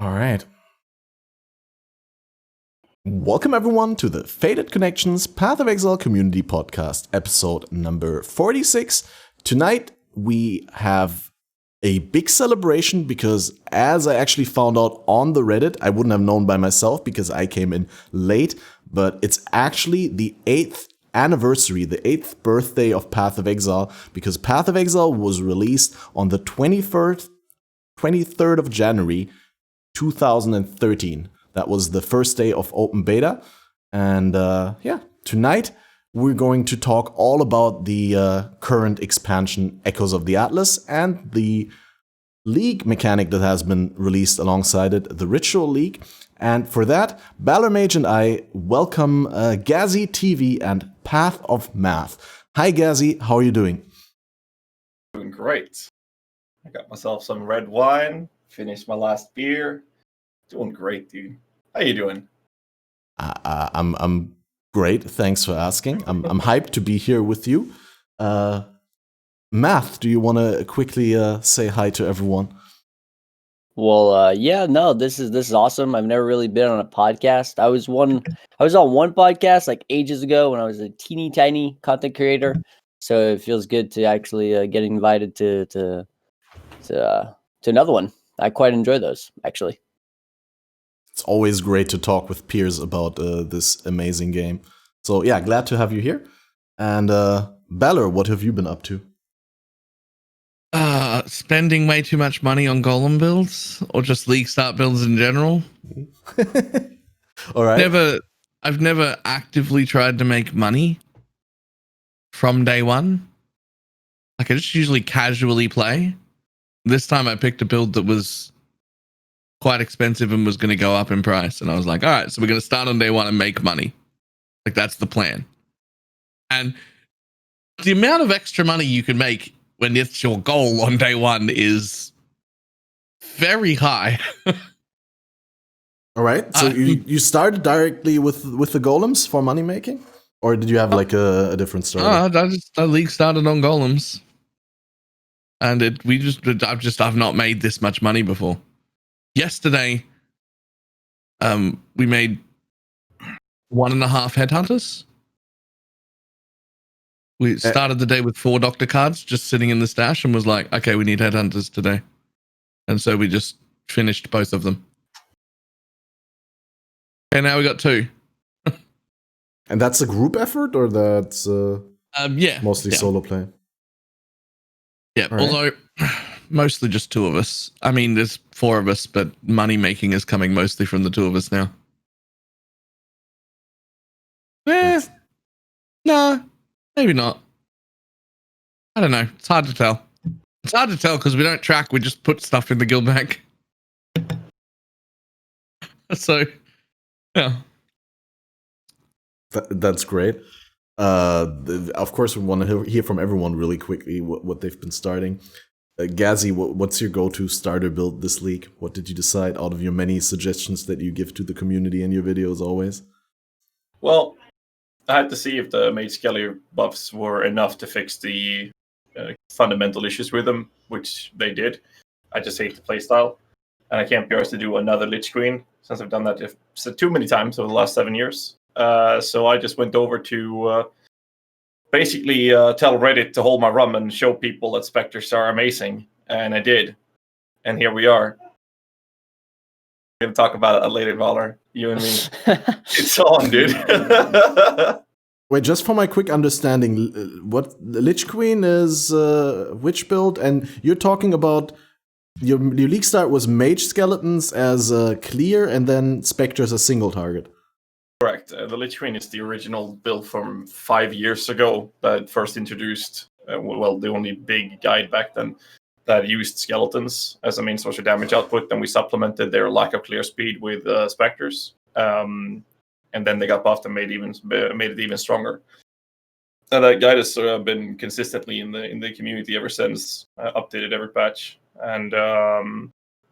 All right. Welcome everyone to the Faded Connections Path of Exile Community Podcast, episode number 46. Tonight we have a big celebration because, as I actually found out on the Reddit, I wouldn't have known by myself because I came in late, but it's actually the 8th anniversary, the 8th birthday of Path of Exile, because Path of Exile was released on the 23rd of January 2013. That was the first day of open beta. And tonight we're going to talk all about the current expansion, Echoes of the Atlas, and the league mechanic that has been released alongside it, the Ritual League. And for that, BalorMage and I welcome GhazzyTV and PathOfMatth. Hi Ghazzy, how are you doing? Doing great. I got myself some red wine, finished my last beer. Doing great, dude. How you doing? I'm great. Thanks for asking. I'm hyped to be here with you. Math, do you want to quickly say hi to everyone? Well, this is awesome. I've never really been on a podcast. I was on one podcast like ages ago when I was a teeny tiny content creator. So it feels good to actually get invited to another one. I quite enjoy those, actually. It's always great to talk with peers about this amazing game. So yeah, glad to have you here. And Balor, what have you been up to? Spending way too much money on golem builds or just league start builds in general. All right. I've never actively tried to make money from day one. Like I just usually casually play. This time I picked a build that was quite expensive and was going to go up in price. And I was like, all right, so we're going to start on day one and make money. Like that's the plan. And the amount of extra money you can make when it's your goal on day one is very high. All right. So you started directly with the golems for money making, or did you have like a different story? The league started on golems, and I've not made this much money before. Yesterday, we made 1.5 headhunters. We started the day with 4 doctor cards just sitting in the stash and was like, okay, we need headhunters today. And so we just finished both of them. And now we got 2. And that's a group effort, or that's mostly solo play? Yeah, right. Although mostly just 2 of us. I mean, there's 4 of us, but money making is coming mostly from the 2 of us now. No. Maybe not. I don't know. It's hard to tell. It's hard to tell because we don't track. We just put stuff in the guild bank. So, yeah. That's great. Of course, we want to hear from everyone really quickly what they've been starting. Ghazzy, what's your go-to starter build this league? What did you decide out of your many suggestions that you give to the community in your videos always? Well, I had to see if the Mage Skelly buffs were enough to fix the fundamental issues with them, which they did. I just hate the playstyle, and I can't be arsed to do another Lich Queen since I've done that too many times over the last 7 years. So I just went over to basically tell Reddit to hold my rum and show people that Spectres are amazing, and I did. And here we are. We're going to talk about it later, Balor. You and me. It's on, dude. Wait, just for my quick understanding, what Lich Queen is which build? And you're talking about your league start was Mage Skeletons as clear and then Spectres as single target. Correct. The Lich Queen is the original build from 5 years ago that first introduced, the only big guide back then that used skeletons as a main source of damage output. Then we supplemented their lack of clear speed with Spectres. And then they got buffed and made it even stronger. And that guide has been consistently in the community ever since, updated every patch. And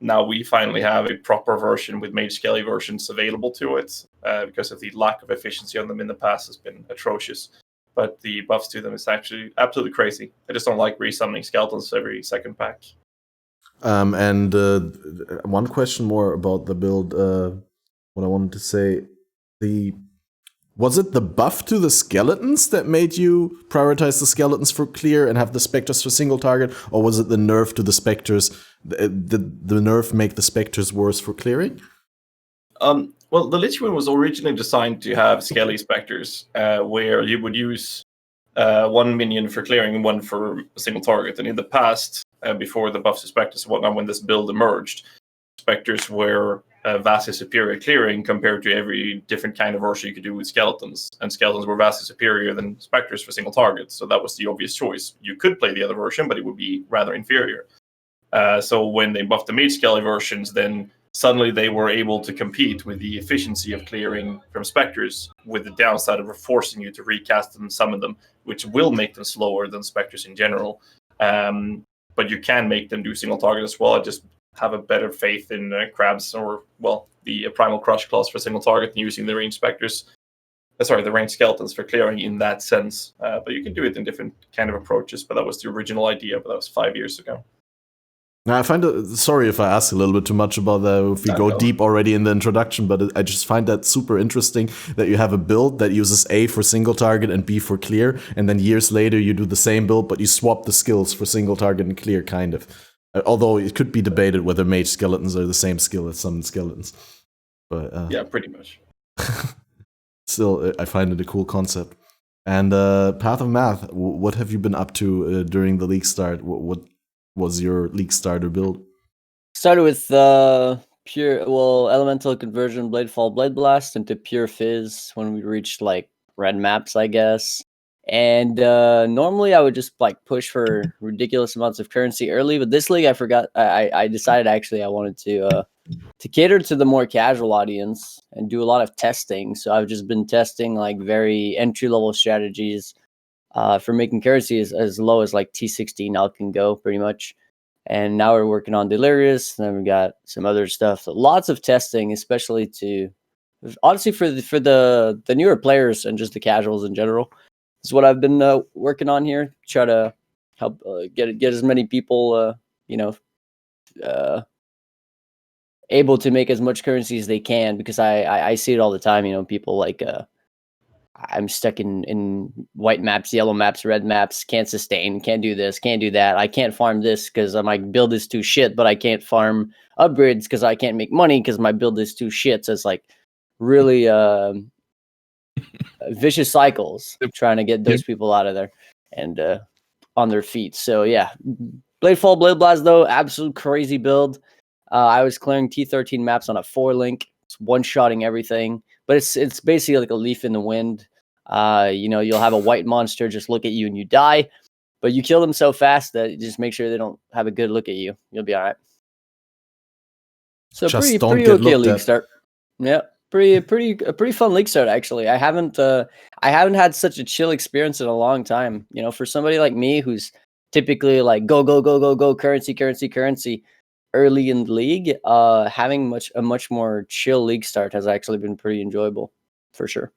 now we finally have a proper version with Mage Skelly versions available to it, because of the lack of efficiency on them in the past has been atrocious. But the buffs to them is actually absolutely crazy. I just don't like resummoning skeletons every second pack. And one question more about the build. What I wanted to say, was it the buff to the skeletons that made you prioritize the skeletons for clear and have the specters for single target, or was it the nerf to the specters? Did the nerf make the specters worse for clearing? Well, the Lich Queen was originally designed to have Skelly Specters, where you would use one minion for clearing and one for a single target. And in the past, before the buffs to Specters and whatnot, when this build emerged, Specters were vastly superior clearing compared to every different kind of version you could do with Skeletons. And Skeletons were vastly superior than Specters for single targets, so that was the obvious choice. You could play the other version, but it would be rather inferior. So when they buffed the Mage Skelly versions, then suddenly they were able to compete with the efficiency of clearing from Specters, with the downside of forcing you to recast them and summon them, which will make them slower than Specters in general. But you can make them do single target as well. I just have a better faith in Crabs or, well, the Primal Crush class for single target and using the ranged Specters. The ranged Skeletons for clearing in that sense. But you can do it in different kind of approaches, but that was the original idea, but that was 5 years ago. Now, I find it, sorry if I ask a little bit too much about that, if we go deep already in the introduction, but I just find that super interesting that you have a build that uses A for single target and B for clear, and then years later you do the same build, but you swap the skills for single target and clear, kind of. Although it could be debated whether mage skeletons are the same skill as summon skeletons. But yeah, pretty much. Still, I find it a cool concept. And PathOfMatth, what have you been up to during the league start? What was your league starter build? Started with elemental conversion, Bladefall, Blade Blast into pure fizz when we reached like red maps, I guess. And normally I would just like push for ridiculous amounts of currency early, but this league I forgot. I decided actually I wanted to cater to the more casual audience and do a lot of testing. So I've just been testing like very entry level strategies for making currency as low as like T16 now can go pretty much. And now we're working on Delirious, and then we got some other stuff. So lots of testing, especially to honestly for the newer players and just the casuals in general. This is what I've been working on here. Try to help get as many people able to make as much currency as they can, because I see it all the time. You know, people like I'm stuck in white maps, yellow maps, red maps, can't sustain, can't do this, can't do that. I can't farm this because my build is too shit, but I can't farm upgrades because I can't make money because my build is too shit. So it's like really vicious cycles trying to get those people out of there and on their feet. So yeah, Bladefall, Blade Blast though, absolute crazy build. I was clearing T13 maps on a 4-link, one-shotting everything. But it's basically like a leaf in the wind. You'll have a white monster just look at you and you die, but you kill them so fast that you just make sure they don't have a good look at you. You'll be all right. So Just pretty okay league start. Yeah, pretty fun league start actually. I haven't had such a chill experience in a long time. You know, for somebody like me who's typically like go currency early in the league, having a much more chill league start has actually been pretty enjoyable for sure.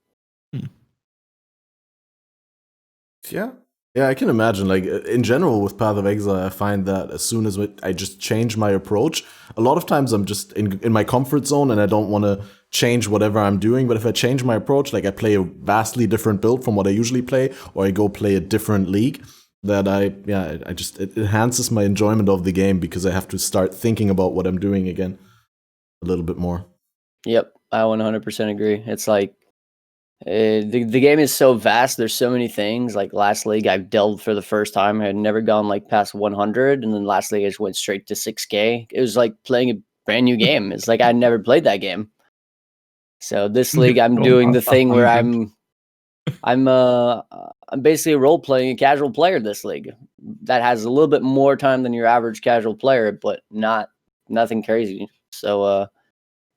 Yeah, I can imagine. Like in general with Path of Exile, I find that as soon as I just change my approach, a lot of times I'm just in my comfort zone and I don't want to change whatever I'm doing. But if I change my approach, like I play a vastly different build from what I usually play, or I go play a different league, that it enhances my enjoyment of the game because I have to start thinking about what I'm doing again a little bit more. Yep, I 100% agree. It's like the game is so vast. There's so many things. Like last league, I've delved for the first time. I had never gone like past 100, and then last league I just went straight to 6K. It was like playing a brand new game. It's like I never played that game. So this league, I'm doing the thing where I'm basically role playing a casual player this league that has a little bit more time than your average casual player, but nothing crazy. So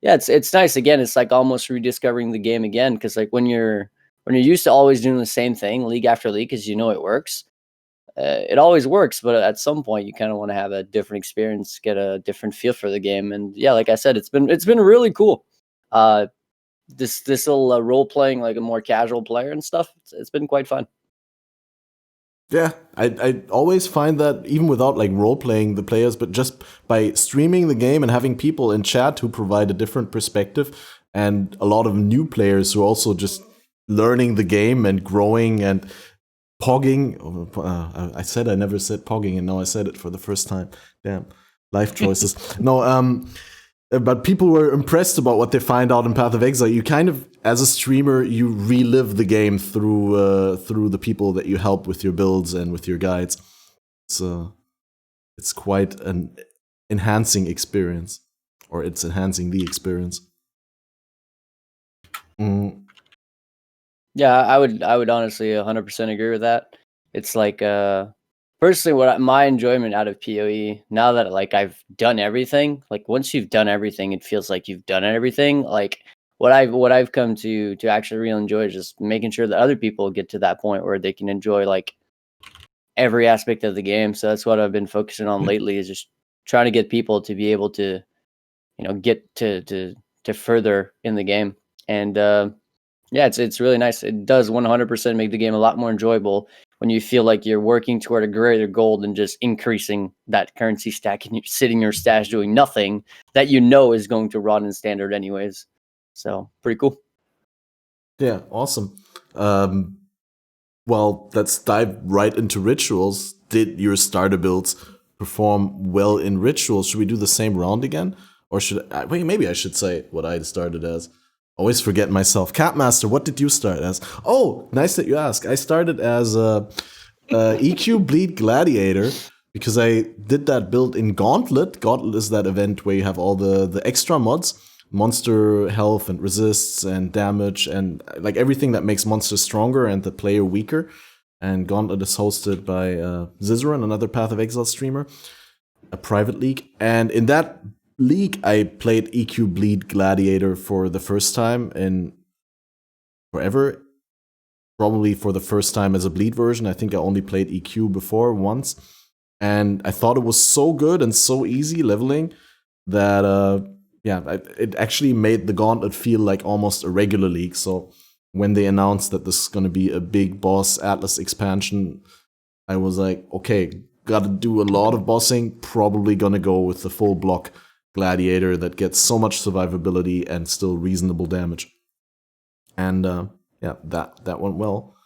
yeah, it's nice. Again, it's like almost rediscovering the game again, because like when you're used to always doing the same thing league after league because you know it works, it always works. But at some point, you kind of want to have a different experience, get a different feel for the game. And yeah, like I said, it's been really cool. This little role playing like a more casual player and stuff. It's been quite fun. Yeah, I always find that even without like role playing the players, but just by streaming the game and having people in chat who provide a different perspective, and a lot of new players who are also just learning the game and growing and pogging. I said I never said pogging, and now I said it for the first time. Damn, life choices. No, but people were impressed about what they find out in Path of Exile. You kind of, as a streamer, you relive the game through the people that you help with your builds and with your guides. It's quite an enhancing experience, or it's enhancing the experience. Yeah, I would honestly 100% agree with that. It's like personally, my enjoyment out of PoE now that like I've done everything. Like once you've done everything, it feels like you've done everything. Like what I've come to actually really enjoy is just making sure that other people get to that point where they can enjoy like every aspect of the game. So that's what I've been focusing on lately, is just trying to get people to be able to, get to further in the game. And yeah, it's really nice. It does 100% make the game a lot more enjoyable when you feel like you're working toward a greater goal than just increasing that currency stack and you're sitting in your stash doing nothing that is going to rot in standard anyways. So pretty cool. Yeah, awesome. Well, let's dive right into rituals. Did your starter builds perform well in rituals? Should we do the same round again? Or should I, wait, maybe I should say what I started as. Always forget myself. Catmaster, what did you start as? Oh, nice that you ask. I started as EQ Bleed Gladiator because I did that build in Gauntlet. Gauntlet is that event where you have all the extra mods. Monster health and resists and damage and like everything that makes monsters stronger and the player weaker. And Gauntlet is hosted by Zizaran, another Path of Exile streamer, a private league. And in that league, I played EQ Bleed Gladiator for the first time in forever. Probably for the first time as a Bleed version. I think I only played EQ before once. And I thought it was so good and so easy leveling that it actually made the Gauntlet feel like almost a regular league. So when they announced that this is going to be a big boss Atlas expansion, I was like, okay, gotta do a lot of bossing, probably gonna go with the full block Gladiator that gets so much survivability and still reasonable damage. And that went well.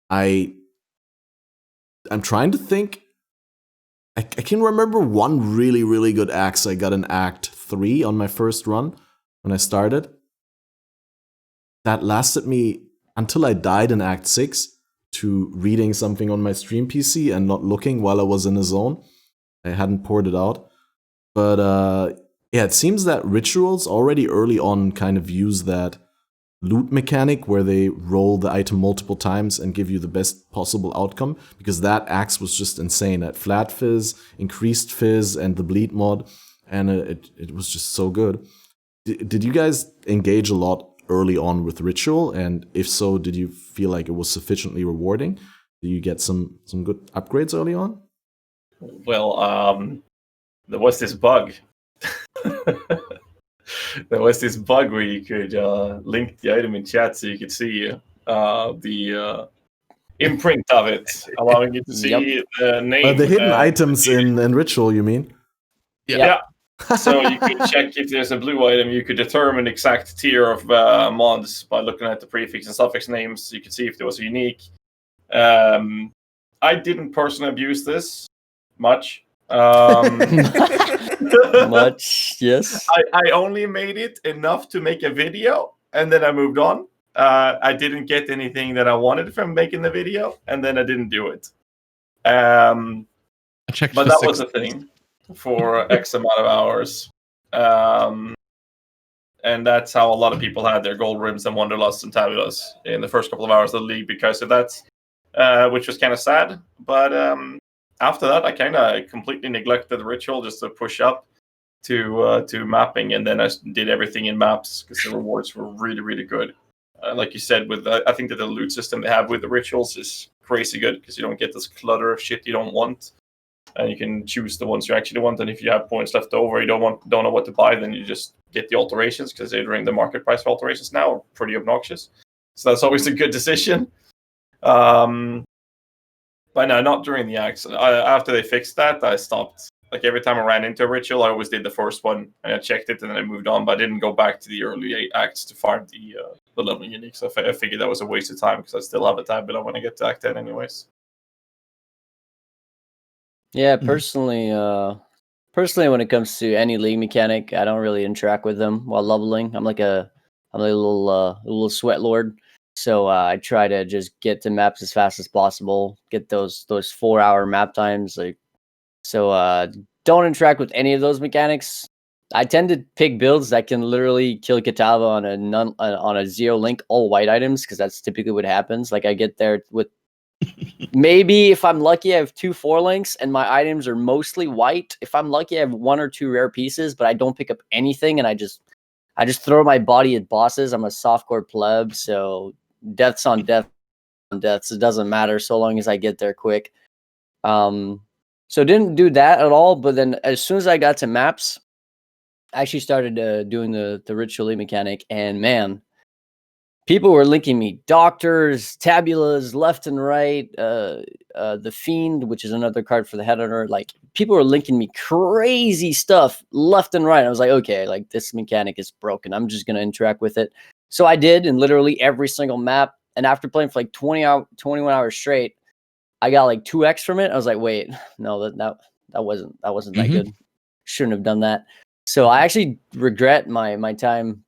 I'm trying to think. I can remember one really, really good axe I got in Act 3 on my first run when I started. That lasted me until I died in Act 6 to reading something on my stream PC and not looking while I was in a zone. I hadn't poured it out. But it seems that rituals already early on kind of use that loot mechanic where they roll the item multiple times and give you the best possible outcome, because that axe was just insane at flat fizz, increased fizz, and the bleed mod, and it was just so good. Did you guys engage a lot early on with ritual, and if so, did you feel like it was sufficiently rewarding? Did you get some good upgrades early on? Well, there was this bug. There was this bug where you could link the item in chat so you could see the imprint of it, allowing you to see the name. The hidden items in Ritual, you mean? Yeah. So you could check if there's a blue item. You could determine the exact tier of mods by looking at the prefix and suffix names. You could see if there was a unique. I didn't personally abuse this much. Much, yes. I only made it enough to make a video, and then I moved on. I didn't get anything that I wanted from making the video, and then I didn't do it. But that was the thing for X amount of hours. And that's how a lot of people had their gold rims and wanderlust and tabulas in the first couple of hours of the league because of that, which was kind of sad. But after that, I kind of completely neglected the ritual just to push up to mapping, and then I did everything in maps because the rewards were really, really good. Like you said, with I think that the loot system they have with the rituals is crazy good because you don't get this clutter of shit you don't want, and you can choose the ones you actually want. And if you have points left over, you don't know what to buy, then you just get the alterations, because during the market price for alterations now are pretty obnoxious. So that's always a good decision. But no, not during the acts. After they fixed that, I stopped. Like every time I ran into a ritual, I always did the first one and I checked it and then I moved on. But I didn't go back to the early acts to farm the level uniques. I figured that was a waste of time because I still have a tab below when I get to Act 10 anyways. Yeah, personally, when it comes to any league mechanic, I don't really interact with them while leveling. I'm a little sweat lord, so I try to just get to maps as fast as possible, get those 4-hour map times. Don't interact with any of those mechanics. I tend to pick builds that can literally kill Kitava on a 0 link all white items because that's typically what happens. Like I get there with maybe if I'm lucky, I have 2 4 links and my items are mostly white. If I'm lucky, I have 1 or 2 rare pieces, but I don't pick up anything and I just throw my body at bosses. I'm a softcore pleb, so deaths on deaths. It doesn't matter so long as I get there quick. So didn't do that at all. But then as soon as I got to maps, I actually started doing the ritual mechanic, and man, people were linking me doctors, tabulas, left and right. The Fiend, which is another card for the head hunter. Like people were linking me crazy stuff left and right. I was like, okay, like this mechanic is broken. I'm just gonna interact with it. So I did, in literally every single map. And after playing for like 21 hours straight, I got like 2x from it. I was like, wait, no, that wasn't that good. Shouldn't have done that. So I actually regret my time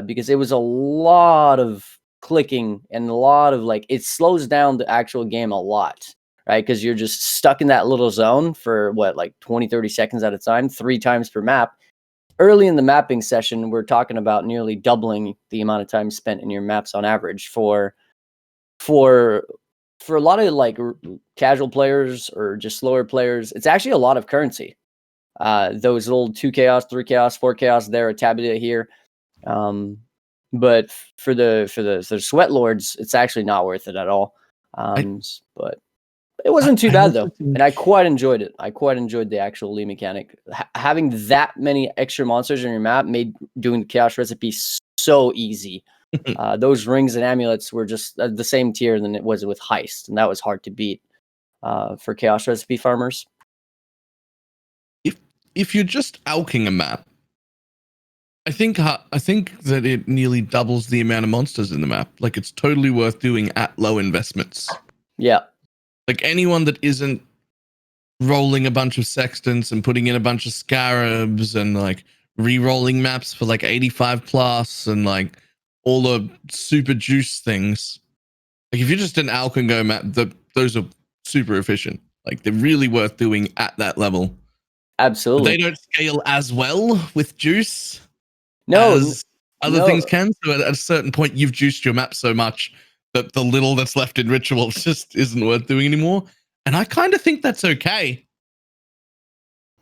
because it was a lot of clicking and a lot of like, it slows down the actual game a lot, right? Because you're just stuck in that little zone for what, like 20-30 seconds at a time, 3 times per map. Early in the mapping session, we're talking about nearly doubling the amount of time spent in your maps on average for a lot of like casual players or just slower players. It's actually a lot of currency. Those little 2 chaos, 3 chaos, 4 chaos there, a tabula here. But for the sweat lords, it's actually not worth it at all. But it wasn't too bad though, and I quite enjoyed it. I quite enjoyed the actual league mechanic. Having that many extra monsters in your map made doing the chaos recipe so easy. Those rings and amulets were just the same tier than it was with heist, and that was hard to beat for chaos recipe farmers. If you're just alking a map, I think that it nearly doubles the amount of monsters in the map. Like it's totally worth doing at low investments. Yeah. Like anyone that isn't rolling a bunch of sextants and putting in a bunch of scarabs and like re-rolling maps for like 85 plus and like all the super juice things. Like if you're just an alk and go map, those are super efficient. Like they're really worth doing at that level. Absolutely. But they don't scale as well with juice as other things can. So at a certain point, you've juiced your map so much that the little that's left in ritual just isn't worth doing anymore. And I kind of think that's okay.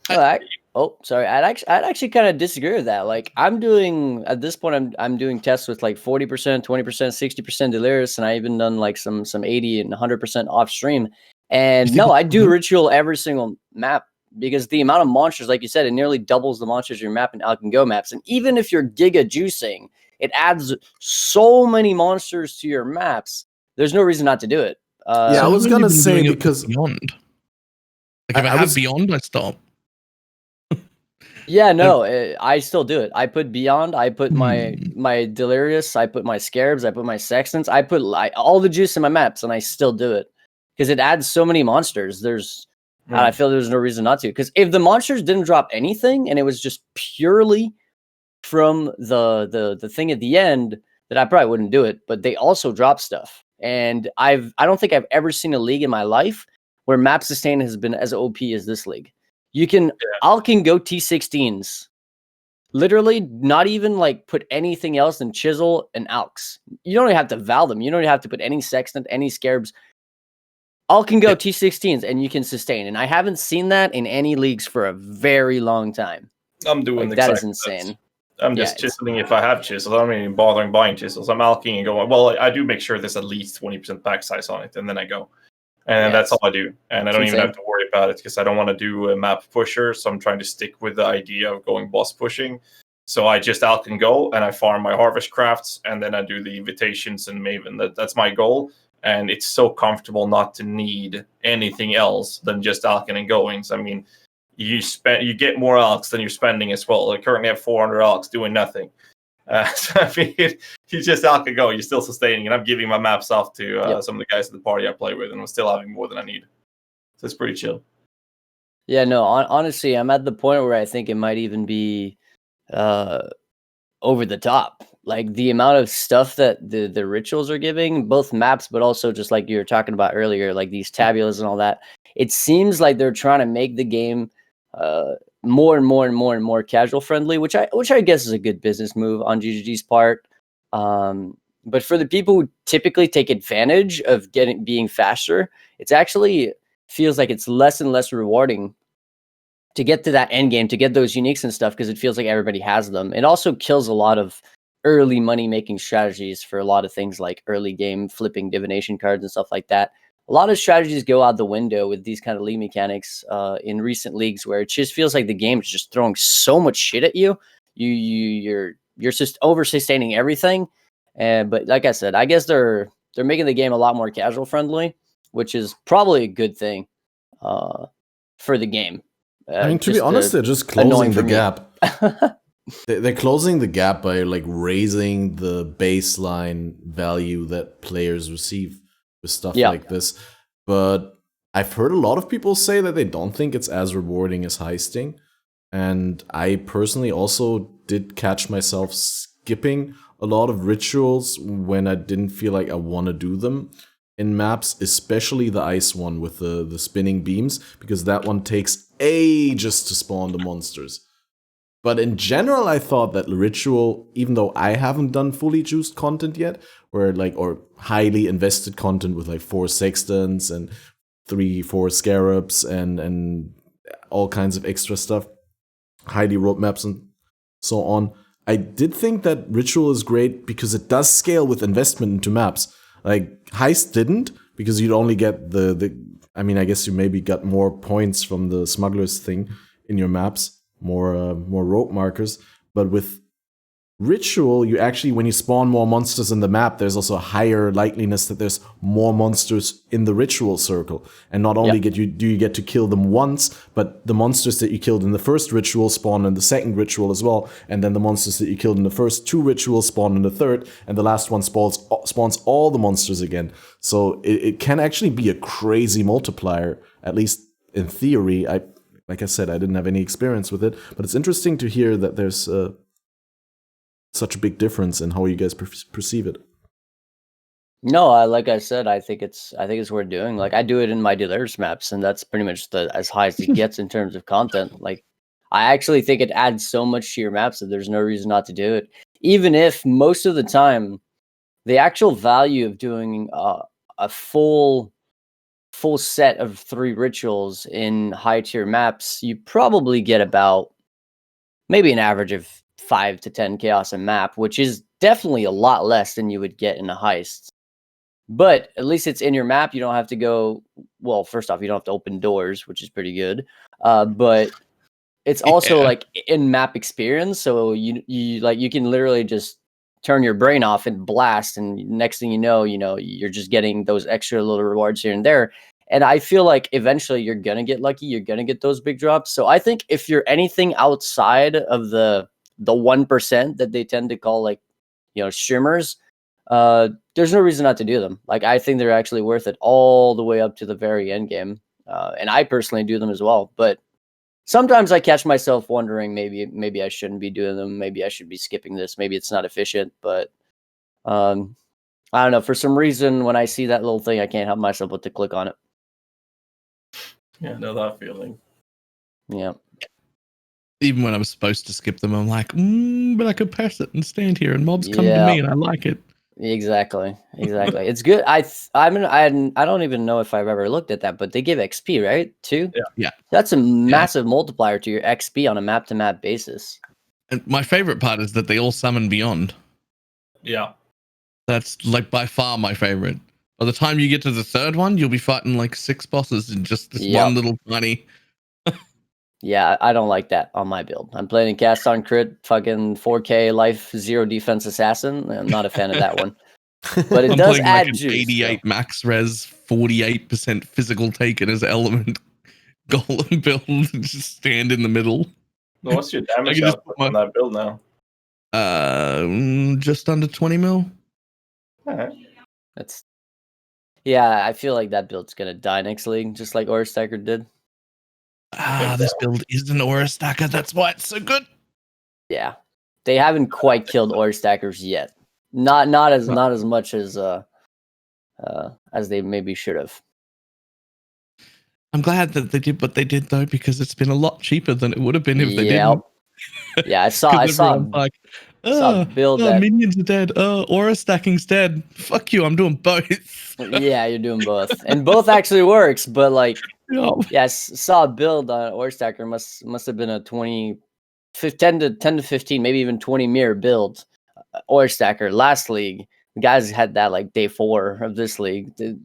I'd actually kind of disagree with that. Like I'm doing at this point, I'm doing tests with like 40%, 20%, 60% delirious, and I even done like some 80 and 100% off stream. And no, I do ritual every single map because the amount of monsters, like you said, it nearly doubles the monsters in your map in Alk and Go maps. And even if you're giga juicing, it adds so many monsters to your maps. There's no reason not to do it. I was gonna say because beyond. Like if I have beyond, I stop. Yeah, no, I still do it. I put beyond. I put my delirious. I put my scarabs. I put my sextants. I put all the juice in my maps, and I still do it because it adds so many monsters. And I feel there's no reason not to. Because if the monsters didn't drop anything and it was just purely from the thing at the end, then I probably wouldn't do it. But they also drop stuff, and I don't think I've ever seen a league in my life where map sustain has been as OP as this league. You can Alk and Go T16s. Literally, not even like put anything else than chisel and alks. You don't even have to val them. You don't even have to put any sextant, any scarabs. Alk and Go T16s, and you can sustain. And I haven't seen that in any leagues for a very long time. I'm doing that is insane. I'm just chiseling if I have chisels. I don't even bothering buying chisels. I'm alking and going. Well, I do make sure there's at least 20% back size on it, and then I go. And that's all I do. And I don't even have to worry about it because I don't want to do a map pusher. So I'm trying to stick with the idea of going boss pushing. So I just out and go, and I farm my harvest crafts, and then I do the invitations and Maven. That's my goal, and it's so comfortable not to need anything else than just alching and going. So I mean, you get more alks than you're spending as well. I currently have 400 alks doing nothing. So I mean, you just alk and go. You're still sustaining, and I'm giving my maps off to some of the guys at the party I play with, and I'm still having more than I need. So it's pretty chill. Yeah, no, honestly, I'm at the point where I think it might even be over the top. Like the amount of stuff that the rituals are giving, both maps, but also just like you were talking about earlier, like these tabulas and all that. It seems like they're trying to make the game more and more casual friendly, which I guess is a good business move on GGG's part. But for the people who typically take advantage of being faster, it's actually feels like it's less and less rewarding to get to that end game, to get those uniques and stuff, because it feels like everybody has them. It also kills a lot of early money making strategies for a lot of things like early game flipping divination cards and stuff like that. A lot of strategies go out the window with these kind of league mechanics in recent leagues, where it just feels like the game is just throwing so much shit at you. You're just over sustaining everything. But like I said, I guess they're making the game a lot more casual friendly, which is probably a good thing for the game. I mean, to be honest, they're just closing the gap. They're closing the gap by like raising the baseline value that players receive with stuff like this. But I've heard a lot of people say that they don't think it's as rewarding as heisting. And I personally also did catch myself skipping a lot of rituals when I didn't feel like I want to do them in maps, especially the ice one with the spinning beams, because that one takes ages to spawn the monsters. But in general, I thought that ritual, even though I haven't done fully juiced content yet, or highly invested content with like 4 sextants and 3-4 scarabs and all kinds of extra stuff, highly rolled maps and so on, I did think that ritual is great because it does scale with investment into maps. Like heist didn't, because you'd only get I mean, I guess you maybe got more points from the smugglers thing in your maps, more rope markers. But with ritual, you actually, when you spawn more monsters in the map, there's also a higher likeliness that there's more monsters in the ritual circle. And not only do you get to kill them once, but the monsters that you killed in the first ritual spawn in the second ritual as well. And then the monsters that you killed in the first 2 rituals spawn in the third, and the last one spawns all the monsters again. So it can actually be a crazy multiplier, at least in theory. Like I said, I didn't have any experience with it, but it's interesting to hear that there's such a big difference in how you guys perceive it. No, like I said, I think it's worth doing. Like I do it in my dealers maps, and that's pretty much as high as it gets in terms of content. Like I actually think it adds so much to your maps that there's no reason not to do it. Even if most of the time, the actual value of doing a full set of 3 rituals in high tier maps, you probably get about maybe an average of 5 to 10 chaos a map, which is definitely a lot less than you would get in a heist. But at least it's in your map. You don't have to go. Well, first off, you don't have to open doors, which is pretty good. But it's also like in map experience. So you can literally just turn your brain off and blast, and next thing you know, you're just getting those extra little rewards here and there. And I feel like eventually you're gonna get lucky. You're gonna get those big drops. So I think if you're anything outside of the 1% that they tend to call like, streamers, there's no reason not to do them. Like I think they're actually worth it all the way up to the very end game. And I personally do them as well. But sometimes I catch myself wondering, maybe I shouldn't be doing them. Maybe I should be skipping this. Maybe it's not efficient. But I don't know. For some reason, when I see that little thing, I can't help myself but to click on it. Yeah, I know that feeling. Yeah. Even when I'm supposed to skip them, I'm like, but I could pass it and stand here, and mobs come to me, and I like it. Exactly. It's good. I don't even know if I've ever looked at that, but they give XP, right? Too. Yeah. That's a massive multiplier to your XP on a map-to-map basis. And my favorite part is that they all summon beyond. Yeah. That's like by far my favorite. By the time you get to the third one, you'll be fighting like 6 bosses in just this one little tiny. Yeah, I don't like that on my build. I'm playing a cast on crit, fucking 4K life, 0 defense assassin. I'm not a fan of that one. But it I'm does playing add like an juice. 88 max res, 48% physical taken as element golem build. Just stand in the middle. Well, what's your damage can just output put my- on that build now? Just under 20 mil. Alright. Yeah, I feel like that build's gonna die next league, just like Aura Stacker did. This build is an Aura Stacker. That's why it's so good. Yeah, they haven't quite killed Aura Stackers yet. Not as much as they maybe should have. I'm glad that they did what they did though, because it's been a lot cheaper than it would have been if they didn't. Yeah, I saw like, build that. minions are dead. Aura stacking's dead. Fuck you, I'm doing both. Yeah, you're doing both, and both actually works. But like, Yep. saw a build on Aura Stacker must have been a 10 to 15, maybe even 20 mirror build. Aura Stacker last league, the guys had that like day 4 of this league. The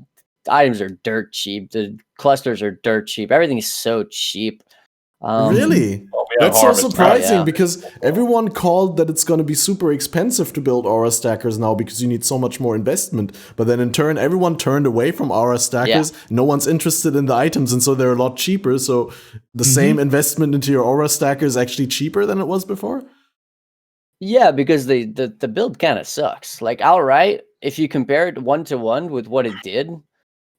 items are dirt cheap. The clusters are dirt cheap. Everything is so cheap. Really? Well, we have That's so harvest now. surprising Yeah. because everyone called that it's going to be super expensive to build Aura Stackers now because you need so much more investment. But then in turn, everyone turned away from Aura Stackers. No one's interested in the items, and so they're a lot cheaper. So the same investment into your Aura Stacker is actually cheaper than it was before? Yeah, because the build kind of sucks. Like, outright, if you compare it 1-to-1 with what it did,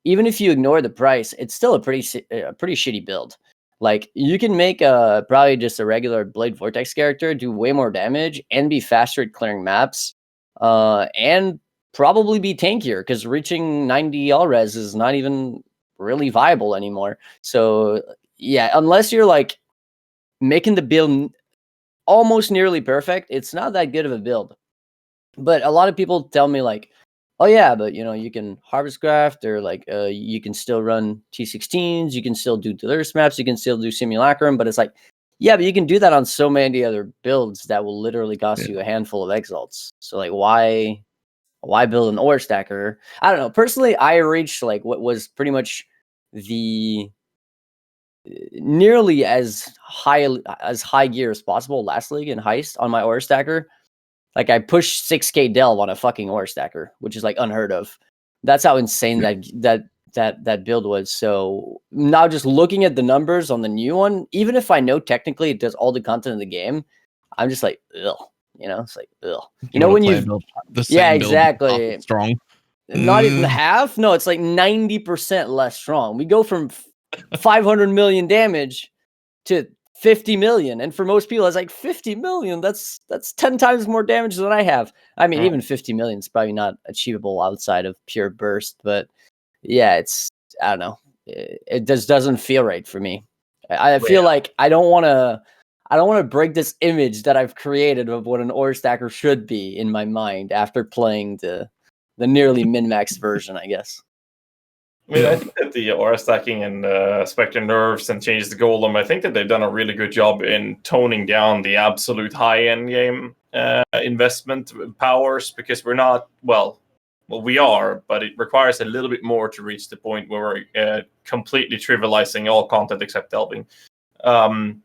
even if you ignore the price, it's still a pretty shitty build. Like, you can make probably just a regular Blade Vortex character do way more damage and be faster at clearing maps, and probably be tankier because reaching 90 all res is not even really viable anymore. So yeah, unless you're like making the build almost nearly perfect, it's not that good of a build. But a lot of people tell me like, oh yeah, but you can harvest graft, or like you can still run T16s, you can still do Delirious maps, you can still do Simulacrum, but it's like, yeah, but you can do that on so many other builds that will literally cost you a handful of exalts. So like, why build an Aura Stacker? I don't know. Personally, I reached like what was pretty much the nearly as high gear as possible last league in Heist on my Aura Stacker. Like, I pushed 6K delve on a fucking Aura Stacker, which is like unheard of. That's how insane that build was. So now just looking at the numbers on the new one, even if I know technically it does all the content of the game, I'm just like, ugh. It's like, ugh. When you exactly strong. Not even half. No, it's like 90% less strong. We go from 500 million damage to 50 million, and for most people it's like 50 million, that's 10 times more damage than I have. I mean, even 50 million is probably not achievable outside of pure burst, but yeah, I don't know, it just doesn't feel right for me. I feel like I don't want to break this image that I've created of what an Aura Stacker should be in my mind after playing the nearly min-max version, I guess. I mean, I think that the Aura stacking and Spectre Nerves and changes the Golem, I think that they've done a really good job in toning down the absolute high-end game investment powers, because we're not, well, we are, but it requires a little bit more to reach the point where we're completely trivializing all content except delving. And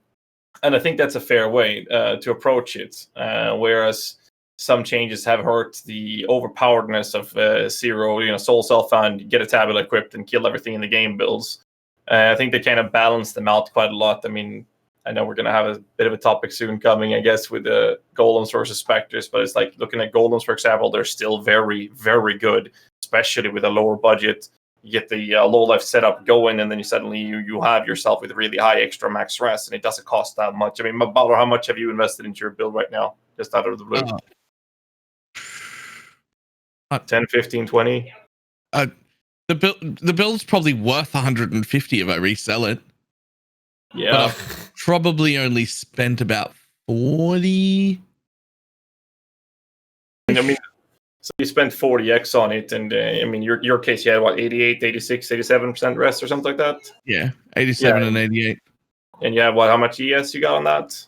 I think that's a fair way to approach it, whereas some changes have hurt the overpoweredness of Zero, Soul Self-Found, get a tablet equipped and kill everything in the game builds. I think they kind of balance them out quite a lot. I mean, I know we're going to have a bit of a topic soon coming, I guess, with the Golems versus Spectres, but it's like looking at Golems, for example, they're still very, very good, especially with a lower budget. You get the low life setup going, and then you have yourself with really high extra max rest, and it doesn't cost that much. I mean, Balor, how much have you invested into your build right now, just out of the blue? 10, 15, 20? The build's probably worth 150 if I resell it. Yeah. But I've probably only spent about 40. I mean, so you spent 40x on it, and I mean, your case, you had what, 88, 86, 87% rest or something like that? Yeah, 87 and 88. And you have what, how much ES you got on that?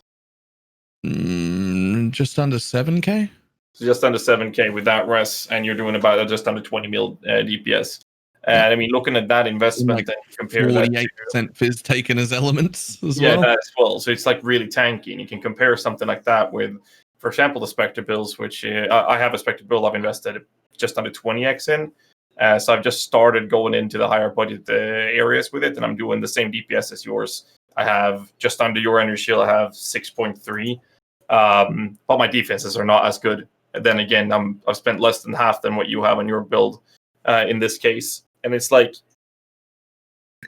Just under 7K. So just under 7K with that rest, and you're doing about just under 20 mil DPS. And I mean, looking at that investment and compare that to 48% fizz taken as elements as yeah, well. that as well. So it's like really tanky, and you can compare something like that with, for example, the Spectre builds, which I have a Spectre build I've invested just under 20x in. So I've just started going into the higher budget areas with it, and I'm doing the same DPS as yours. I have just under your energy shield, I have 6.3, but my defenses are not as good. And then again, I've spent less than half than what you have on your build in this case, and it's like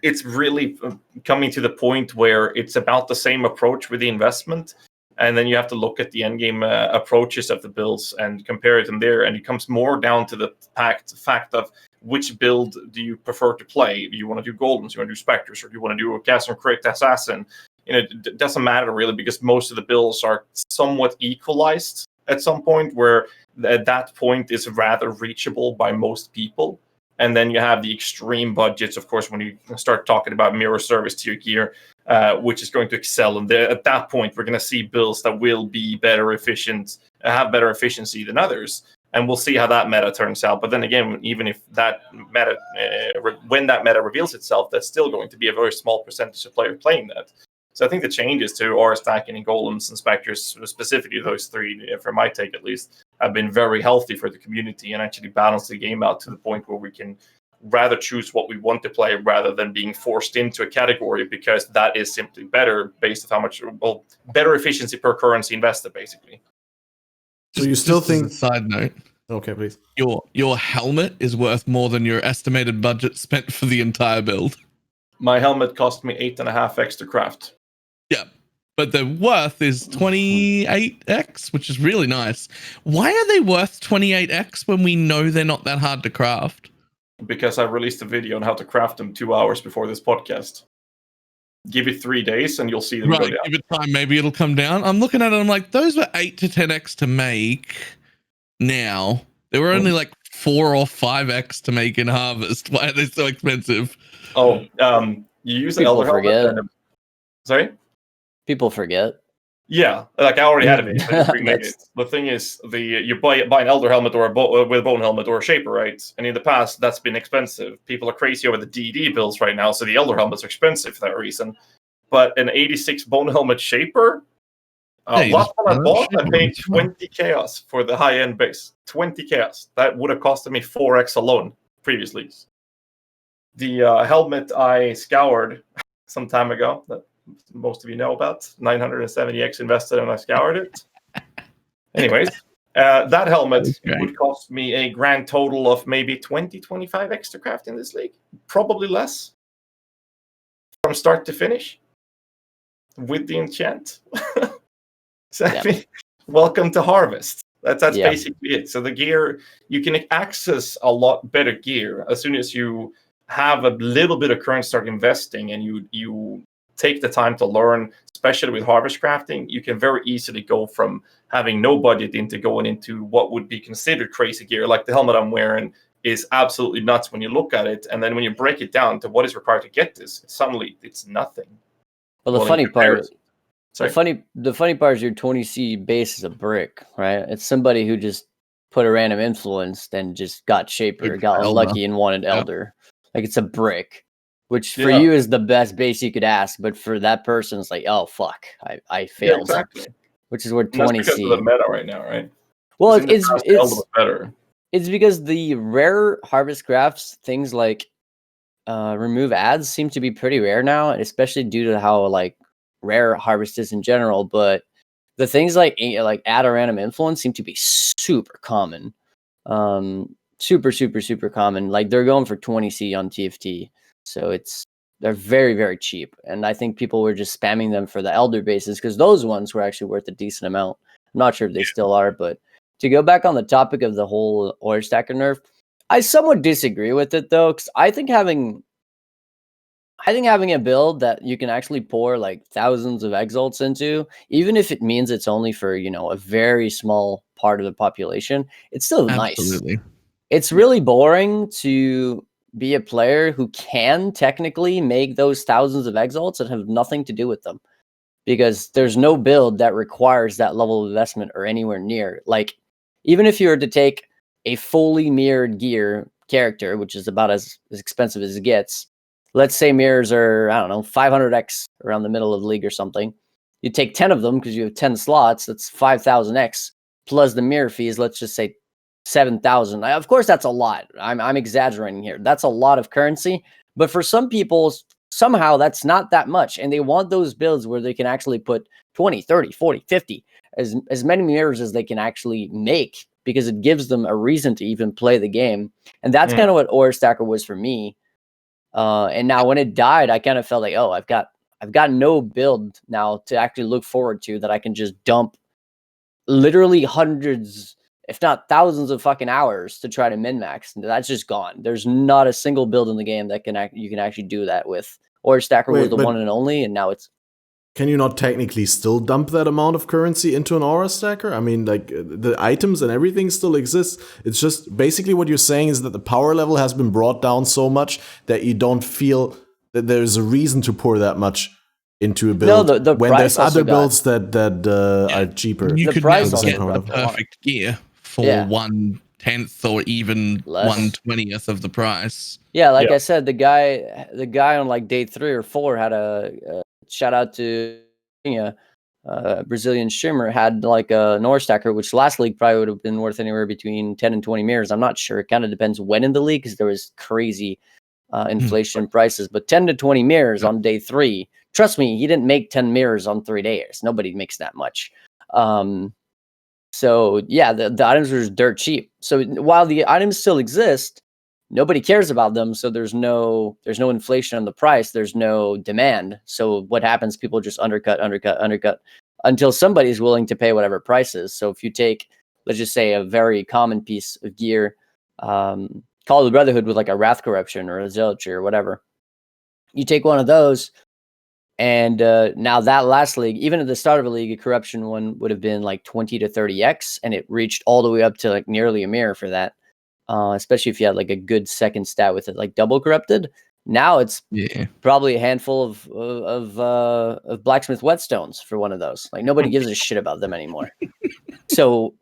it's really coming to the point where it's about the same approach with the investment. And then you have to look at the endgame approaches of the builds and compare it in there. And it comes more down to the fact of which build do you prefer to play? Do you want to do Goldens? Do you want to do Spectres? Or do you want to do a Gas and Crit Assassin? You know, it doesn't matter really, because most of the builds are somewhat equalized at some point, where at that point is rather reachable by most people. And then you have the extreme budgets, of course, when you start talking about mirror service to your gear, which is going to excel. And at that point, we're going to see builds that will be better efficient, have better efficiency than others. And we'll see how that meta turns out. But then again, even if that meta, when that meta reveals itself, that's still going to be a very small percentage of players playing that. So I think the changes to R stacking and golems and specters, specifically those three, for my take at least, have been very healthy for the community and actually balance the game out to the point where we can rather choose what we want to play rather than being forced into a category, because that is simply better based on how much, well, better efficiency per currency invested, basically. So you still think? As a side note. Okay, please. Your helmet is worth more than your estimated budget spent for the entire build. My helmet cost me 8.5x to craft. Yeah, but the worth is 28x, which is really nice. Why are they worth 28x when we know they're not that hard to craft? Because I released a video on how to craft them 2 hours before this podcast. Give it 3 days and you'll see them go down. Give it time, maybe it'll come down. I'm looking at it, I'm like, those were 8 to 10x to make. Now they were only like 4 or 5x to make in Harvest. Why are they so expensive? Oh, you use the People Elder helmet. forget. Sorry? People forget. Yeah, like I already had it. The thing is, you buy an Elder helmet or with a Bone helmet or a Shaper, right? And in the past, that's been expensive. People are crazy over the DD builds right now, so the Elder helmets are expensive for that reason. But an 86 Bone helmet Shaper, last one I bought, I paid 20 chaos for the high-end base. 20 chaos. That would have costed me 4x alone previously. The helmet I scoured some time ago, that most of you know about, 970x invested and I scoured it. Anyways, that helmet would cost me a grand total of maybe 25x to craft in this league. Probably less. From start to finish. With the enchant. So, I mean, welcome to Harvest. That's basically it. So the gear, you can access a lot better gear as soon as you have a little bit of current start investing and you take the time to learn, especially with harvest crafting. You can very easily go from having no budget into going into what would be considered crazy gear. Like the helmet I'm wearing is absolutely nuts when you look at it. And then when you break it down to what is required to get this, suddenly it's nothing. Well, the funny part is your 20C base is a brick, right? It's somebody who just put a random influence, then just got Shaper, got lucky and wanted Elder. Like, it's a brick, which for you is the best base you could ask, but for that person, it's like, oh fuck, I failed. Yeah, exactly. Which is where 20C. That's because of the meta right now, right? Well, it's better. It's because the rare harvest crafts, things like remove ads, seem to be pretty rare now, especially due to how like rare harvest is in general. But the things like add a random influence seem to be super common. Super common. Like they're going for 20C on TFT. So they're very, very cheap. And I think people were just spamming them for the Elder bases because those ones were actually worth a decent amount. I'm not sure if they still are, but to go back on the topic of the whole Orb stacker nerf, I somewhat disagree with it though, because I think having a build that you can actually pour like thousands of exalts into, even if it means it's only for, a very small part of the population, it's still Absolutely. nice. It's really boring to be a player who can technically make those thousands of exalts and have nothing to do with them, because there's no build that requires that level of investment or anywhere near. Like, even if you were to take a fully mirrored gear character, which is about as expensive as it gets. Let's say mirrors are, I don't know, 500x around the middle of the league or something. You take 10 of them because you have 10 slots. That's 5,000x plus the mirror fees. Let's just say 7,000. Of course, that's a lot. I'm exaggerating here. That's a lot of currency. But for some people, somehow that's not that much. And they want those builds where they can actually put 20, 30, 40, 50, as many mirrors as they can actually make, because it gives them a reason to even play the game. And that's kind of what Ore Stacker was for me. And now when it died, I kind of felt like, oh, I've got no build now to actually look forward to that I can just dump literally hundreds, if not thousands of fucking hours to try to min-max. That's just gone. There's not a single build in the game that you can actually do that with. Ore Stacker was the one and only, and now it's... Can you not technically still dump that amount of currency into an aura stacker? I mean, like, the items and everything still exists. It's just basically what you're saying is that the power level has been brought down so much that you don't feel that there's a reason to pour that much into a build. No, the when there's other builds that Yeah. are cheaper. You The could price now also get brought the up a lot. perfect gear for Yeah. 1/10 or even Less. 1/20th of the price. Yeah, like Yeah. I said, the guy on like day 3 or 4 had a shout out to Brazilian streamer, had like a Ore Stacker, which last league probably would have been worth anywhere between 10 and 20 mirrors. I'm not sure. It kind of depends when in the league, because there was crazy inflation prices. But 10 to 20 mirrors on day 3. Trust me, he didn't make 10 mirrors on 3 days. Nobody makes that much. So yeah, the items were just dirt cheap. So while the items still exist, nobody cares about them. So there's no inflation on the price. There's no demand. So what happens? People just undercut until somebody's willing to pay whatever price is. So if you take, let's just say, a very common piece of gear, Call of the Brotherhood with like a Wrath Corruption or a Zealotry or whatever, you take one of those, and now that last league, even at the start of a league, a corruption one would have been like 20 to 30x, and it reached all the way up to like nearly a mirror for that. Especially if you had like a good second stat with it, like double corrupted. Now it's probably a handful of blacksmith whetstones for one of those. Like nobody gives a shit about them anymore. So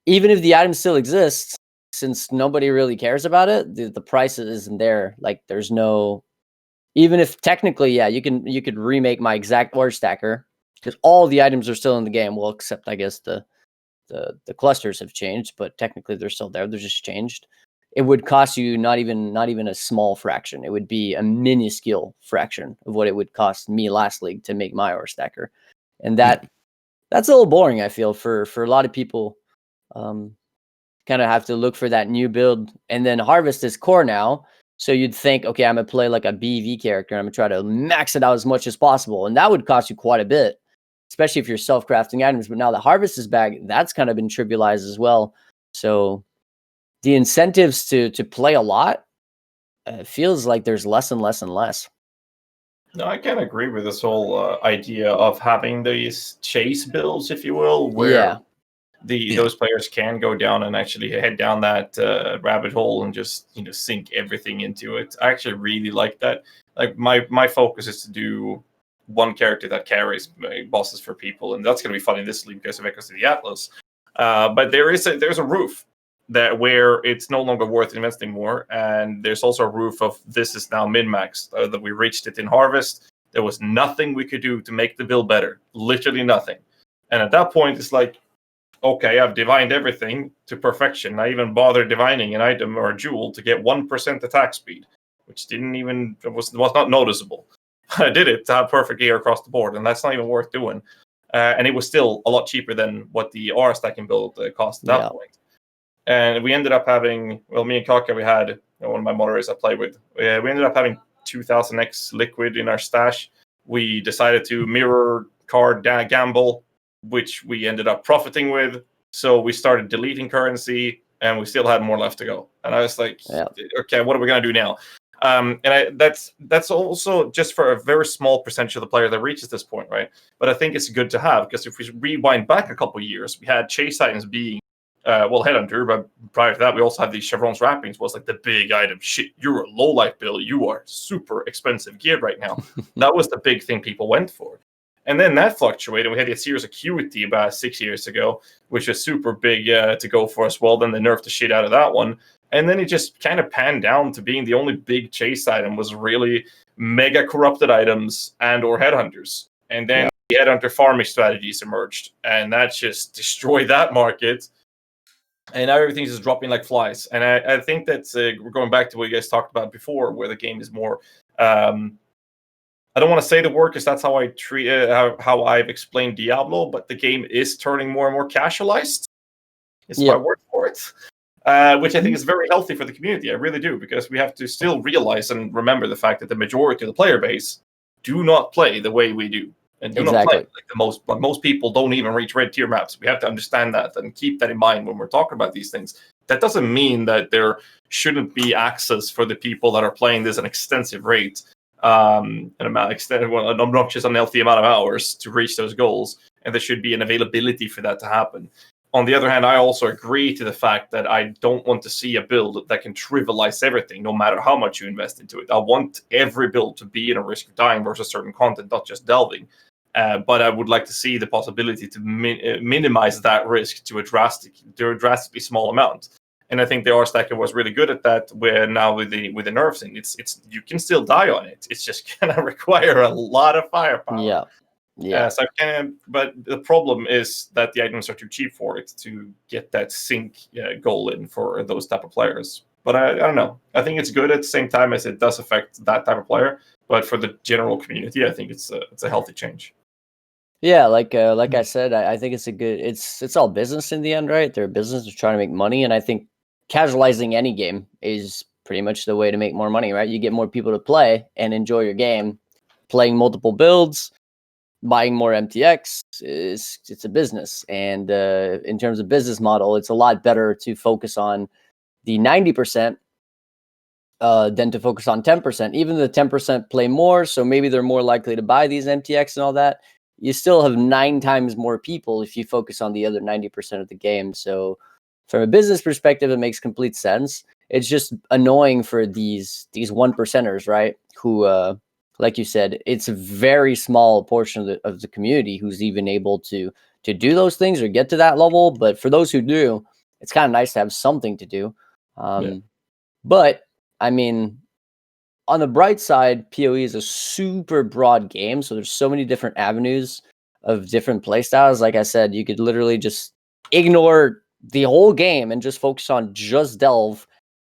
even if the item still exists, since nobody really cares about it, the price isn't there. Like there's no, even if technically, yeah, you could remake my exact Ore Stacker, because all the items are still in the game. Well, except I guess the clusters have changed, but technically they're still there. They're just changed. It would cost you not even a small fraction. It would be a minuscule fraction of what it would cost me last league to make my Ore Stacker. And that's a little boring, I feel, for a lot of people. Kind of have to look for that new build, and then Harvest is core now. So you'd think, okay, I'm gonna play like a BV character. I'm gonna try to max it out as much as possible, and that would cost you quite a bit, especially if you're self-crafting items. But now that Harvest is back, that's kind of been trivialized as well. So the incentives to play a lot feels like there's less and less and less. No, I can agree with this whole idea of having these chase builds, if you will, where those players can go down and actually head down that rabbit hole and just sink everything into it. I actually really like that. Like my focus is to do one character that carries bosses for people, and that's going to be fun in this league because of Echoes of the Atlas. But there's a roof that where it's no longer worth investing more, and there's also a roof of this is now min-maxed. That we reached it in Harvest. There was nothing we could do to make the build better, literally nothing. And at that point, it's like, okay, I've divined everything to perfection. I even bothered divining an item or a jewel to get 1% attack speed, which was not noticeable. I did it to have perfect gear across the board, and that's not even worth doing. And it was still a lot cheaper than what the aura stacking build cost at that point. And we ended up having, me and Kaka, we had one of my moderators I play with. We ended up having 2000x liquid in our stash. We decided to mirror card gamble, which we ended up profiting with. So we started deleting currency, and we still had more left to go. And I was like, okay, what are we going to do now? That's also just for a very small percentage of the player that reaches this point, right? But I think it's good to have, because if we rewind back a couple of years, we had chase items being, Headhunter, but prior to that, we also had these Chevron's Wrappings was like the big item. Shit, you're a low-life build. You are super expensive gear right now. That was the big thing people went for. And then that fluctuated. We had the Sears Acuity about 6 years ago, which was super big to go for as well. Then they nerfed the shit out of that one. And then it just kind of panned down to being the only big chase item was really mega corrupted items and or headhunters. And then the headhunter farming strategies emerged, and that just destroyed that market. And now everything's just dropping like flies. And I think that's we're going back to what you guys talked about before, where the game is more. I don't want to say the word because that's how I treat how I've explained Diablo, but the game is turning more and more casualized. It's my word for it, which I think is very healthy for the community. I really do, because we have to still realize and remember the fact that the majority of the player base do not play the way we do, and do not play like the most. But most people don't even reach red tier maps. We have to understand that and keep that in mind when we're talking about these things. That doesn't mean that there shouldn't be access for the people that are playing this at an extensive rate. An obnoxious, unhealthy amount of hours to reach those goals, and there should be an availability for that to happen. On the other hand, I also agree to the fact that I don't want to see a build that can trivialize everything, no matter how much you invest into it. I want every build to be in a risk of dying versus certain content, not just delving. But I would like to see the possibility to minimize that risk to a drastically small amount. And I think the R-Stacker was really good at that. Where now with the nerfs in, it's you can still die on it. It's just gonna require a lot of firepower. But the problem is that the items are too cheap for it to get that sync goal in for those type of players. But I don't know. I think it's good at the same time as it does affect that type of player. But for the general community, I think it's a healthy change. Yeah, like I said, I think it's a good. It's all business in the end, right? They're a business trying to make money, and I think casualizing any game is pretty much the way to make more money, right? You get more people to play and enjoy your game, playing multiple builds, buying more MTX. It's a business, and in terms of business model, it's a lot better to focus on the 90% than to focus on 10%. Even the 10% play more, so maybe they're more likely to buy these MTX and all that. You still have 9 times more people if you focus on the other 90% of the game. So from a business perspective, it makes complete sense. It's just annoying for these 1%ers, right? Who, like you said, it's a very small portion of the community who's even able to do those things or get to that level. But for those who do, it's kind of nice to have something to do. But I mean, on the bright side, PoE is a super broad game, so there's so many different avenues of different playstyles. Like I said, you could literally just ignore the whole game and just focus on just delve.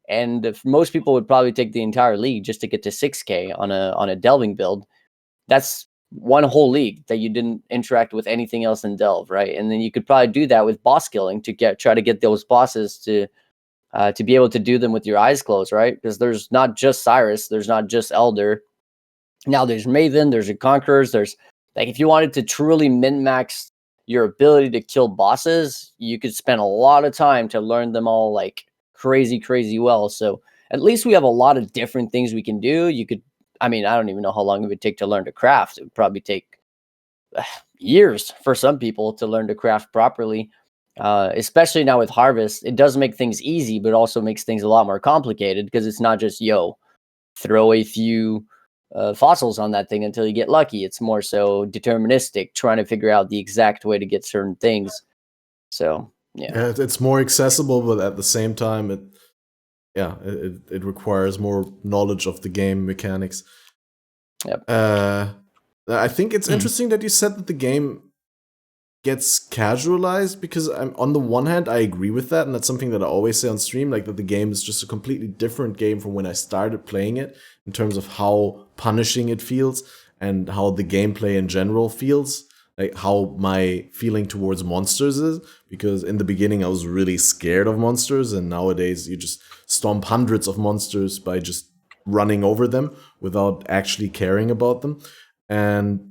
And if most people would probably take the entire league just to get to 6K on a delving build. That's one whole league that you didn't interact with anything else in delve, right? And then you could probably do that with boss killing to try to get those bosses to be able to do them with your eyes closed, right? Because there's not just Cyrus, there's not just Elder. Now there's Maven, there's your Conquerors, there's like if you wanted to truly min-max your ability to kill bosses, you could spend a lot of time to learn them all like crazy well. So at least we have a lot of different things we can do. You could, I mean, I don't even know how long it would take to learn to craft. It would probably take years for some people to learn to craft properly. Especially now with Harvest, it does make things easy, but also makes things a lot more complicated because it's not just, throw a few fossils on that thing until you get lucky. It's more so deterministic, trying to figure out the exact way to get certain things. So, yeah, it's more accessible, but at the same time, it requires more knowledge of the game mechanics. Yep. I think it's interesting that you said that the game gets casualized, because on the one hand, I agree with that, and that's something that I always say on stream, like that the game is just a completely different game from when I started playing it in terms of how punishing it feels and how the gameplay in general feels, like how my feeling towards monsters is, because in the beginning I was really scared of monsters, and nowadays you just stomp hundreds of monsters by just running over them without actually caring about them. And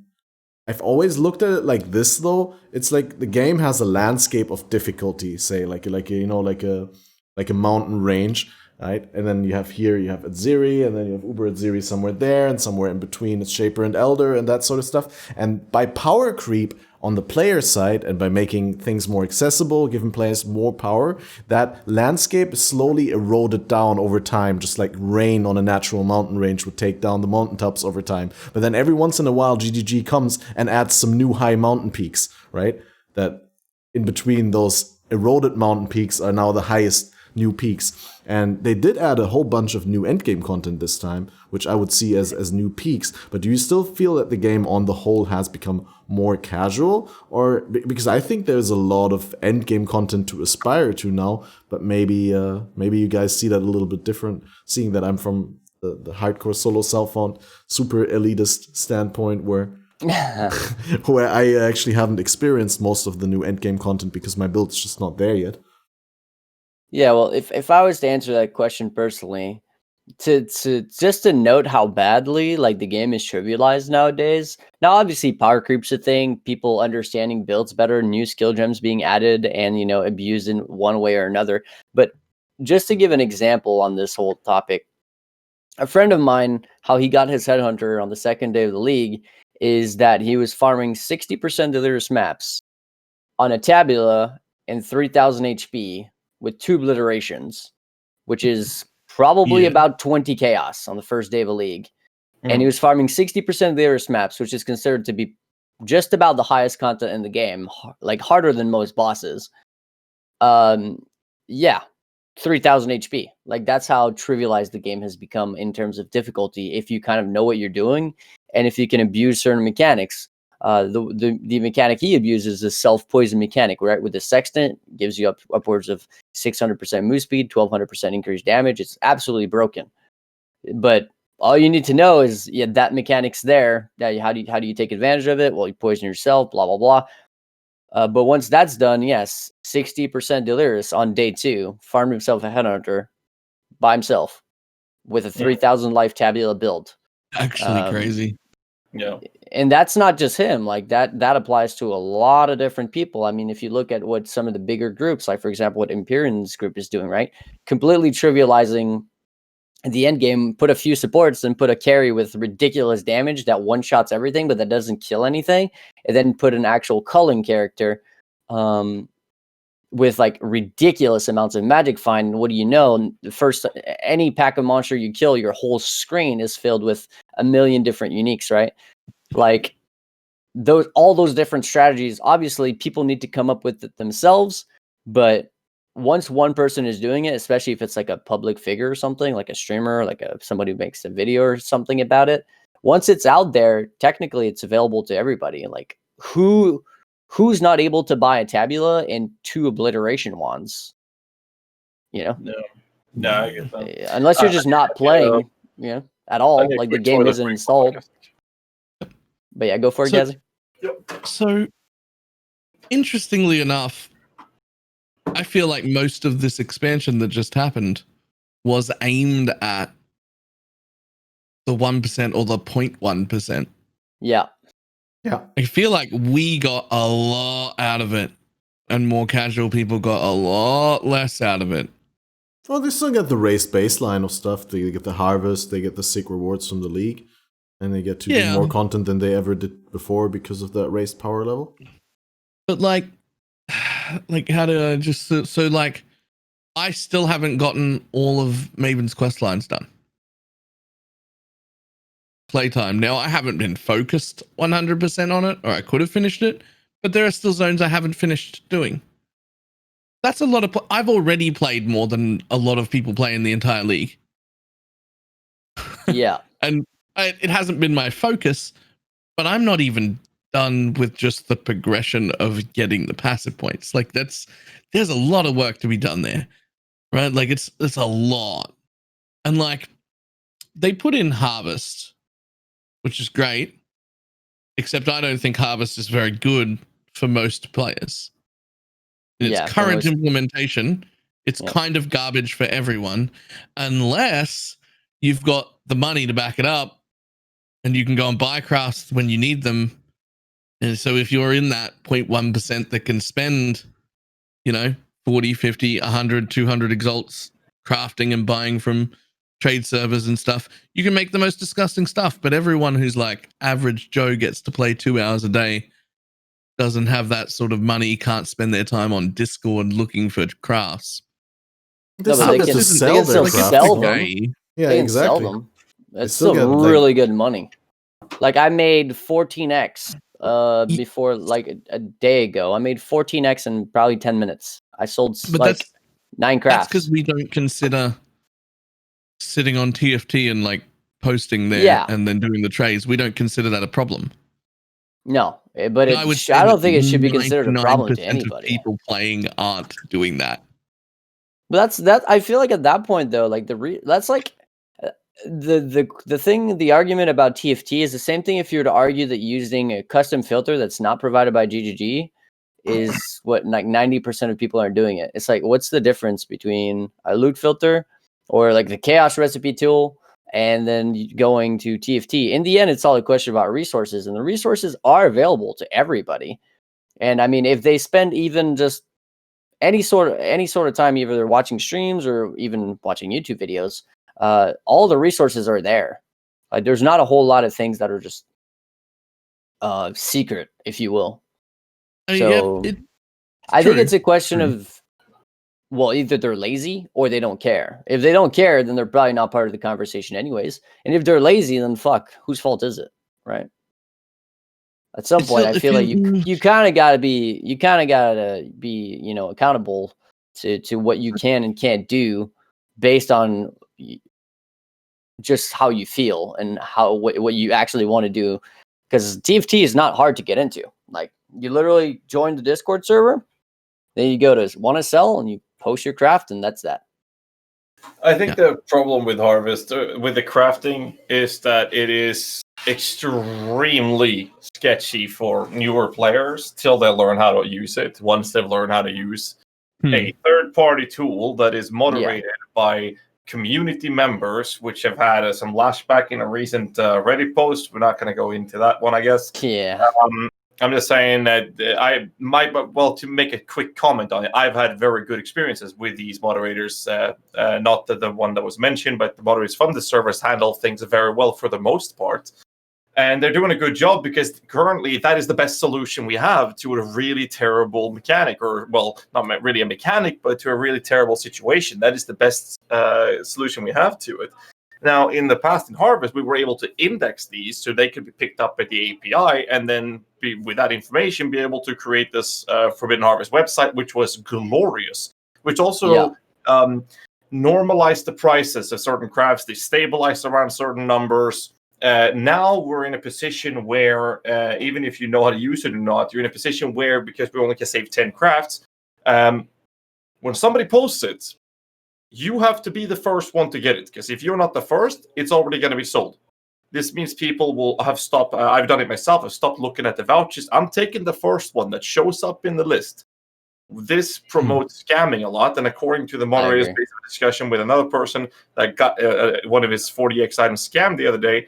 I've always looked at it like this, though. It's like the game has a landscape of difficulty, say, like a mountain range, right? And then you have Atziri, and then you have Uber Atziri somewhere there, and somewhere in between it's Shaper and Elder and that sort of stuff. And by power creep on the player side, and by making things more accessible, giving players more power, that landscape is slowly eroded down over time, just like rain on a natural mountain range would take down the mountaintops over time. But then every once in a while, GGG comes and adds some new high mountain peaks, right? That in between those eroded mountain peaks are now the highest new peaks. And they did add a whole bunch of new endgame content this time, which I would see as new peaks. But do you still feel that the game on the whole has become more casual? Or because I think there's a lot of endgame content to aspire to now, but maybe you guys see that a little bit different, seeing that I'm from the hardcore solo self-found super elitist standpoint where I actually haven't experienced most of the new endgame content because my build's just not there yet. Yeah, well, if I was to answer that question personally, to just to note how badly like the game is trivialized nowadays. Now, obviously, power creep's a thing. People understanding builds better, new skill gems being added, and abused in one way or another. But just to give an example on this whole topic, a friend of mine, how he got his headhunter on the second day of the league is that he was farming 60% delirious maps on a tabula and 3,000 HP with 2 obliterations, which is probably about 20 chaos on the first day of a league. And he was farming 60% delirious maps, which is considered to be just about the highest content in the game, like harder than most bosses. Yeah. 3,000 HP. Like, that's how trivialized the game has become in terms of difficulty. If you kind of know what you're doing, and if you can abuse certain mechanics, the mechanic he abuses is self-poison mechanic, right? With the sextant, gives you upwards of 600% move speed, 1,200% increased damage. It's absolutely broken. But all you need to know is, that mechanic's there. How do you take advantage of it? Well, you poison yourself. Blah blah blah. But once that's done, yes, 60% delirious on day 2, farmed himself a headhunter by himself with a 3,000 life tabula build. Actually crazy. Yeah. And that's not just him. Like that applies to a lot of different people. I mean, if you look at what some of the bigger groups, like for example, what Empyrean's group is doing, right? Completely trivializing the end game, put a few supports and put a carry with ridiculous damage that one-shots everything, but that doesn't kill anything. And then put an actual culling character with like ridiculous amounts of magic find. What do you know? First, any pack of monster you kill, your whole screen is filled with a million different uniques, right? Like all those different strategies, obviously people need to come up with it themselves, but once one person is doing it, especially if it's like a public figure or something, like a streamer, like somebody who makes a video or something about it, once it's out there, technically it's available to everybody. And like who's not able to buy a tabula and 2 obliteration wands? No, I get that. Unless you're just not playing, at all. Like the game isn't installed. But yeah, go for it, Ghazzy. So, interestingly enough, I feel like most of this expansion that just happened was aimed at the 1% or the 0.1%. Yeah. Yeah. I feel like we got a lot out of it, and more casual people got a lot less out of it. Well, they still get the raised baseline of stuff. They get the harvest, they get the sick rewards from the league, and they get to do more content than they ever did before because of that raised power level. But like how do I just so like I still haven't gotten all of Maven's quest lines done. Playtime. Now I haven't been focused 100% on it, or I could have finished it, but there are still zones I haven't finished doing. That's a lot of I've already played more than a lot of people play in the entire league. Yeah. And it hasn't been my focus, but I'm not even done with just the progression of getting the passive points. Like there's a lot of work to be done there, right? Like it's a lot. And like they put in harvest, which is great, except I don't think harvest is very good for most players. In its current implementation, it's kind of garbage for everyone, unless you've got the money to back it up and you can go and buy crafts when you need them. And so if you're in that 0.1% that can spend, 40, 50, 100, 200 exalts crafting and buying from trade servers and stuff, you can make the most disgusting stuff. But everyone who's like average Joe gets to play 2 hours a day, doesn't have that sort of money, can't spend their time on Discord looking for crafts. They can still sell them. Yeah, they can exactly. Sell them. It's still really good money. Like I made 14x before like a day ago. I made 14x in probably 10 minutes. I sold 9 That's crafts. because we don't consider sitting on TFT and like posting there Yeah. and then doing the trades. We don't consider that a problem. No, but And I would say I don't that think it should be considered a problem to 99% anybody. of people playing aren't doing that. But that. I feel like at that point though, like that's like the thing. The argument about TFT is the same thing if you were to argue that using a custom filter that's not provided by GGG is what like 90% of people aren't doing it. It's like, what's the difference between a loot filter or like the chaos recipe tool and then going to TFT? In the end, it's all a question about resources, and the resources are available to everybody. And I mean, if they spend even just any sort of time, either they're watching streams or even watching YouTube videos, all the resources are there. Like, there's not a whole lot of things that are just secret, if you will. So I think it's a question of, well, either they're lazy or they don't care. If they don't care, then they're probably not part of the conversation anyways. And if they're lazy, then fuck, whose fault is it, right? At some point, I feel like you kind of gotta be accountable to what you can and can't do based on just how you feel and what you actually want to do. Because TFT is not hard to get into. Like, you literally join the Discord server, then you go to want to sell and you post your craft, and that's that. I think the problem with Harvest, with the crafting, is that it is extremely sketchy for newer players till they learn how to use it. Once they've learned how to use a third-party tool that is moderated by community members, which have had some lashback in a recent Reddit post. We're not going to go into that one, I guess. Yeah. I'm just saying that to make a quick comment on it, I've had very good experiences with these moderators. Not the one that was mentioned, but the moderators from the servers handle things very well for the most part. And they're doing a good job because currently that is the best solution we have to a really terrible mechanic, or, well, not really a mechanic, but to a really terrible situation. That is the best solution we have to it. Now, in the past in Harvest, we were able to index these so they could be picked up at the API, and then with that information, be able to create this Forbidden Harvest website, which was glorious, which also normalized the prices of certain crafts. They stabilized around certain numbers. Now we're in a position where, even if you know how to use it or not, you're in a position where, because we only can save 10 crafts, when somebody posts it, you have to be the first one to get it, because if you're not the first, it's already going to be sold. This means people will have stopped. I've done it myself. I've stopped looking at the vouchers. I'm taking the first one that shows up in the list. This promotes scamming a lot, and according to the moderators, based on a discussion with another person that got one of his 40x items scammed the other day,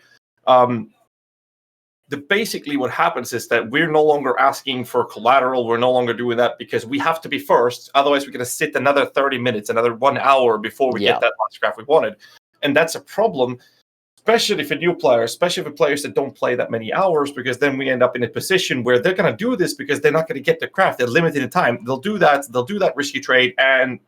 basically what happens is that we're no longer asking for collateral. We're no longer doing that because we have to be first. Otherwise, we're going to sit another 30 minutes, another 1 hour before we get that last craft we wanted. And that's a problem, especially for new players, especially for players that don't play that many hours, because then we end up in a position where they're going to do this because they're not going to get the craft. They're limited in time. They'll do that risky trade, and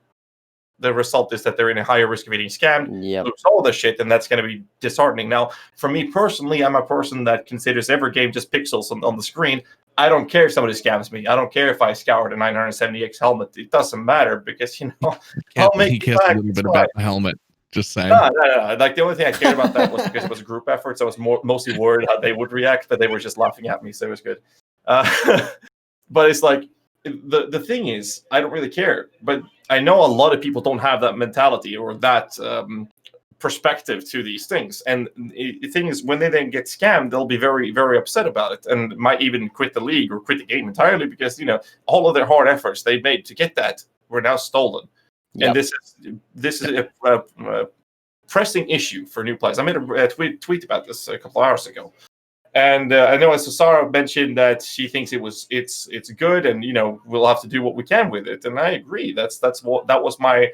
the result is that they're in a higher risk of getting scammed, lose all the shit, and that's going to be disheartening. Now, for me personally, I'm a person that considers every game just pixels on the screen. I don't care if somebody scams me. I don't care if I scoured a 970X helmet. It doesn't matter, because, I'll make he cares a little bit about the helmet. Just saying. No. Like, the only thing I cared about that was because it was a group effort, so I was mostly worried how they would react, but they were just laughing at me, so it was good. But it's like, the thing is, I don't really care. But I know a lot of people don't have that mentality or that perspective to these things. And the thing is, when they then get scammed, they'll be very, very upset about it, and might even quit the league or quit the game entirely, because, all of their hard efforts they made to get that were now stolen. And this is a pressing issue for new players. I made a tweet about this a couple hours ago. And I know Cesaro mentioned that she thinks it's good, and we'll have to do what we can with it. And I agree. That was my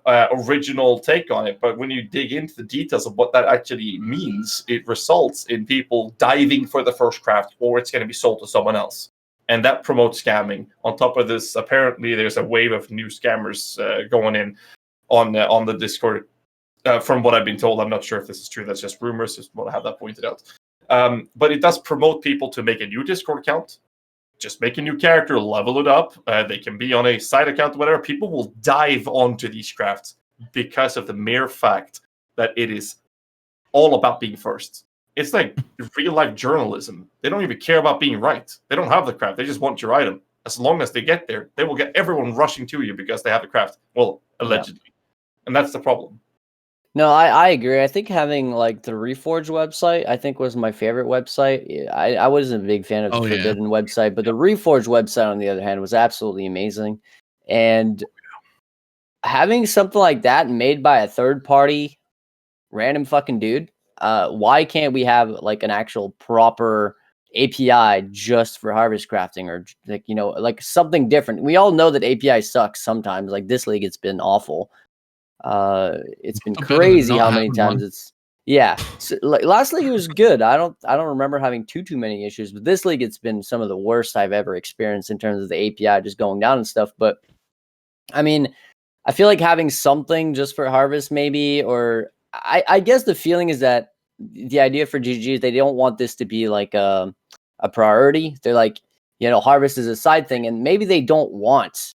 original take on it. But when you dig into the details of what that actually means, it results in people diving for the first craft, or it's going to be sold to someone else, and that promotes scamming. On top of this, apparently there's a wave of new scammers going in on the Discord. From what I've been told, I'm not sure if this is true. That's just rumors. Just want to have that pointed out. But it does promote people to make a new Discord account, just make a new character, level it up. They can be on a side account, whatever. People will dive onto these crafts because of the mere fact that it is all about being first. It's like real life journalism. They don't even care about being right. They don't have the craft. They just want your item. As long as they get there, they will get everyone rushing to you because they have the craft. Well, allegedly. Yeah. And that's the problem. No, I agree. I think having like the Reforge website, I think was my favorite website. I wasn't a big fan of the Forbidden website, but the Reforge website, on the other hand, was absolutely amazing. And having something like that made by a third party random fucking dude, why can't we have like an actual proper API just for harvest crafting, or like, you know, like something different? We all know that API sucks sometimes. Like this league, it's been awful. It's been crazy how many times it's so, like last league it was good. I don't remember having too many issues, but this league it's been some of the worst I've ever experienced in terms of the API just going down and stuff. But I mean, I feel like having something just for harvest maybe, or I guess the feeling is that the idea for GG is they don't want this to be like a priority. They're like, you know, harvest is a side thing, and maybe they don't want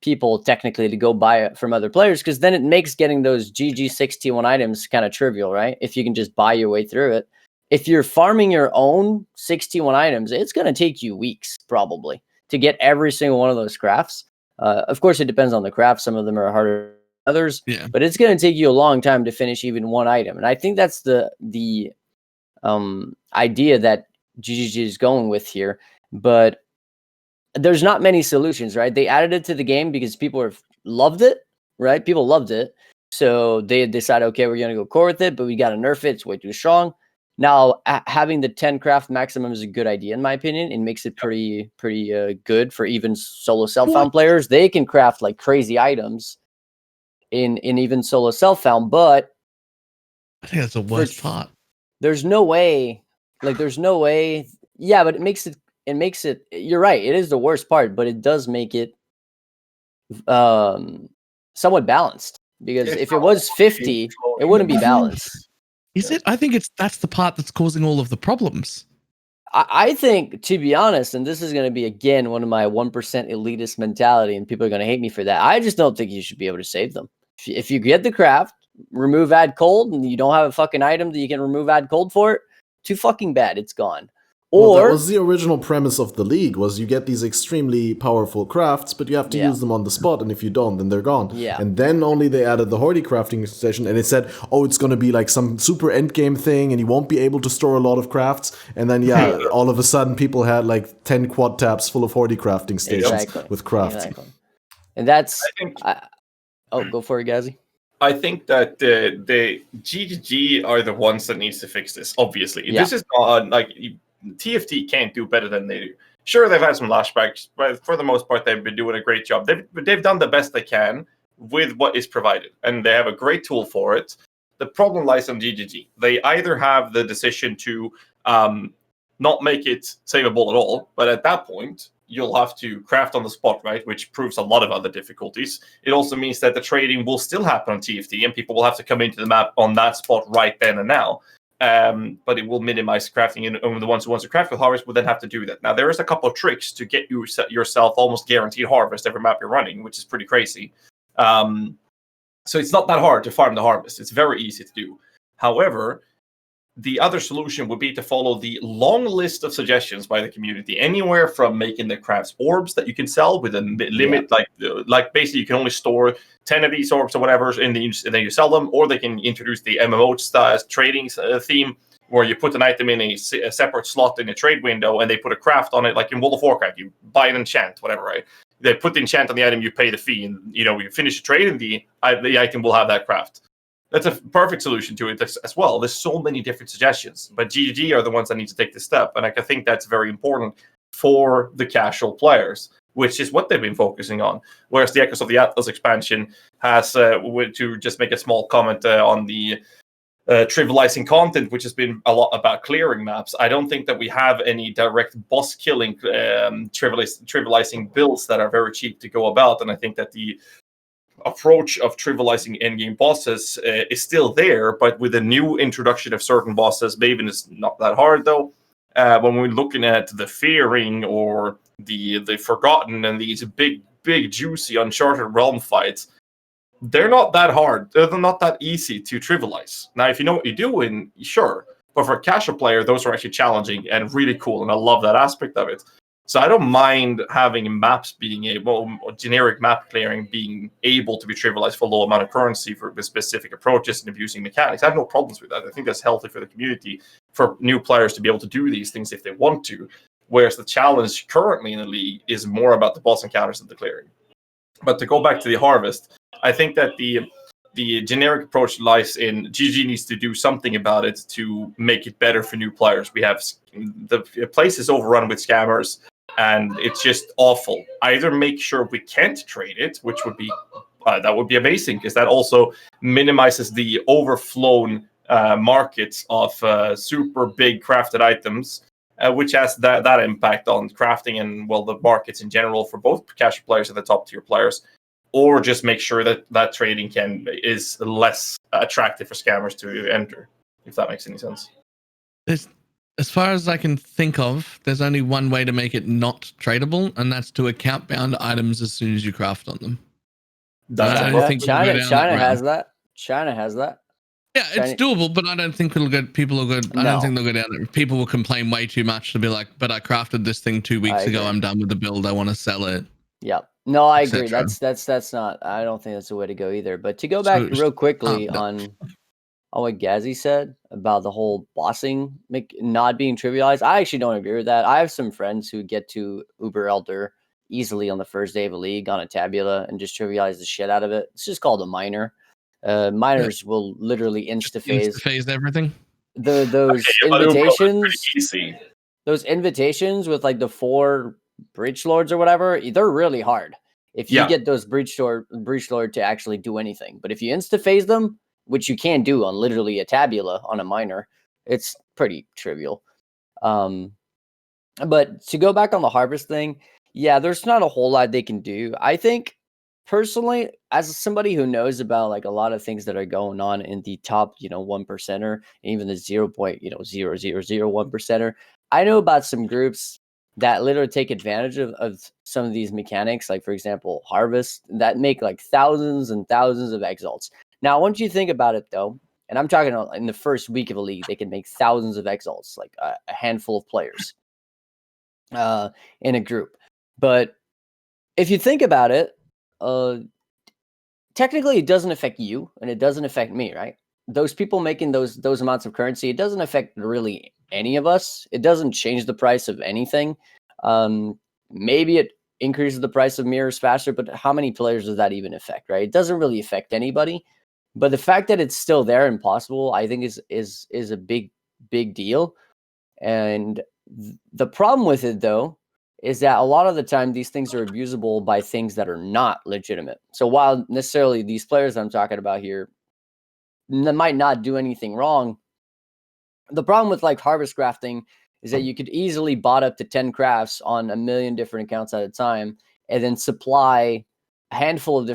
people technically to go buy it from other players, because then it makes getting those GG 6T1 items kind of trivial, right? If you can just buy your way through it. If you're farming your own 6T1 items, it's going to take you weeks probably to get every single one of those crafts. Of course, it depends on the craft. Some of them are harder than others, but it's going to take you a long time to finish even one item. And I think that's the idea that GGG is going with here. But there's not many solutions, right? They added it to the game because people loved it, right? People loved it. So they decided, okay, we're going to go core with it, but we got to nerf it. It's way too strong. Now, having the 10 craft maximum is a good idea, in my opinion. It makes it pretty good for even solo self-found players. They can craft like crazy items in even solo self-found, but I think that's the worst part. There's no way. Yeah, but it makes it, you're right, it is the worst part, but it does make it somewhat balanced, because if it was 50 it wouldn't be balanced. Is it? I think that's the part that's causing all of the problems. I think, to be honest, and this is going to be again one of my 1% elitist mentality, and people are going to hate me for that, I just don't think you should be able to save them. If you get the craft, remove add cold, and you don't have a fucking item that you can remove add cold for it, too fucking bad, it's gone. Well, that was the original premise of the league, was you get these extremely powerful crafts, but you have to use them on the spot, and if you don't, then they're gone. Yeah. And then only they added the Hoardy crafting station, and it said, oh, it's going to be like some super endgame thing, and you won't be able to store a lot of crafts. And then, all of a sudden, people had like 10 quad tabs full of Hoardy crafting stations with crafts. Exactly. And that's... go for it, Ghazzy. I think that the GGG are the ones that needs to fix this, obviously. This is not like... TFT can't do better than they do. Sure, they've had some lashbacks, but for the most part, they've been doing a great job. They've done the best they can with what is provided, and they have a great tool for it. The problem lies on GGG. They either have the decision to not make it savable at all, but at that point, you'll have to craft on the spot, right? Which proves a lot of other difficulties. It also means that the trading will still happen on TFT, and people will have to come into the map on that spot right then and now. But it will minimize crafting, and only the ones who want to craft with harvest will then have to do that. Now, there is a couple of tricks to get yourself almost guaranteed harvest every map you're running, which is pretty crazy. So it's not that hard to farm the harvest. It's very easy to do. However, the other solution would be to follow the long list of suggestions by the community, anywhere from making the crafts orbs that you can sell with a limit, like basically you can only store 10 of these orbs or whatever, and then you sell them, or they can introduce the MMO style trading theme, where you put an item in a separate slot in a trade window, and they put a craft on it, like in World of Warcraft, you buy an enchant, whatever, right? They put the enchant on the item, you pay the fee, and you finish the trade, and the item will have that craft. That's a perfect solution to it as well. There's so many different suggestions, but GGG are the ones that need to take this step, and I think that's very important for the casual players, which is what they've been focusing on. Whereas the Echoes of the Atlas expansion has, to just make a small comment on the trivializing content, which has been a lot about clearing maps. I don't think that we have any direct boss killing trivializing builds that are very cheap to go about, and I think that the approach of trivializing endgame bosses is still there, but with a new introduction of certain bosses. Maven is not that hard though, when we're looking at the Fearing or the Forgotten and these big, juicy Uncharted Realm fights, they're not that hard. They're not that easy to trivialize. Now, if you know what you're doing, sure. But for a casual player, those are actually challenging and really cool, and I love that aspect of it. So I don't mind having maps being able, or generic map clearing being able to be trivialized for low amount of currency for specific approaches and abusing mechanics. I have no problems with that. I think that's healthy for the community, for new players to be able to do these things if they want to. Whereas the challenge currently in the league is more about the boss encounters and the clearing. But to go back to the harvest, I think that the generic approach lies in GG needs to do something about it to make it better for new players. We have the place is overrun with scammers, and it's just awful. Either make sure we can't trade it, which would be that would be amazing, because that also minimizes the overflown markets of super big crafted items, which has that impact on crafting and, well, the markets in general for both casual players and the top tier players. Or just make sure that trading is less attractive for scammers to enter, if that makes any sense. As far as I can think of, there's only one way to make it not tradable, and that's to account bound items as soon as you craft on them. China has that. China has that. Yeah, it's doable, but I don't think people will go. I don't think they'll go down there. People will complain way too much to be like, but I crafted this thing 2 weeks ago. I'm done with the build. I want to sell it. Yep. No, I agree. That's not. I don't think that's the way to go either. But to go back real quickly on what Ghazzy said about the whole bossing not being trivialized, I actually don't agree with that. I have some friends who get to Uber Elder easily on the first day of a league on a tabula and just trivialize the shit out of it. It's just called a minor. Minors will literally insta-phase everything. Those invitations. Those invitations with like the 4 Breach Lords or whatever, they're really hard if you get those Breach Lord to actually do anything. But if you insta-phase them, which you can do on literally a tabula on a minor, it's pretty trivial. But to go back on the harvest thing, yeah, there's not a whole lot they can do. I think personally, as somebody who knows about like a lot of things that are going on in the top, 1%er, and even the 0.0001%er, I know about some groups that literally take advantage of some of these mechanics, like for example, harvest, that make like thousands and thousands of exalts. Now, once you think about it though, and I'm talking about in the first week of a league, they can make thousands of exalts, like a handful of players in a group. But if you think about it, technically it doesn't affect you and it doesn't affect me, right? Those people making those amounts of currency, it doesn't affect really any of us. It doesn't change the price of anything. Maybe it increases the price of mirrors faster, but how many players does that even affect, right? It doesn't really affect anybody. But the fact that it's still there and possible, I think is a big deal. And the problem with it though is that a lot of the time these things are abusable by things that are not legitimate. So while necessarily these players I'm talking about here might not do anything wrong, the problem with like harvest crafting is that you could easily bot up to 10 crafts on a million different accounts at a time and then supply a handful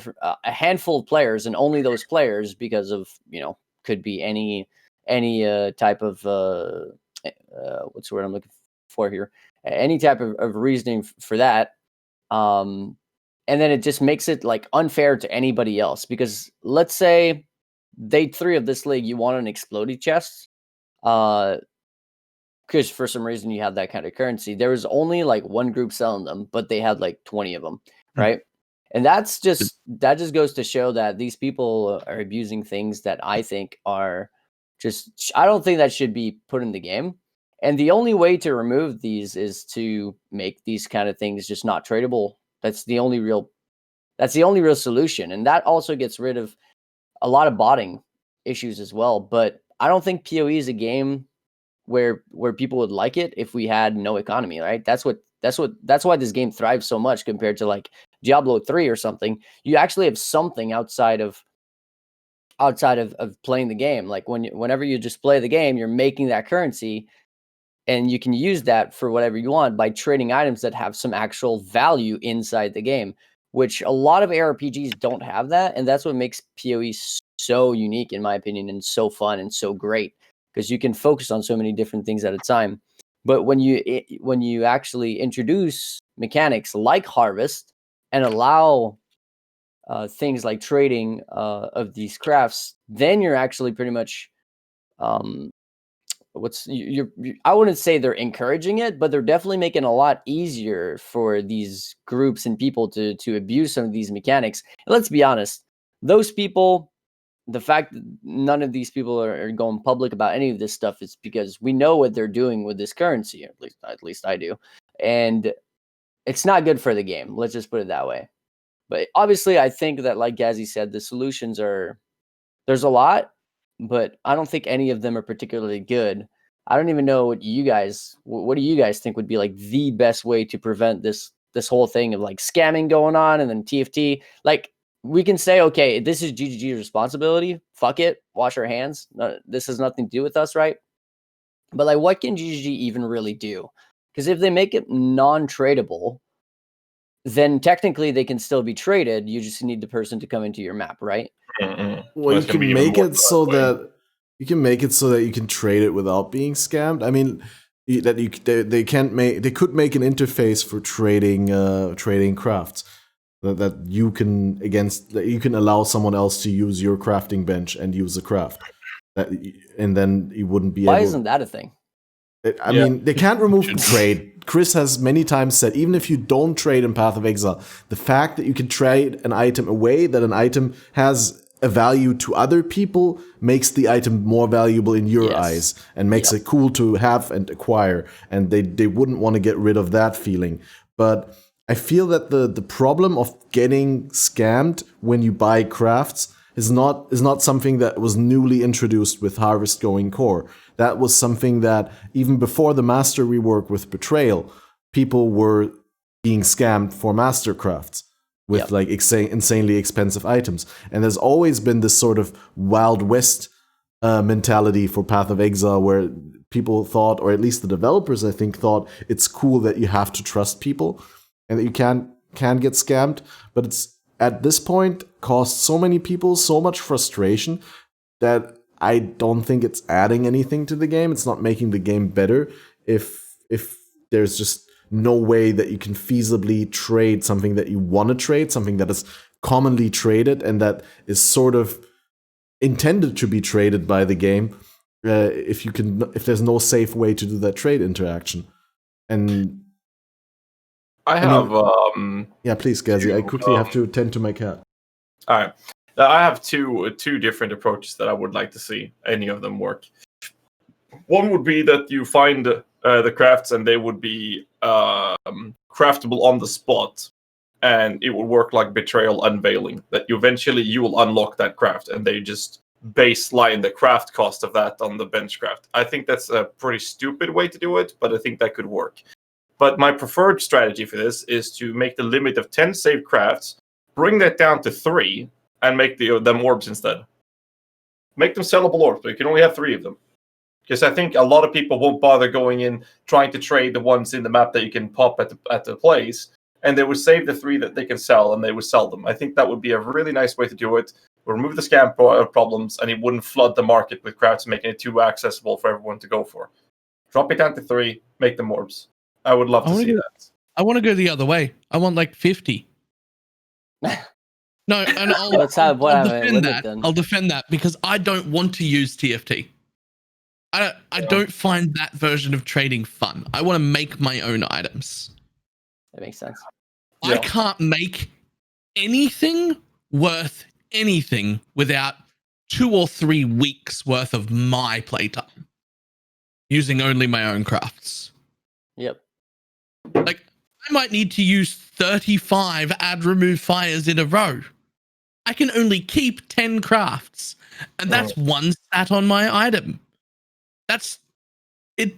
of players, and only those players, because of, could be any type of what's the word I'm looking for here, any type of reasoning for that, and then it just makes it like unfair to anybody else. Because let's say day 3 of this league, you want an exploded chest, because for some reason you have that kind of currency. There was only like one group selling them, but they had like 20 of them, right? And that just goes to show that these people are abusing things that I think are just, I don't think that should be put in the game. And the only way to remove these is to make these kind of things just not tradable. That's the only real solution. And that also gets rid of a lot of botting issues as well. But I don't think PoE is a game where people would like it if we had no economy, right? That's why this game thrives so much compared to like Diablo 3 or something. You actually have something outside of playing the game. Like whenever you just play the game, you're making that currency, and you can use that for whatever you want by trading items that have some actual value inside the game, which a lot of ARPGs don't have that. And that's what makes PoE so unique, in my opinion, and so fun and so great, because you can focus on so many different things at a time. But when you actually introduce mechanics like harvest and allow things like trading of these crafts, then you're actually pretty much I wouldn't say they're encouraging it, but they're definitely making it a lot easier for these groups and people to abuse some of these mechanics. And let's be honest, those people, the fact that none of these people are going public about any of this stuff is because we know what they're doing with this currency. At least I do, and it's not good for the game. Let's just put it that way. But obviously, I think that, like Ghazzy said, the solutions there's a lot, but I don't think any of them are particularly good. I don't even know what do you guys think would be like the best way to prevent this whole thing of like scamming going on and then TFT. Like, we can say, okay, this is GGG's responsibility. Fuck it, wash our hands. This has nothing to do with us, right? But like, what can GGG even really do? Because if they make it non-tradable, then technically they can still be traded. You just need the person to come into your map, right? Well, you can make it so that you can trade it without being scammed. I mean, they could make an interface for trading crafts that you can allow someone else to use your crafting bench and use a craft, and then you wouldn't be. Why isn't that a thing? I mean, they can't remove trade. Chris has many times said, even if you don't trade in Path of Exile, the fact that you can trade an item away, that an item has a value to other people, makes the item more valuable in your eyes and makes it cool to have and acquire. And they wouldn't want to get rid of that feeling. But I feel that the problem of getting scammed when you buy crafts is not something that was newly introduced with Harvest Going Core. That was something that even before the Master rework with Betrayal, people were being scammed for Master crafts with like insanely expensive items. And there's always been this sort of Wild West mentality for Path of Exile where people thought, or at least the developers I think thought, it's cool that you have to trust people and that you can get scammed. But it's at this point caused so many people so much frustration that I don't think it's adding anything to the game. It's not making the game better if there's just no way that you can feasibly trade something that you want to trade, something that is commonly traded and that is sort of intended to be traded by the game. If there's no safe way to do that trade interaction. And I have yeah, please, Ghazzy. I quickly have to tend to my cat. All right. I have two different approaches that I would like to see any of them work. One would be that you find the crafts and they would be craftable on the spot, and it would work like Betrayal Unveiling. That you will unlock that craft, and they just baseline the craft cost of that on the bench craft. I think that's a pretty stupid way to do it, but I think that could work. But my preferred strategy for this is to make the limit of 10 saved crafts, bring that down to 3, and make them orbs instead. Make them sellable orbs, but you can only have 3 of them. Because I think a lot of people won't bother going in trying to trade the ones in the map that you can pop at the place, and they would save the 3 that they can sell, and they would sell them. I think that would be a really nice way to do it. Remove the scam problems, and it wouldn't flood the market with crafts, making it too accessible for everyone to go for. Drop it down to 3, make them orbs. I would love to see that. I want to go the other way. I want like 50. No, and I'll defend that. I'll defend that because I don't want to use TFT. I don't find that version of trading fun. I want to make my own items. That makes sense. I can't make anything worth anything without 2 or 3 weeks worth of my playtime using only my own crafts. Yep. Like, I might need to use 35 add remove fires in a row. I can only keep 10 crafts, and that's 1 stat on my item. That's it.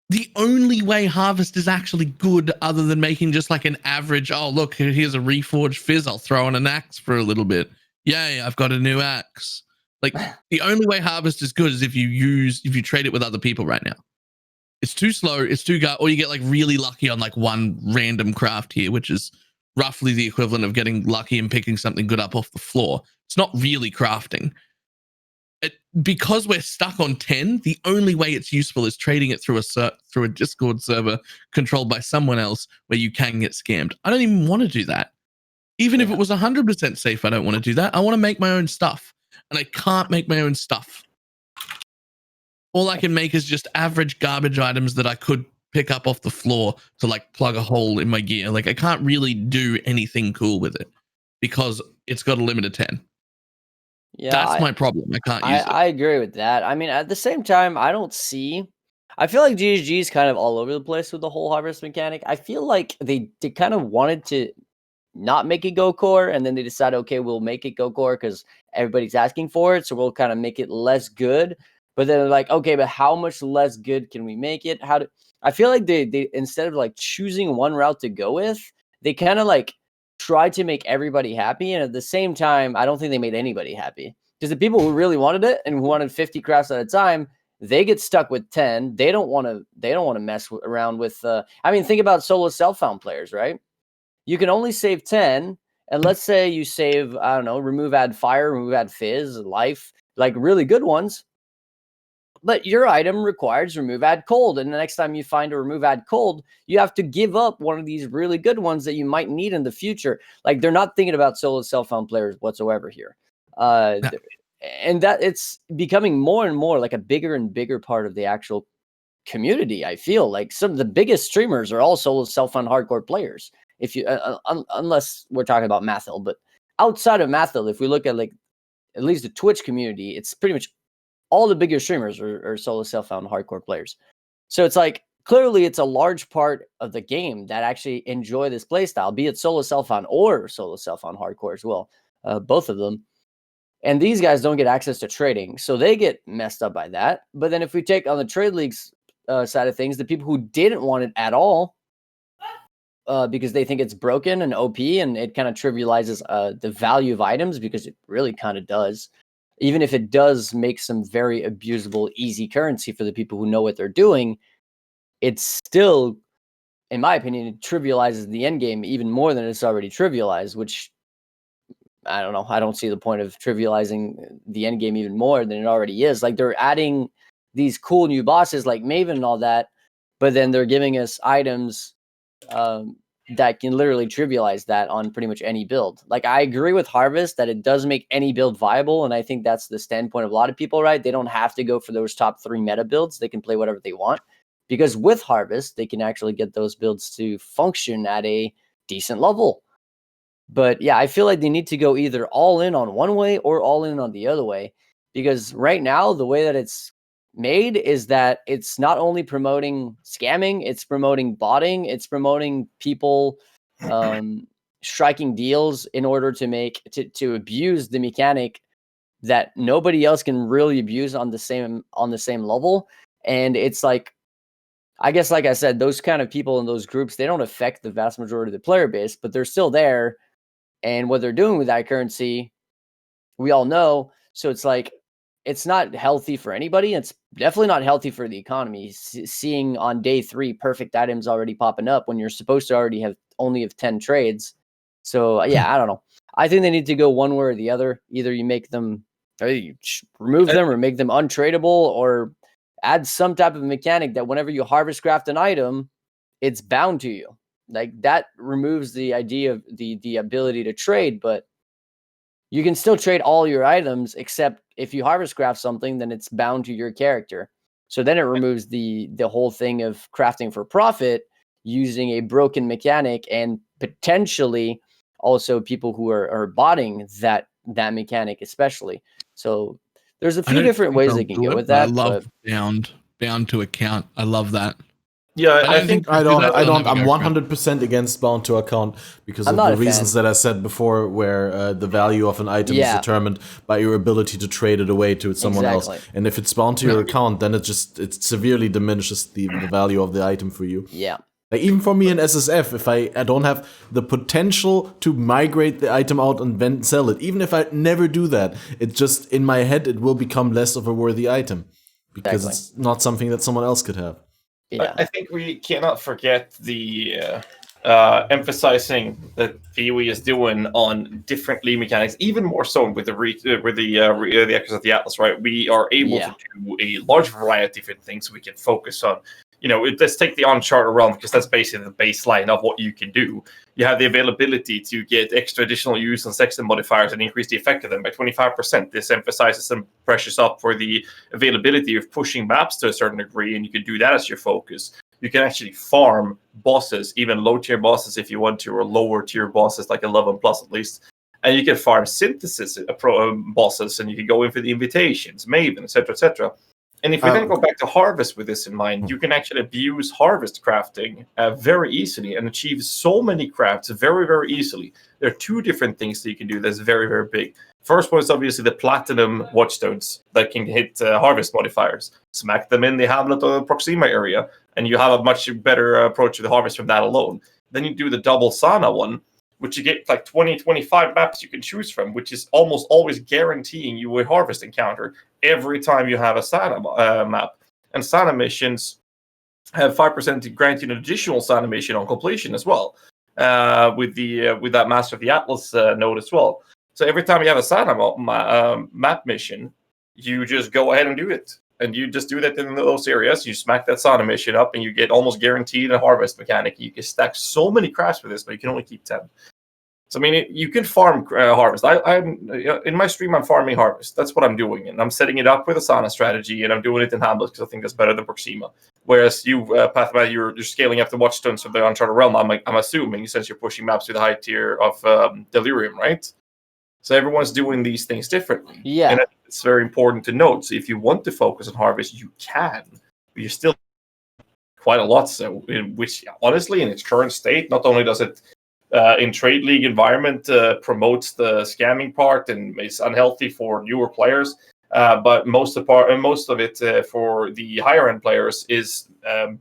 The only way Harvest is actually good, other than making just like an average, oh, look, here's a reforged fizz, I'll throw on an axe for a little bit. Yay, I've got a new axe. Like, the only way Harvest is good is if you trade it with other people right now. It's too slow, it's too or you get like really lucky on like one random craft here, which is roughly the equivalent of getting lucky and picking something good up off the floor. It's not really crafting. because we're stuck on 10, the only way it's useful is trading it through a Discord server controlled by someone else where you can get scammed. I don't even want to do that. Even if it was 100% safe, I don't want to do that. I want to make my own stuff, and I can't make my own stuff. All I can make is just average garbage items that I could pick up off the floor to like plug a hole in my gear. Like I can't really do anything cool with it because it's got a limit of 10. Yeah, that's my problem. I can't use it. I agree with that. I mean, at the same time, I feel like GHG is kind of all over the place with the whole harvest mechanic. I feel like they kind of wanted to not make it go core, and then they decided, okay, we'll make it go core because everybody's asking for it, so we'll kind of make it less good. But then they're like, okay, but how much less good can we make it? I feel like they instead of like choosing one route to go with, they kind of like tried to make everybody happy, and at the same time, I don't think they made anybody happy. Because the people who really wanted it and who wanted 50 crafts at a time, they get stuck with 10. They don't want to mess around with. I mean, think about solo self-found players, right? You can only save 10, and let's say you save, I don't know, remove add fire, remove add fizz, life, like really good ones. But your item requires remove add cold, and the next time you find a remove add cold, you have to give up one of these really good ones that you might need in the future. Like they're not thinking about solo self-found players whatsoever here, and that it's becoming more and more like a bigger and bigger part of the actual community. I feel like some of the biggest streamers are all solo self-found hardcore players. If you unless we're talking about Mathil, but outside of Mathil, if we look at like at least the Twitch community, it's pretty much all the bigger streamers are solo self-found hardcore players. So it's like, clearly it's a large part of the game that actually enjoy this playstyle, be it solo self-found or solo self-found hardcore as well, both of them. And these guys don't get access to trading, so they get messed up by that. But then if we take on the trade leagues side of things, the people who didn't want it at all, because they think it's broken and OP, and it kind of trivializes the value of items, because it really kind of does. Even if it does make some very abusable, easy currency for the people who know what they're doing, it's still, in my opinion, it trivializes the end game even more than it's already trivialized, which I don't know. I don't see the point of trivializing the end game even more than it already is. Like they're adding these cool new bosses like Maven and all that, but then they're giving us items that can literally trivialize that on pretty much any build. Like I agree with Harvest that it does make any build viable, and I think that's the standpoint of a lot of people, right? They don't have to go for those top 3 meta builds. They can play whatever they want, because with Harvest, they can actually get those builds to function at a decent level. But yeah, I feel like they need to go either all in on one way or all in on the other way, because right now, the way that it's made is that it's not only promoting scamming, it's promoting botting, it's promoting people striking deals in order to abuse the mechanic that nobody else can really abuse on the same level. And it's like, I guess, like I said, those kind of people in those groups, they don't affect the vast majority of the player base, but they're still there. And what they're doing with that currency, we all know. So it's like, it's not healthy for anybody. It's definitely not healthy for the economy. Seeing on day 3 perfect items already popping up when you're supposed to already have 10 trades. So yeah, I don't know. I think they need to go one way or the other. Either you make them, or you remove them, or make them untradeable, or add some type of mechanic that whenever you harvest craft an item, it's bound to you. Like that removes the idea of the ability to trade, but you can still trade all your items, except if you harvest craft something, then it's bound to your character. So then it removes the whole thing of crafting for profit using a broken mechanic, and potentially also people who are botting that mechanic especially. So there's a few different ways they can go with that. I love bound to account. I love that. Yeah, I think I'm 100% against bound to account because of the reasons that I said before, where the value of an item is determined by your ability to trade it away to someone else. And if it's bound to your account, then it severely diminishes the value of the item for you. Yeah. Like even for me in SSF, if I don't have the potential to migrate the item out and then sell it, even if I never do that, it just, in my head, it will become less of a worthy item because it's not something that someone else could have. Yeah. I think we cannot forget the emphasizing that PoE is doing on different league mechanics, even more so with the Echoes of the Atlas. Right, we are able to do a large variety of different things. We can focus on, let's take the Uncharted realm, because that's basically the baseline of what you can do. You have the availability to get extra additional use on sexton modifiers and increase the effect of them by 25%. This emphasizes and pressures up for the availability of pushing maps to a certain degree, and you can do that as your focus. You can actually farm bosses, even low-tier bosses if you want to, or lower-tier bosses like 11 plus at least. And you can farm synthesis bosses, and you can go in for the invitations, Maven, etc., etc. And if we then go back to harvest with this in mind, you can actually abuse harvest crafting very easily and achieve so many crafts very, very easily. There are two different things that you can do that's very, very big. First one is obviously the platinum watchstones that can hit harvest modifiers. Smack them in the Hamlet or the Proxima area, and you have a much better approach to the harvest from that alone. Then you do the double Sana one, which you get like 20, 25 maps you can choose from, which is almost always guaranteeing you a harvest encounter every time you have a Sana map. And Sana missions have 5% granting an additional Sana mission on completion as well, with that Master of the Atlas node as well. So every time you have a Sana map mission, you just go ahead and do it. And you just do that in those areas. You smack that Sana mission up, and you get almost guaranteed a harvest mechanic. You can stack so many crafts with this, but you can only keep 10. So, I mean, you can farm harvest. I'm in my stream, I'm farming harvest. That's what I'm doing. And I'm setting it up with a Sana strategy, and I'm doing it in Hamlet because I think that's better than Proxima. Whereas you, PathOfMatth, you're scaling up the watchstones of the Uncharted realm, I'm assuming, since you're pushing maps with a high tier of Delirium, right? So everyone's doing these things differently. Yeah. And it's very important to note. So if you want to focus on harvest, you can. But you're still quite a lot. So, which honestly, in its current state, not only does it in trade league environment promotes the scamming part and is unhealthy for newer players, but most of it for the higher end players is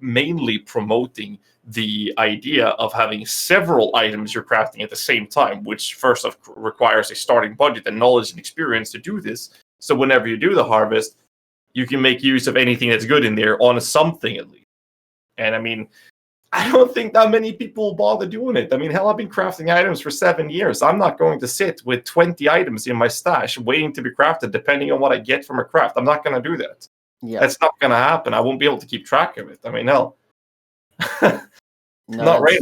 mainly promoting the idea of having several items you're crafting at the same time, which first off requires a starting budget and knowledge and experience to do this. So whenever you do the harvest, you can make use of anything that's good in there on something at least. And I mean, I don't think that many people bother doing it. I mean, hell, I've been crafting items for 7 years. I'm not going to sit with 20 items in my stash waiting to be crafted depending on what I get from a craft. I'm not going to do that. Yeah. That's not going to happen. I won't be able to keep track of it. I mean, hell. No, Not right.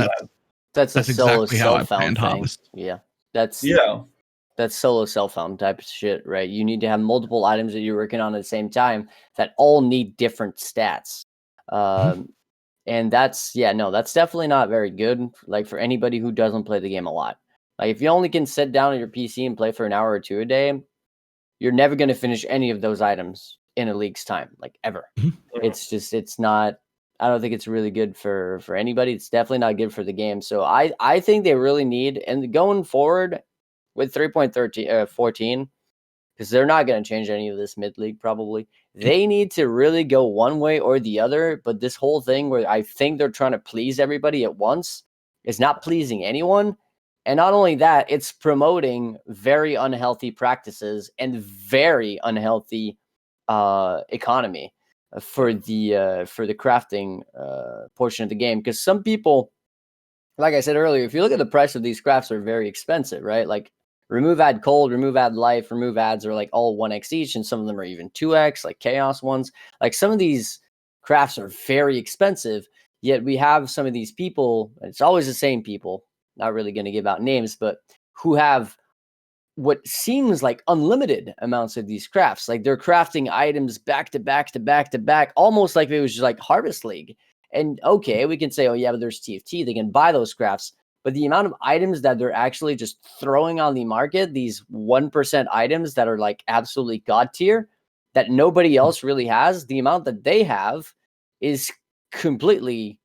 That's a solo exactly how I self-found planned thing. harvest. Yeah. That's solo self-found type of shit, right? You need to have multiple items that you're working on at the same time that all need different stats. And that's definitely not very good. Like for anybody who doesn't play the game a lot. Like if you only can sit down on your PC and play for an hour or two a day, you're never going to finish any of those items in a league's time, like ever. It's not. I don't think it's really good for anybody. It's definitely not good for the game. So I think they really need, and going forward with 3.14, because they're not going to change any of this mid-league probably. They need to really go one way or the other, but this whole thing where I think they're trying to please everybody at once is not pleasing anyone. And not only that, it's promoting very unhealthy practices and very unhealthy economy for the crafting portion of the game. Because some people, like I said earlier, if you look at the price of these crafts, are very expensive, right? Like remove add cold, remove add life, remove adds are like all 1x each, and some of them are even 2x, like chaos ones. Like some of these crafts are very expensive, yet we have some of these people, it's always the same people, not really going to give out names, but who have what seems like unlimited amounts of these crafts. Like they're crafting items back to back to back to back, almost like it was just like Harvest League. And okay, we can say, oh yeah, but there's TFT, they can buy those crafts. But the amount of items that they're actually just throwing on the market, these 1% items that are like absolutely god tier, that nobody else really has, the amount that they have is completely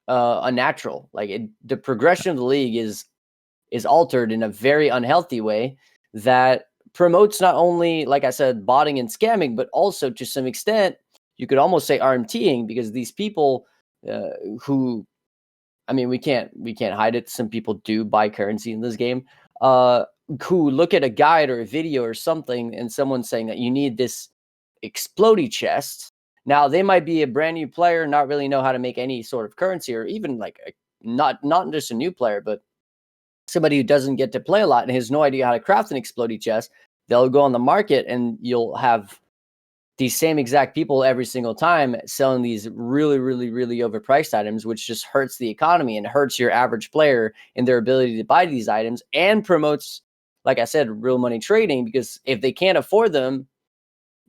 unnatural. Like the progression of the league is altered in a very unhealthy way that promotes not only, like I said, botting and scamming, but also to some extent, you could almost say RMTing, because these people who, I mean, we can't hide it. Some people do buy currency in this game, who look at a guide or a video or something, and someone's saying that you need this explodey chest. Now they might be a brand new player, not really know how to make any sort of currency, or even like not just a new player, but somebody who doesn't get to play a lot and has no idea how to craft an explodey chest, they'll go on the market and you'll have these same exact people every single time selling these really, really, really overpriced items, which just hurts the economy and hurts your average player in their ability to buy these items, and promotes, like I said, real money trading, because if they can't afford them,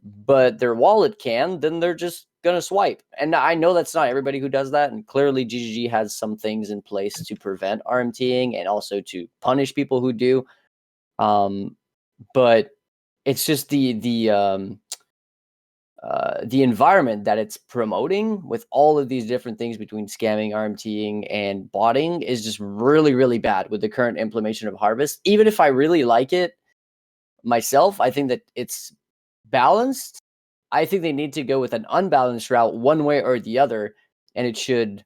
but their wallet can, then they're just going to swipe. And I know that's not everybody who does that. And clearly GGG has some things in place to prevent RMTing and also to punish people who do. But it's just the environment that it's promoting with all of these different things between scamming, RMTing, and botting is just really, really bad with the current implementation of Harvest. Even if I really like it myself, I think that it's balanced. I think they need to go with an unbalanced route one way or the other, and it should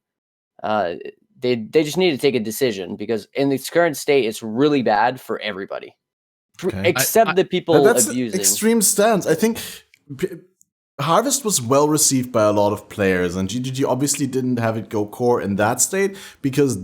they just need to take a decision, because in its current state it's really bad for everybody. Okay. Except the people that's abusing. Extreme stance. I think Harvest was well received by a lot of players, and GGG obviously didn't have it go core in that state, because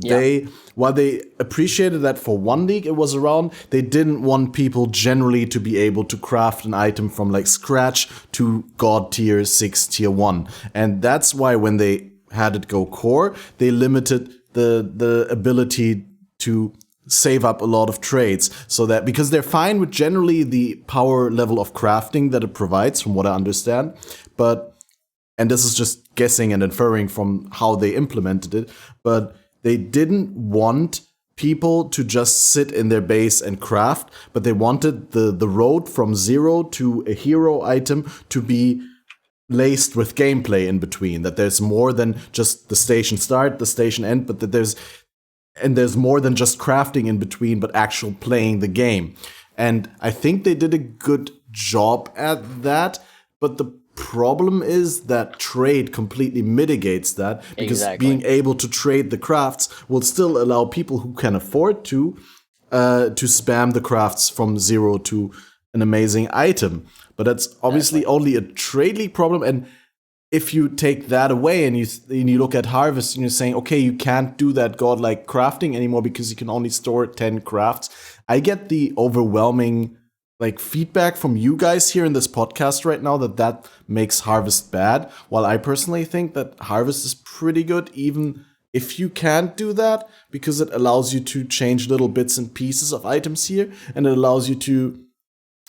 while they appreciated that for one league it was around, they didn't want people generally to be able to craft an item from like scratch to God tier 6, tier 1. And that's why when they had it go core, they limited the ability to save up a lot of trades, so that, because they're fine with generally the power level of crafting that it provides, from what I understand, and this is just guessing and inferring from how they implemented it, but they didn't want people to just sit in their base and craft, but they wanted the road from 0 to a hero item to be laced with gameplay in between, that there's more than just the station start, the station end, but that there's more than just crafting in between, but actual playing the game. And I think they did a good job at that, but the problem is that trade completely mitigates that, because being able to trade the crafts will still allow people who can afford to spam the crafts from 0 to an amazing item. But that's obviously only a trade league problem, and if you take that away and you look at Harvest and you're saying, okay, you can't do that godlike crafting anymore because you can only store 10 crafts. I get the overwhelming like feedback from you guys here in this podcast right now that makes Harvest bad, while I personally think that Harvest is pretty good, even if you can't do that, because it allows you to change little bits and pieces of items here, and it allows you to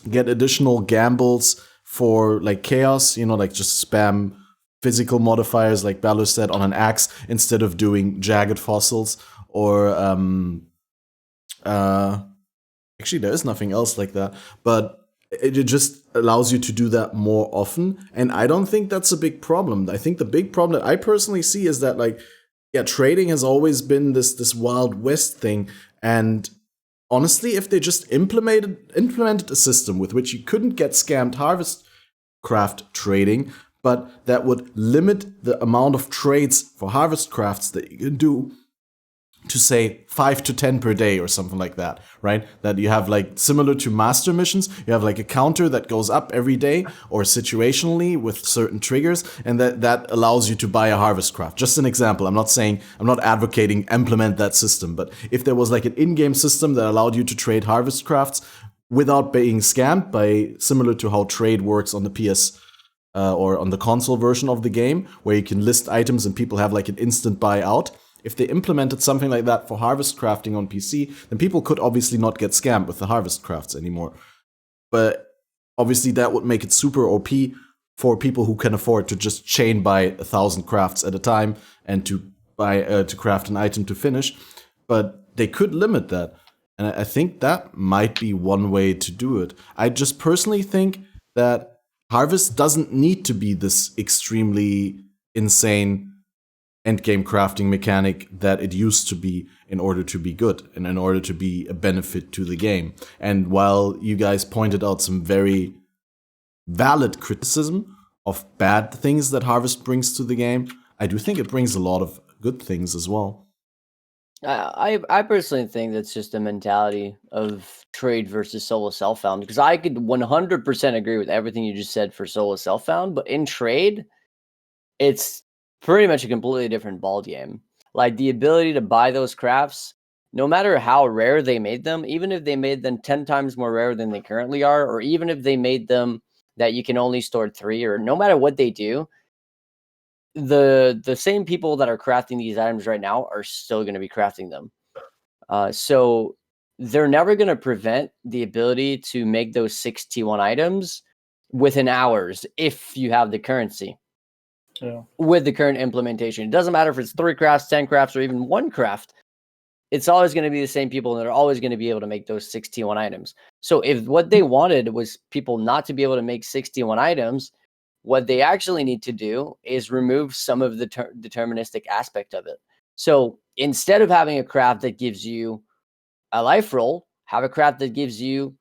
get additional gambles for like chaos, like just spam physical modifiers, like Balor said, on an axe instead of doing jagged fossils, or actually there is nothing else like that, but it just allows you to do that more often, and I don't think that's a big problem. I think the big problem that I personally see is that trading has always been this Wild West thing, and honestly, if they just implemented a system with which you couldn't get scammed Harvest craft trading, but that would limit the amount of trades for Harvest crafts that you can do to, say, 5 to 10 per day or something like that, right? That you have similar to master missions, you have a counter that goes up every day or situationally with certain triggers, and that allows you to buy a Harvest craft. Just an example. I'm not advocating implement that system, but if there was an in-game system that allowed you to trade Harvest crafts without being scammed, by similar to how trade works on the PS or on the console version of the game, where you can list items and people have an instant buyout. If they implemented something like that for Harvest crafting on PC, then people could obviously not get scammed with the Harvest crafts anymore. But obviously that would make it super OP for people who can afford to just chain buy 1,000 crafts at a time and to buy to craft an item to finish. But they could limit that. And I think that might be one way to do it. I just personally think that Harvest doesn't need to be this extremely insane endgame crafting mechanic that it used to be in order to be good and in order to be a benefit to the game. And while you guys pointed out some very valid criticism of bad things that Harvest brings to the game, I do think it brings a lot of good things as well. I personally think that's just a mentality of trade versus solo self-found, because I could 100% agree with everything you just said for solo self-found, but in trade, it's pretty much a completely different ball game. Like the ability to buy those crafts, no matter how rare they made them, even if they made them 10 times more rare than they currently are, or even if they made them that you can only store 3, or no matter what they do, the same people that are crafting these items right now are still going to be crafting them. So they're never going to prevent the ability to make those 6 T1 items within hours if you have the currency. Yeah. With the current implementation, it doesn't matter if it's 3 crafts, 10 crafts, or even 1 craft. It's always going to be the same people, and they're always going to be able to make those 6 T1 items. So if what they wanted was people not to be able to make 6 T1 items, what they actually need to do is remove some of the deterministic aspect of it. So instead of having a craft that gives you a life roll, have a craft that gives you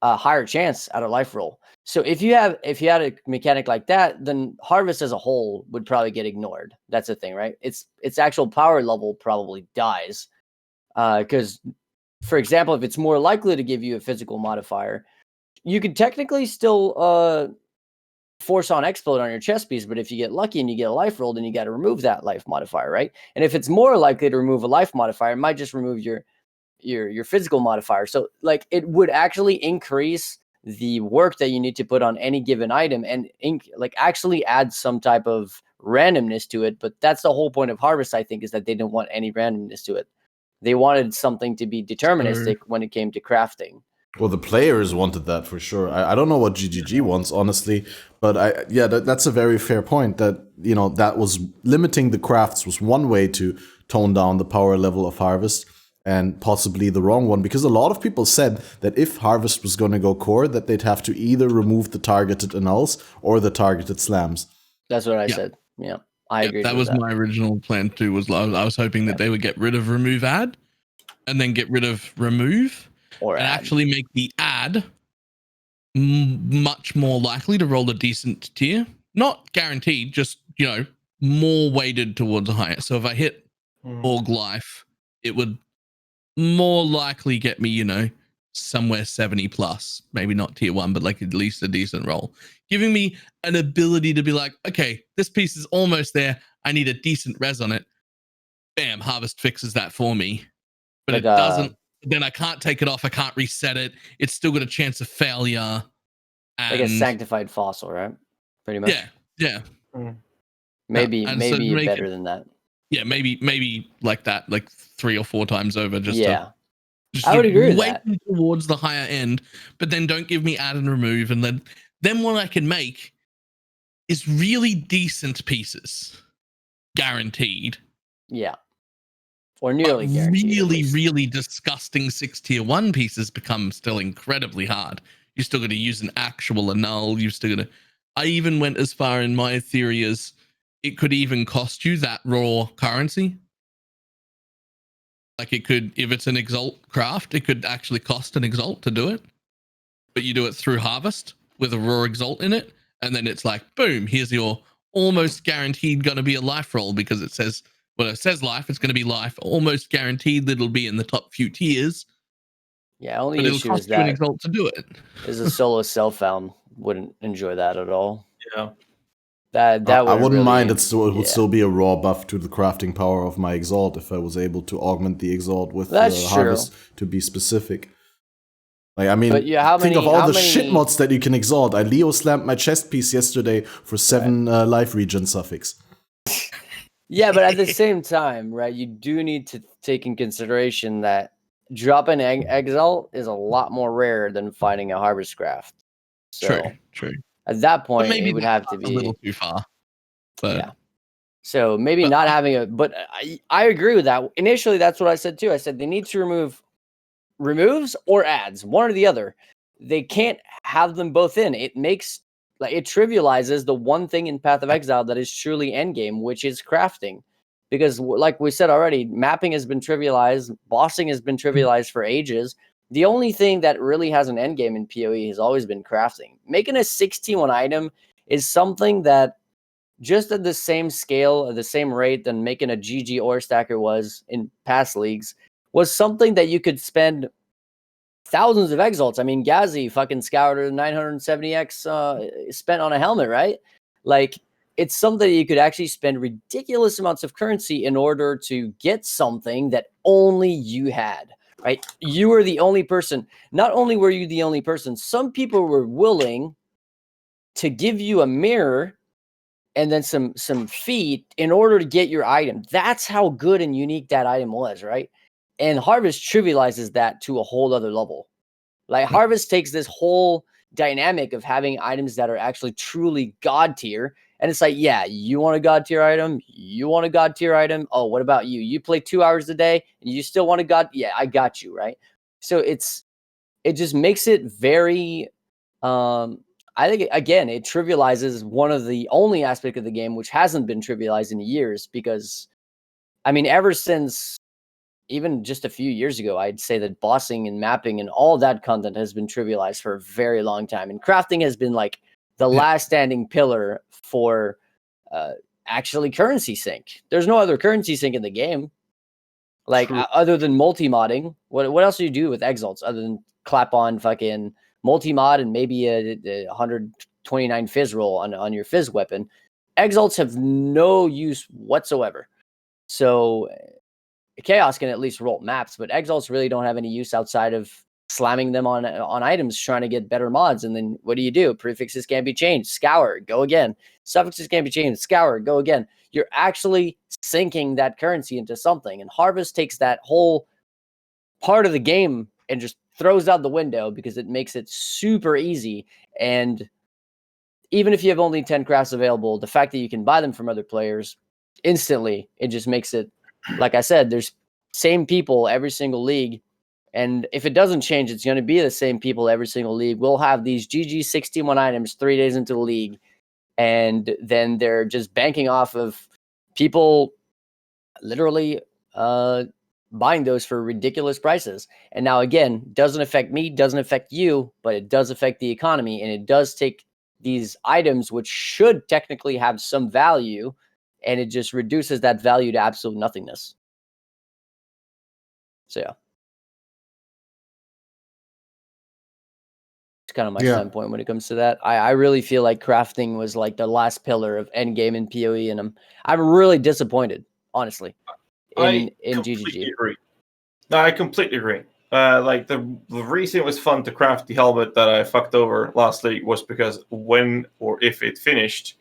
a higher chance at a life roll. So if you had a mechanic like that, then harvest as a whole would probably get ignored. That's the thing, right? Its actual power level probably dies. Because, for example, if it's more likely to give you a physical modifier, you could technically still force on explode on your chest piece, but if you get lucky and you get a life roll, then you got to remove that life modifier, right? And if it's more likely to remove a life modifier, it might just remove your physical modifier. So like it would actually increase the work that you need to put on any given item and like actually add some type of randomness to it. But that's the whole point of harvest, I think, is that they didn't want any randomness to it. They wanted something to be deterministic when it came to crafting. Well, the players wanted that for sure. I don't know what GGG wants, honestly, but that's a very fair point. That that was limiting the crafts was one way to tone down the power level of harvest, and possibly the wrong one, because a lot of people said that if harvest was going to go core, that they'd have to either remove the targeted annuls or the targeted slams. That's what I said. Yeah. I agree. That was my original plan too. I was hoping that they would get rid of remove add, and then get rid of remove, or and add. actually make the add much more likely to roll a decent tier. Not guaranteed, just more weighted towards a higher. So if I hit Org Life, it would more likely get me somewhere 70 plus, maybe not tier 1, but like at least a decent roll, giving me an ability to be like, okay, this piece is almost there, I need a decent res on it. Bam, harvest fixes that for me. But like, it doesn't, then I can't take it off, I can't reset it, it's still got a chance of failure. And like a sanctified fossil, right? Pretty much. Yeah. Maybe better than that. Yeah, maybe like that, like 3 or 4 times over, just I would agree with that. Towards the higher end, but then don't give me add and remove, and then what I can make is really decent pieces, guaranteed. Yeah, or nearly guaranteed. Really disgusting 6 tier 1 pieces become still incredibly hard. You're still going to use an actual annul. You're still going to. I even went as far in my theory as it could even cost you that raw currency. Like it could, if it's an exalt craft, it could actually cost an exalt to do it. But you do it through harvest with a raw exalt in it, and then it's like, boom, here's your almost guaranteed going to be a life roll, because it says, well, it says life, it's going to be life, almost guaranteed that it'll be in the top few tiers. Yeah, only issue it'll cost is you an exalt to do it. Is a solo self-found wouldn't enjoy that at all. Yeah. That I wouldn't mind. It would still be a raw buff to the crafting power of my exalt if I was able to augment the exalt with harvest to be specific. Like, I mean, think of all the shit mods that you can exalt. I Leo slammed my chest piece yesterday for 7 life regen suffix. Yeah, but at the same time, right, you do need to take in consideration that dropping exalt is a lot more rare than finding a harvest craft. So, true. At that point, it would have to be a little too far. But. Yeah. So maybe not having a, but I agree with that. Initially, that's what I said too. I said they need to remove removes or adds, one or the other. They can't have them both in. It makes it trivializes the one thing in Path of Exile that is truly endgame, which is crafting. Because like we said already, mapping has been trivialized, bossing has been trivialized for ages. The only thing that really has an end game in PoE has always been crafting. Making a 61 item is something that just at the same scale, at the same rate than making a GG ore stacker was in past leagues, was something that you could spend thousands of exalts. I mean, Ghazzy fucking scoured 970x spent on a helmet, right? Like, it's something that you could actually spend ridiculous amounts of currency in order to get something that only you had, right? You were the only person. Not only were you the only person, some people were willing to give you a mirror and then some feet in order to get your item. That's how good and unique that item was, right? And Harvest trivializes that to a whole other level. Like Harvest takes this whole dynamic of having items that are actually truly god tier, and it's like, yeah, you want a god tier item, you want a god tier item. Oh, what about you? You play 2 hours a day and you still want a god? Yeah, I got you, right? So it just makes it very I think, again, it trivializes one of the only aspect of the game which hasn't been trivialized in years, because I mean, ever since even just a few years ago, I'd say that bossing and mapping and all that content has been trivialized for a very long time. And crafting has been like the last standing pillar for actually currency sync. There's no other currency sync in the game. Like, other than multi-modding, what else do you do with exalts other than clap on fucking multi-mod and maybe a 129 fizz roll on your fizz weapon? Exalts have no use whatsoever. So Chaos can at least roll maps, but exalts really don't have any use outside of slamming them on items trying to get better mods. And then what do? Prefixes can't be changed. Scour, go again. Suffixes can't be changed. Scour, go again. You're actually sinking that currency into something. And Harvest takes that whole part of the game and just throws out the window because it makes it super easy. And even if you have only 10 crafts available, the fact that you can buy them from other players instantly, it just makes it, like I said, there's same people every single league. And if it doesn't change, it's going to be the same people every single league. We'll have these GG61 items 3 days into the league. And then they're just banking off of people literally buying those for ridiculous prices. And now, again, doesn't affect me, doesn't affect you, but it does affect the economy. And it does take these items, which should technically have some value, and it just reduces that value to absolute nothingness. So, yeah. It's kind of my standpoint when it comes to that. I really feel like crafting was like the last pillar of endgame in PoE, and I'm really disappointed, honestly, in GGG. Agree. No, I completely agree. Like the reason it was fun to craft the helmet that I fucked over last league was because when or if it finished,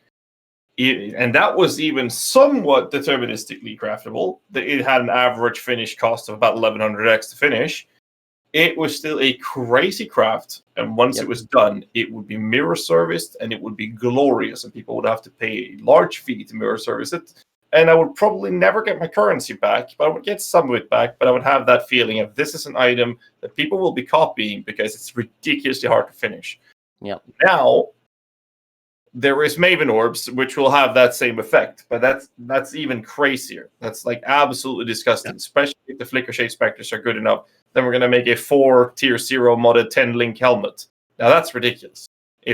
and that was even somewhat deterministically craftable. It had an average finish cost of about 1100x to finish. It was still a crazy craft, and once it was done, it would be mirror serviced, and it would be glorious, and people would have to pay a large fee to mirror service it. And I would probably never get my currency back, but I would get some of it back. But I would have that feeling of this is an item that people will be copying because it's ridiculously hard to finish. Yep. Now, there is Maven Orbs, which will have that same effect, but that's even crazier. That's like absolutely disgusting, especially if the Flicker Shade Spectres are good enough. Then we're going to make a 4 tier 0 modded 10 link helmet. Now that's ridiculous.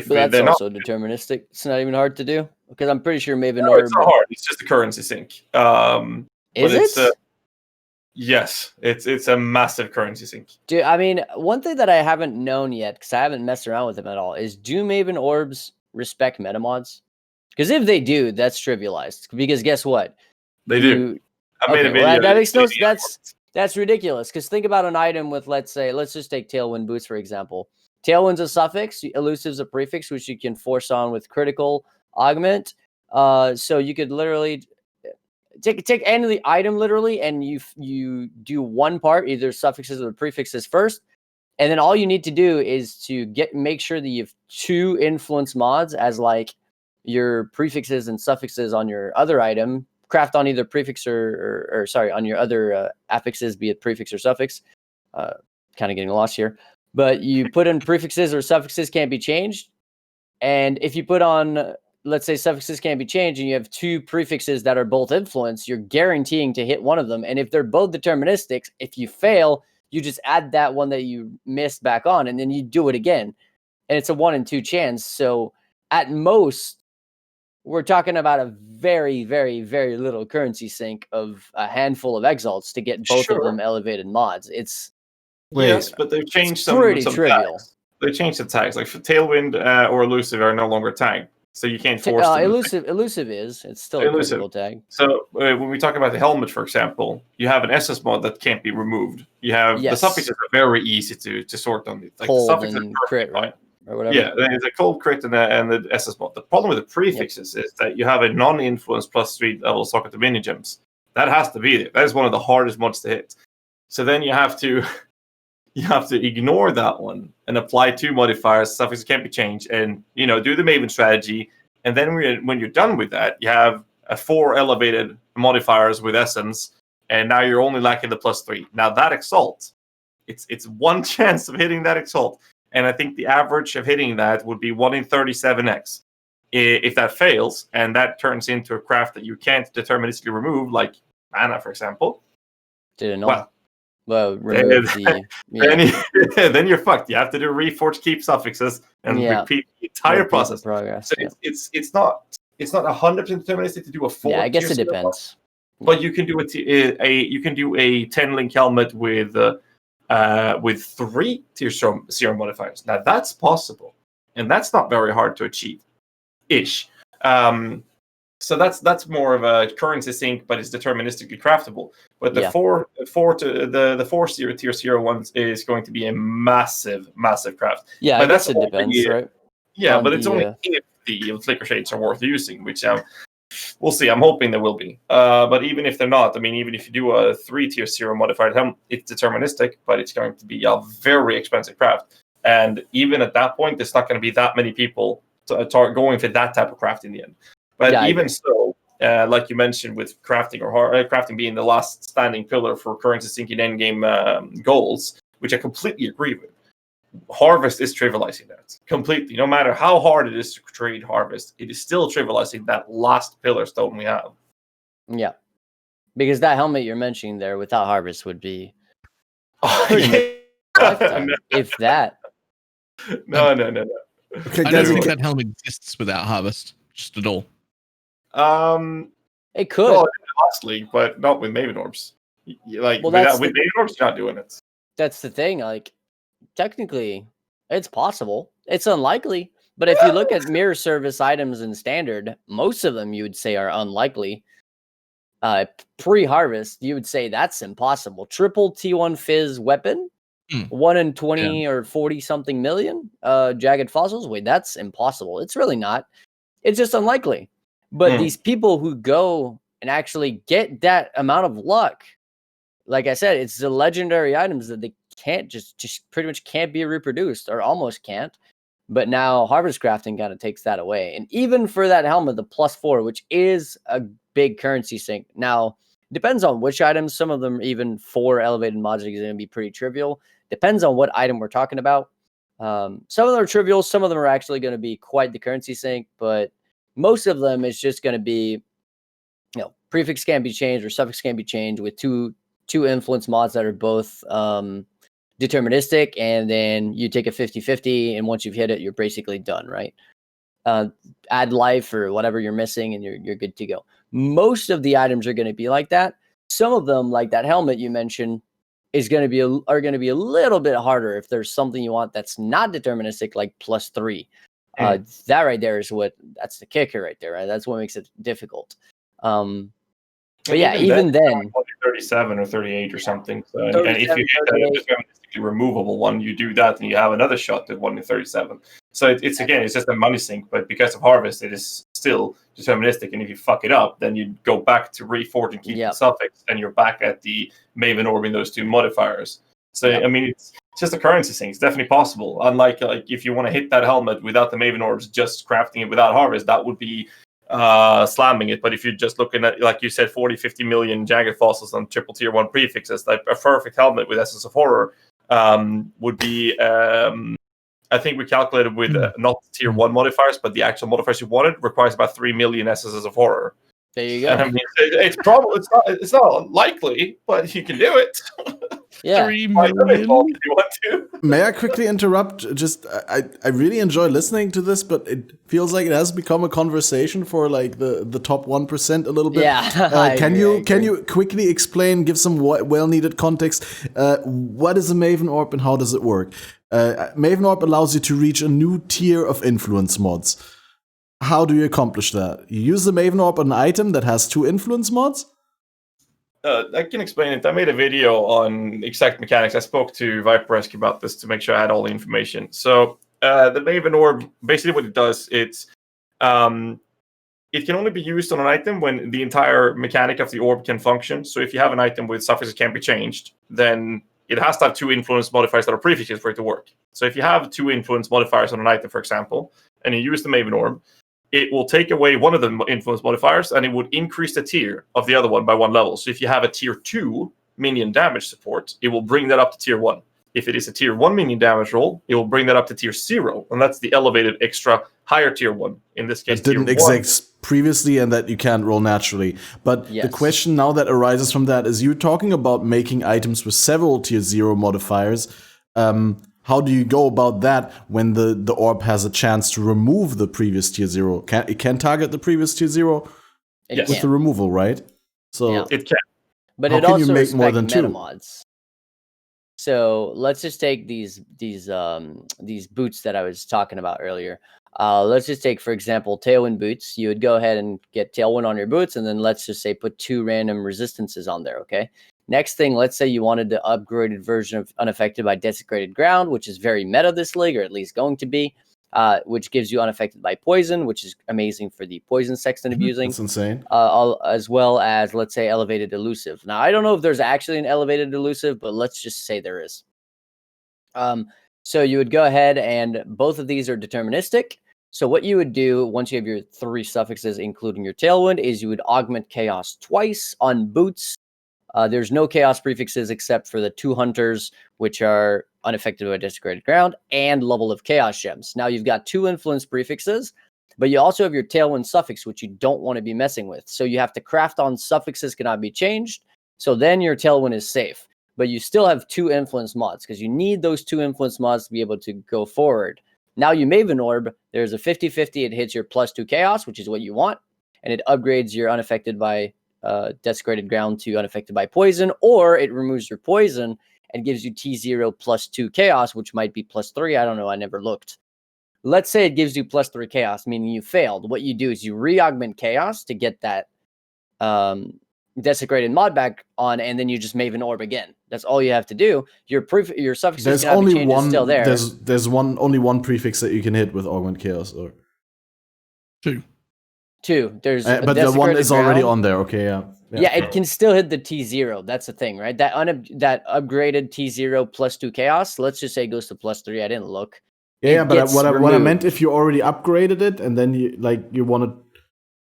But that's also deterministic. It's not even hard to do because I'm pretty sure Maven No, Orb. it's not hard. It's just a currency sync. Is it? Yes, it's a massive currency sync. Dude, I mean, one thing that I haven't known yet because I haven't messed around with them at all is, do Maven Orbs respect Metamods? Because if they do, that's trivialized. Because guess what? They do. I made a video. Well, that makes no sense. That's ridiculous. Because think about an item with, let's just take Tailwind Boots, for example. Tailwind's a suffix, Elusive's a prefix, which you can force on with critical augment. So you could literally take any item literally, and you do one part, either suffixes or prefixes first, and then all you need to do is to make sure that you have 2 influence mods as like your prefixes and suffixes on your other item. Craft on either prefix or on your other affixes, be it prefix or suffix. Kind of getting lost here. But you put in prefixes or suffixes can't be changed. And if you put on, let's say, suffixes can't be changed, and you have 2 prefixes that are both influence, you're guaranteeing to hit one of them. And if they're both deterministics, if you fail, you just add that one that you missed back on, and then you do it again. And it's a 1 in 2 chance. So at most, we're talking about a very, very, very little currency sink of a handful of exalts to get both of them elevated mods. It's yes, but they've changed some trivial. Tags. They changed the tags. Like for Tailwind or Elusive are no longer tagged. so you can't force them. Elusive it's still a critical tag. So when we talk about the helmet, for example, you have an SS mod that can't be removed. You have the suffixes are very easy to sort on. Like cold the suffixes and crit, right? Or whatever. Yeah, there's a cold crit and the SS mod. The problem with the prefixes is that you have a non-influence +3 level socket to mini gems. That has to be there. That is one of the hardest mods to hit. So then you have to ignore that one and apply 2 modifiers. Suffixes can't be changed, and do the Maven strategy. And then when you're done with that, you have 4 elevated modifiers with essence, and now you're only lacking the +3. Now that exalt, it's one chance of hitting that exalt, and I think the average of hitting that would be 1 in 37x. If that fails, and that turns into a craft that you can't deterministically remove, like mana, for example. Didn't know. Well, remove then you're fucked. You have to do reforge keep suffixes and repeat the entire process. So it's not 100% deterministic to do a 4. Yeah, I guess it depends. But you can do a 10 link helmet with 3 tier 0 modifiers. Now that's possible, and that's not very hard to achieve. Ish. So that's more of a currency sink, but it's deterministically craftable. But the 4 tier 0 ones is going to be a massive craft. Yeah, but I guess it depends, right? Yeah, but it's only if the flicker shades are worth using, which we'll see. I'm hoping there will be. But even if they're not, I mean, even if you do a 3 tier 0 modified helm, it's deterministic, but it's going to be a very expensive craft. And even at that point, there's not going to be that many people going for that type of craft in the end. But even so, like you mentioned, with crafting crafting being the last standing pillar for currency sinking endgame goals, which I completely agree with. Harvest is trivializing that completely. No matter how hard it is to trade harvest, it is still trivializing that last pillar stone we have. Yeah, because that helmet you're mentioning there without harvest would be if that. No. Okay, I don't think that helmet exists without harvest, just at all. It could. Well, in the last league, but not with Maven Orbs. With Maven Orbs, you're not doing it. That's the thing. Like, technically, it's possible. It's unlikely. But if you look at mirror service items in standard, most of them you would say are unlikely. Pre-harvest, you would say that's impossible. Triple T1 Fizz weapon, 1 in 20 or 40 something million jagged fossils. Wait, that's impossible. It's really not. It's just unlikely. But these people who go and actually get that amount of luck, like I said, it's the legendary items that they can't just pretty much can't be reproduced, or almost can't. But now harvest crafting kind of takes that away. And even for that helmet, the +4, which is a big currency sink. Now, it depends on which items. Some of them, even 4 elevated mods, are going to be pretty trivial. Depends on what item we're talking about. Some of them are trivial. Some of them are actually going to be quite the currency sink. But most of them is just going to be, prefix can't be changed or suffix can't be changed with two influence mods that are both deterministic, and then you take a 50-50, and once you've hit it, you're basically done, right? Add life or whatever you're missing, and you're good to go. Most of the items are going to be like that. Some of them, like that helmet you mentioned, are going to be a little bit harder if there's something you want that's not deterministic, like +3. That right there is that's the kicker right there, right? That's what makes it difficult. But yeah, even then 37 or 38 or something. So, and if you get a deterministically removable one, you do that, and you have another shot at 1 in 37. So it's just a money sink, but because of harvest, it is still deterministic. And if you fuck it up, then you go back to reforge and keep the suffix, and you're back at the Maven Orb in those 2 modifiers. So I mean, it's just a currency thing. It's definitely possible. Unlike if you want to hit that helmet without the Maven Orbs, just crafting it without harvest, that would be slamming it. But if you're just looking at, like you said, 40-50 million jagged fossils on triple tier 1 prefixes, like a perfect helmet with Essence of Horror would be. I think we calculated with not tier 1 modifiers, but the actual modifiers you wanted requires about 3 million Essences of Horror. There you go. And I mean, it's probably it's not likely, but you can do it. Yeah. 3 million. May I quickly interrupt? Just I really enjoy listening to this, but it feels like it has become a conversation for like the top 1% a little bit. Yeah. Can you quickly explain, give some well needed context? What is a Maven Orb and how does it work? Maven Orb allows you to reach a new tier of influence mods. how do you accomplish that? You use the Maven Orb on an item that has 2 influence mods? I can explain it. I made a video on exact mechanics. I spoke to Viperesque about this to make sure I had all the information. So the Maven Orb, basically what it does, it can only be used on an item when the entire mechanic of the orb can function. So if you have an item with suffixes can't be changed, then it has to have 2 influence modifiers that are prefixes for it to work. So if you have 2 influence modifiers on an item, for example, and you use the Maven Orb, it will take away one of the influence modifiers and it would increase the tier of the other one by 1 level. So if you have a tier 2 minion damage support, it will bring that up to tier 1. If it is a tier 1 minion damage roll, it will bring that up to tier 0. And that's the elevated extra higher tier 1. In this case, it didn't tier 1. exist previously and that you can't roll naturally. But the question now that arises from that is you're talking about making items with several tier 0 modifiers. How do you go about that when the orb has a chance to remove the previous tier 0? It can target the previous tier 0 with the removal, right? So it can. But how it can also you make more than 2? Metamods. So let's just take these boots that I was talking about earlier. Let's just take, for example, Tailwind boots. You would go ahead and get Tailwind on your boots, and then let's just say put 2 random resistances on there, okay? Next thing, let's say you wanted the upgraded version of Unaffected by Desecrated Ground, which is very meta this league, or at least going to be, which gives you Unaffected by Poison, which is amazing for the poison sexton abusing. That's insane. As well as, let's say, Elevated Elusive. Now, I don't know if there's actually an Elevated Elusive, but let's just say there is. So you would go ahead, and both of these are deterministic. So what you would do once you have your 3 suffixes, including your Tailwind, is you would augment Chaos twice on boots. There's no Chaos prefixes except for the 2 Hunters, which are Unaffected by Desecrated Ground, and Level of Chaos Gems. Now you've got 2 influence prefixes, but you also have your Tailwind suffix, which you don't want to be messing with. So you have to craft on suffixes cannot be changed. So then your Tailwind is safe. But you still have 2 influence mods because you need those 2 influence mods to be able to go forward. Now you Maven Orb, there's a 50-50. It hits your +2 Chaos, which is what you want. And it upgrades your Unaffected by Desecrated Ground to Unaffected by Poison, or it removes your poison and gives you T0 +2 Chaos, which might be +3. I don't know. I never looked. Let's say it gives you +3 Chaos, meaning you failed. What you do is you re-augment Chaos to get that Desecrated mod back on, and then you just Maven Orb again. That's all you have to do. Your suffix there's only one. Still there. There's only one prefix that you can hit with Augment Chaos, or 2. There's but the one is already on there. Okay, yeah. It can still hit the T0. That's the thing, right? That upgraded T0 +2 Chaos. Let's just say it goes to +3. I didn't look. Yeah, but what I meant, if you already upgraded it and then you want to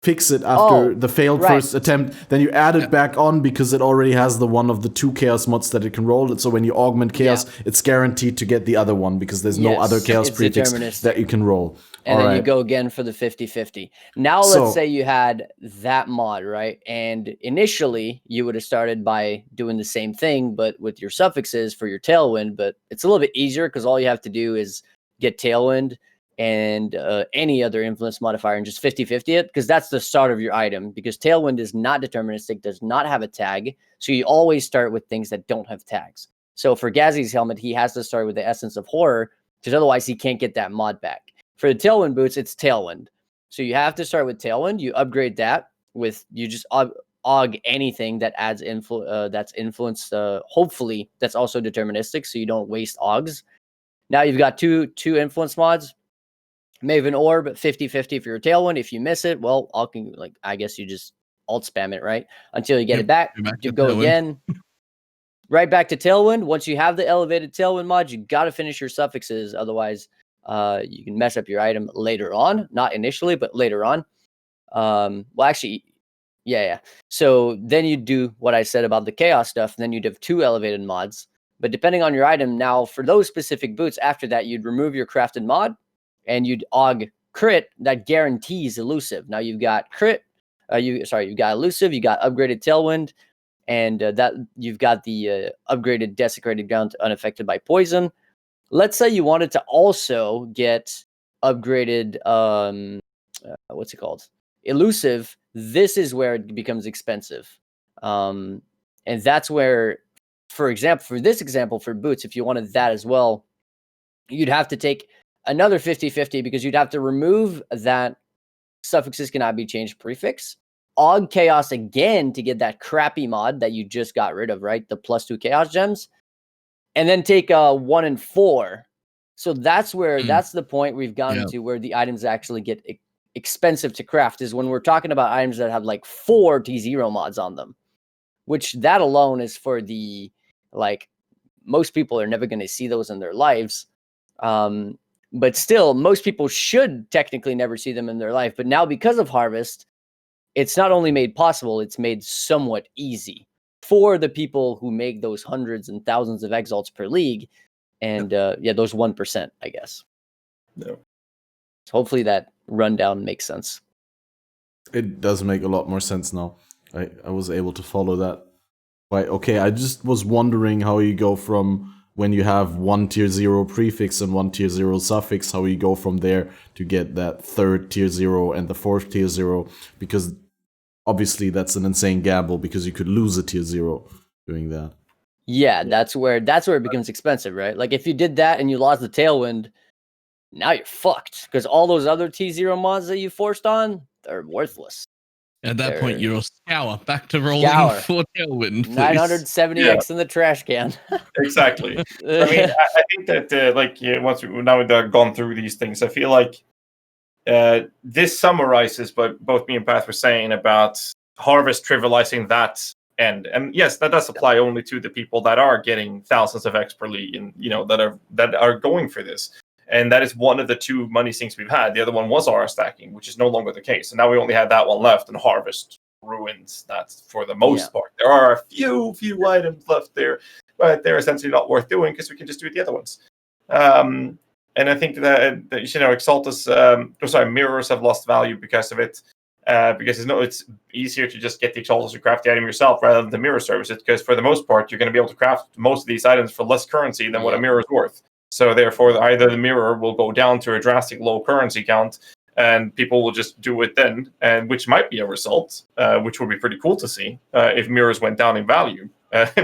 fix it after the failed first attempt, then you add it back on because it already has the one of the 2 Chaos mods that it can roll. So when you augment Chaos, it's guaranteed to get the other one because there's no other Chaos prefix that you can roll. And then you go again for the 50-50. Now let's say you had that mod, right? And initially you would have started by doing the same thing, but with your suffixes for your Tailwind. But it's a little bit easier because all you have to do is get Tailwind and any other influence modifier and just 50-50 it, because that's the start of your item. Because Tailwind is not deterministic, does not have a tag. So you always start with things that don't have tags. So for Ghazzy's helmet, he has to start with the Essence of Horror, because otherwise he can't get that mod back. For the Tailwind boots, it's Tailwind. So you have to start with Tailwind. You upgrade that with, you just aug anything that adds that's influence. Hopefully, that's also deterministic, so you don't waste augs. Now you've got two influence mods. Maven Orb, 50-50 for your Tailwind. If you miss it, well, I guess you just alt spam it, right? Until you get it back. You go Tailwind again. Right back to Tailwind. Once you have the elevated Tailwind mod, you got to finish your suffixes. Otherwise, you can mess up your item later on. Not initially, but later on. Well, actually, yeah. So then you do what I said about the Chaos stuff. And then you'd have 2 elevated mods. But depending on your item, now for those specific boots, after that, you'd remove your crafted mod and you'd aug crit that guarantees elusive. Now you've got crit, you've got elusive, you got upgraded Tailwind, and that you've got the upgraded Desecrated Ground unaffected by poison. Let's say you wanted to also get upgraded, what's it called? Elusive. This is where it becomes expensive. And that's where, for this example, for boots, if you wanted that as well, you'd have to take another 50-50 because you'd have to remove that suffixes cannot be changed prefix. Og Chaos again to get that crappy mod that you just got rid of, right? The +2 Chaos gems. And then take 1 and 4. So that's where that's the point we've gotten to where the items actually get expensive to craft, is when we're talking about items that have like 4 T0 mods on them, which that alone is for the, like, most people are never going to see those in their lives. But still, most people should technically never see them in their life. But now, because of Harvest, it's not only made possible, it's made somewhat easy for the people who make those hundreds and thousands of exalts per league. And those 1%, I guess. Yeah. So hopefully that rundown makes sense. It does make a lot more sense now. I was able to follow that. Right, okay, I just was wondering how you go from when you have 1 tier 0 prefix and 1 tier 0 suffix, how you go from there to get that 3rd tier 0 and the 4th tier 0, because obviously that's an insane gamble, because you could lose a tier 0 doing that. Yeah, that's where it becomes expensive, right? Like, if you did that and you lost the Tailwind, now you're fucked, because all those other T0 mods that you forced on, they're worthless. At that point, you're a scour. Back to rolling for Tailwind, please. 970x in the trash can. Exactly. I mean, I think that once we've gone through these things, I feel like this summarizes what both me and Path were saying about Harvest trivializing that end. And yes, that does apply only to the people that are getting thousands of X per league, and that are going for this. And that is one of the 2 money sinks we've had. The other one was RS stacking, which is no longer the case. And now we only have that one left, and Harvest ruins that for the most part. There are a few items left there, but they're essentially not worth doing because we can just do the other ones. And I think that Exaltus, mirrors have lost value because of it. Because it's easier to just get the Exaltus to craft the item yourself rather than the mirror service it. Because for the most part, you're going to be able to craft most of these items for less currency than what a mirror is worth. So therefore, either the mirror will go down to a drastic low currency count, and people will just do it then, and which might be a result, which would be pretty cool to see if mirrors went down in value,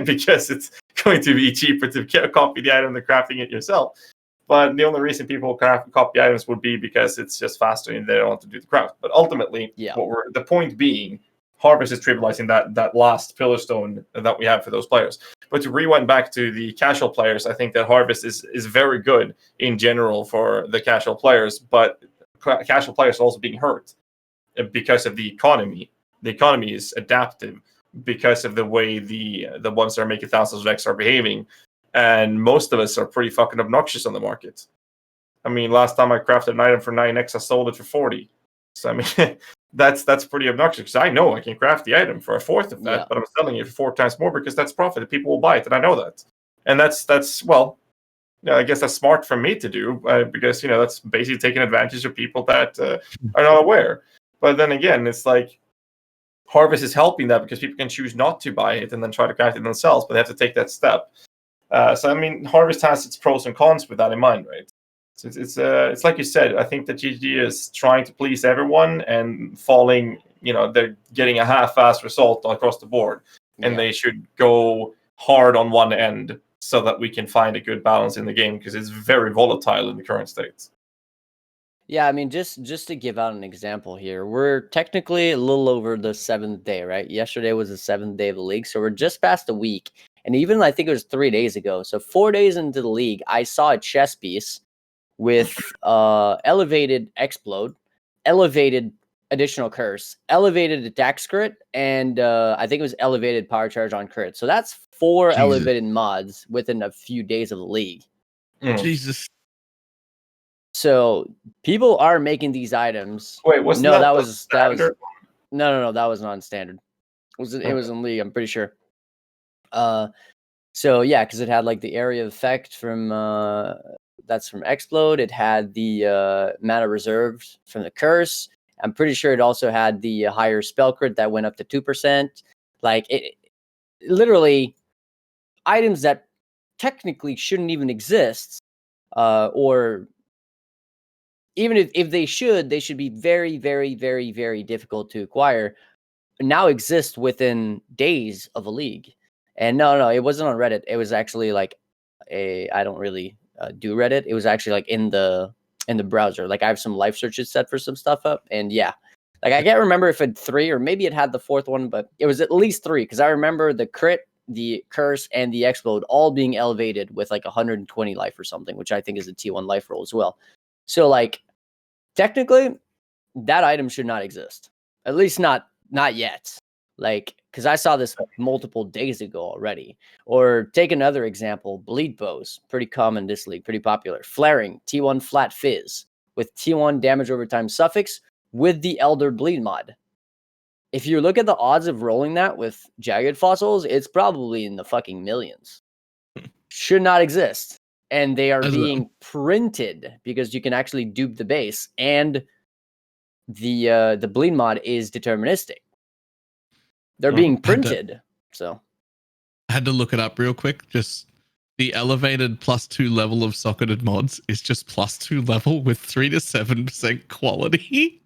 because it's going to be cheaper to copy the item than crafting it yourself. But the only reason people copy items would be because it's just faster and they don't want to do the craft. But ultimately, the point being, Harvest is trivializing that last pillar stone that we have for those players. But to rewind back to the casual players, I think that Harvest is very good in general for the casual players, but casual players are also being hurt because of the economy. The economy is adaptive because of the way the ones that are making thousands of X are behaving, and most of us are pretty fucking obnoxious on the market. I mean, last time I crafted an item for 9x, I sold it for 40. So I mean, that's pretty obnoxious, because I know I can craft the item for a 4th of that, but I'm selling it for 4 times more because that's profit. People will buy it, and I know that. And that's I guess that's smart for me to do, because that's basically taking advantage of people that are not aware. But then again, it's like Harvest is helping that because people can choose not to buy it and then try to craft it themselves, but they have to take that step. So I mean, Harvest has its pros and cons with that in mind, right? So it's like you said. I think that GG is trying to please everyone and falling. They're getting a half-assed result across the board, and they should go hard on one end so that we can find a good balance in the game, because it's very volatile in the current state. Yeah, I mean, just to give out an example here, we're technically a little over the 7th day, right? Yesterday was the 7th day of the league, so we're just past a week. And even, I think it was 3 days ago, so 4 days into the league, I saw a chess piece with elevated explode, elevated additional curse, elevated attack crit, and I think it was elevated power charge on crit. So that's 4 elevated mods within a few days of the league. Jesus. So people are making these items. Wait, was no, that was no, that was not standard. It was in league, I'm pretty sure. So yeah, because it had like the area effect from that's from explode. It had the mana reserved from the curse. I'm pretty sure it also had the higher spell crit that went up to 2%. Like it literally items that technically shouldn't even exist, or even if they should be very, very, very, very difficult to acquire, now exist within days of a league. And no, it wasn't on Reddit. It was actually like I don't really do Reddit. It was actually like in the browser. Like I have some live searches set for some stuff up, and yeah, Like, I can't remember if it had 3 or maybe it had the 4th one, but it was at least 3 because I remember the crit, the curse, and the explode all being elevated with like 120 life or something, which I think is a T1 life roll as well. So like technically that item should not exist. At least not yet. Like, because I saw this multiple days ago already. Or take another example, bleed bows, pretty common this league, pretty popular. Flaring, T1 flat fizz with T1 damage over time suffix with the Elder Bleed mod. If you look at the odds of rolling that with Jagged Fossils, it's probably in the fucking millions. Should not exist. And they are being printed because you can actually dupe the base. And the bleed mod is deterministic. They're being printed. So I had to look it up real quick. Just the elevated +2 level of socketed mods is just +2 level with 3 to 7% quality.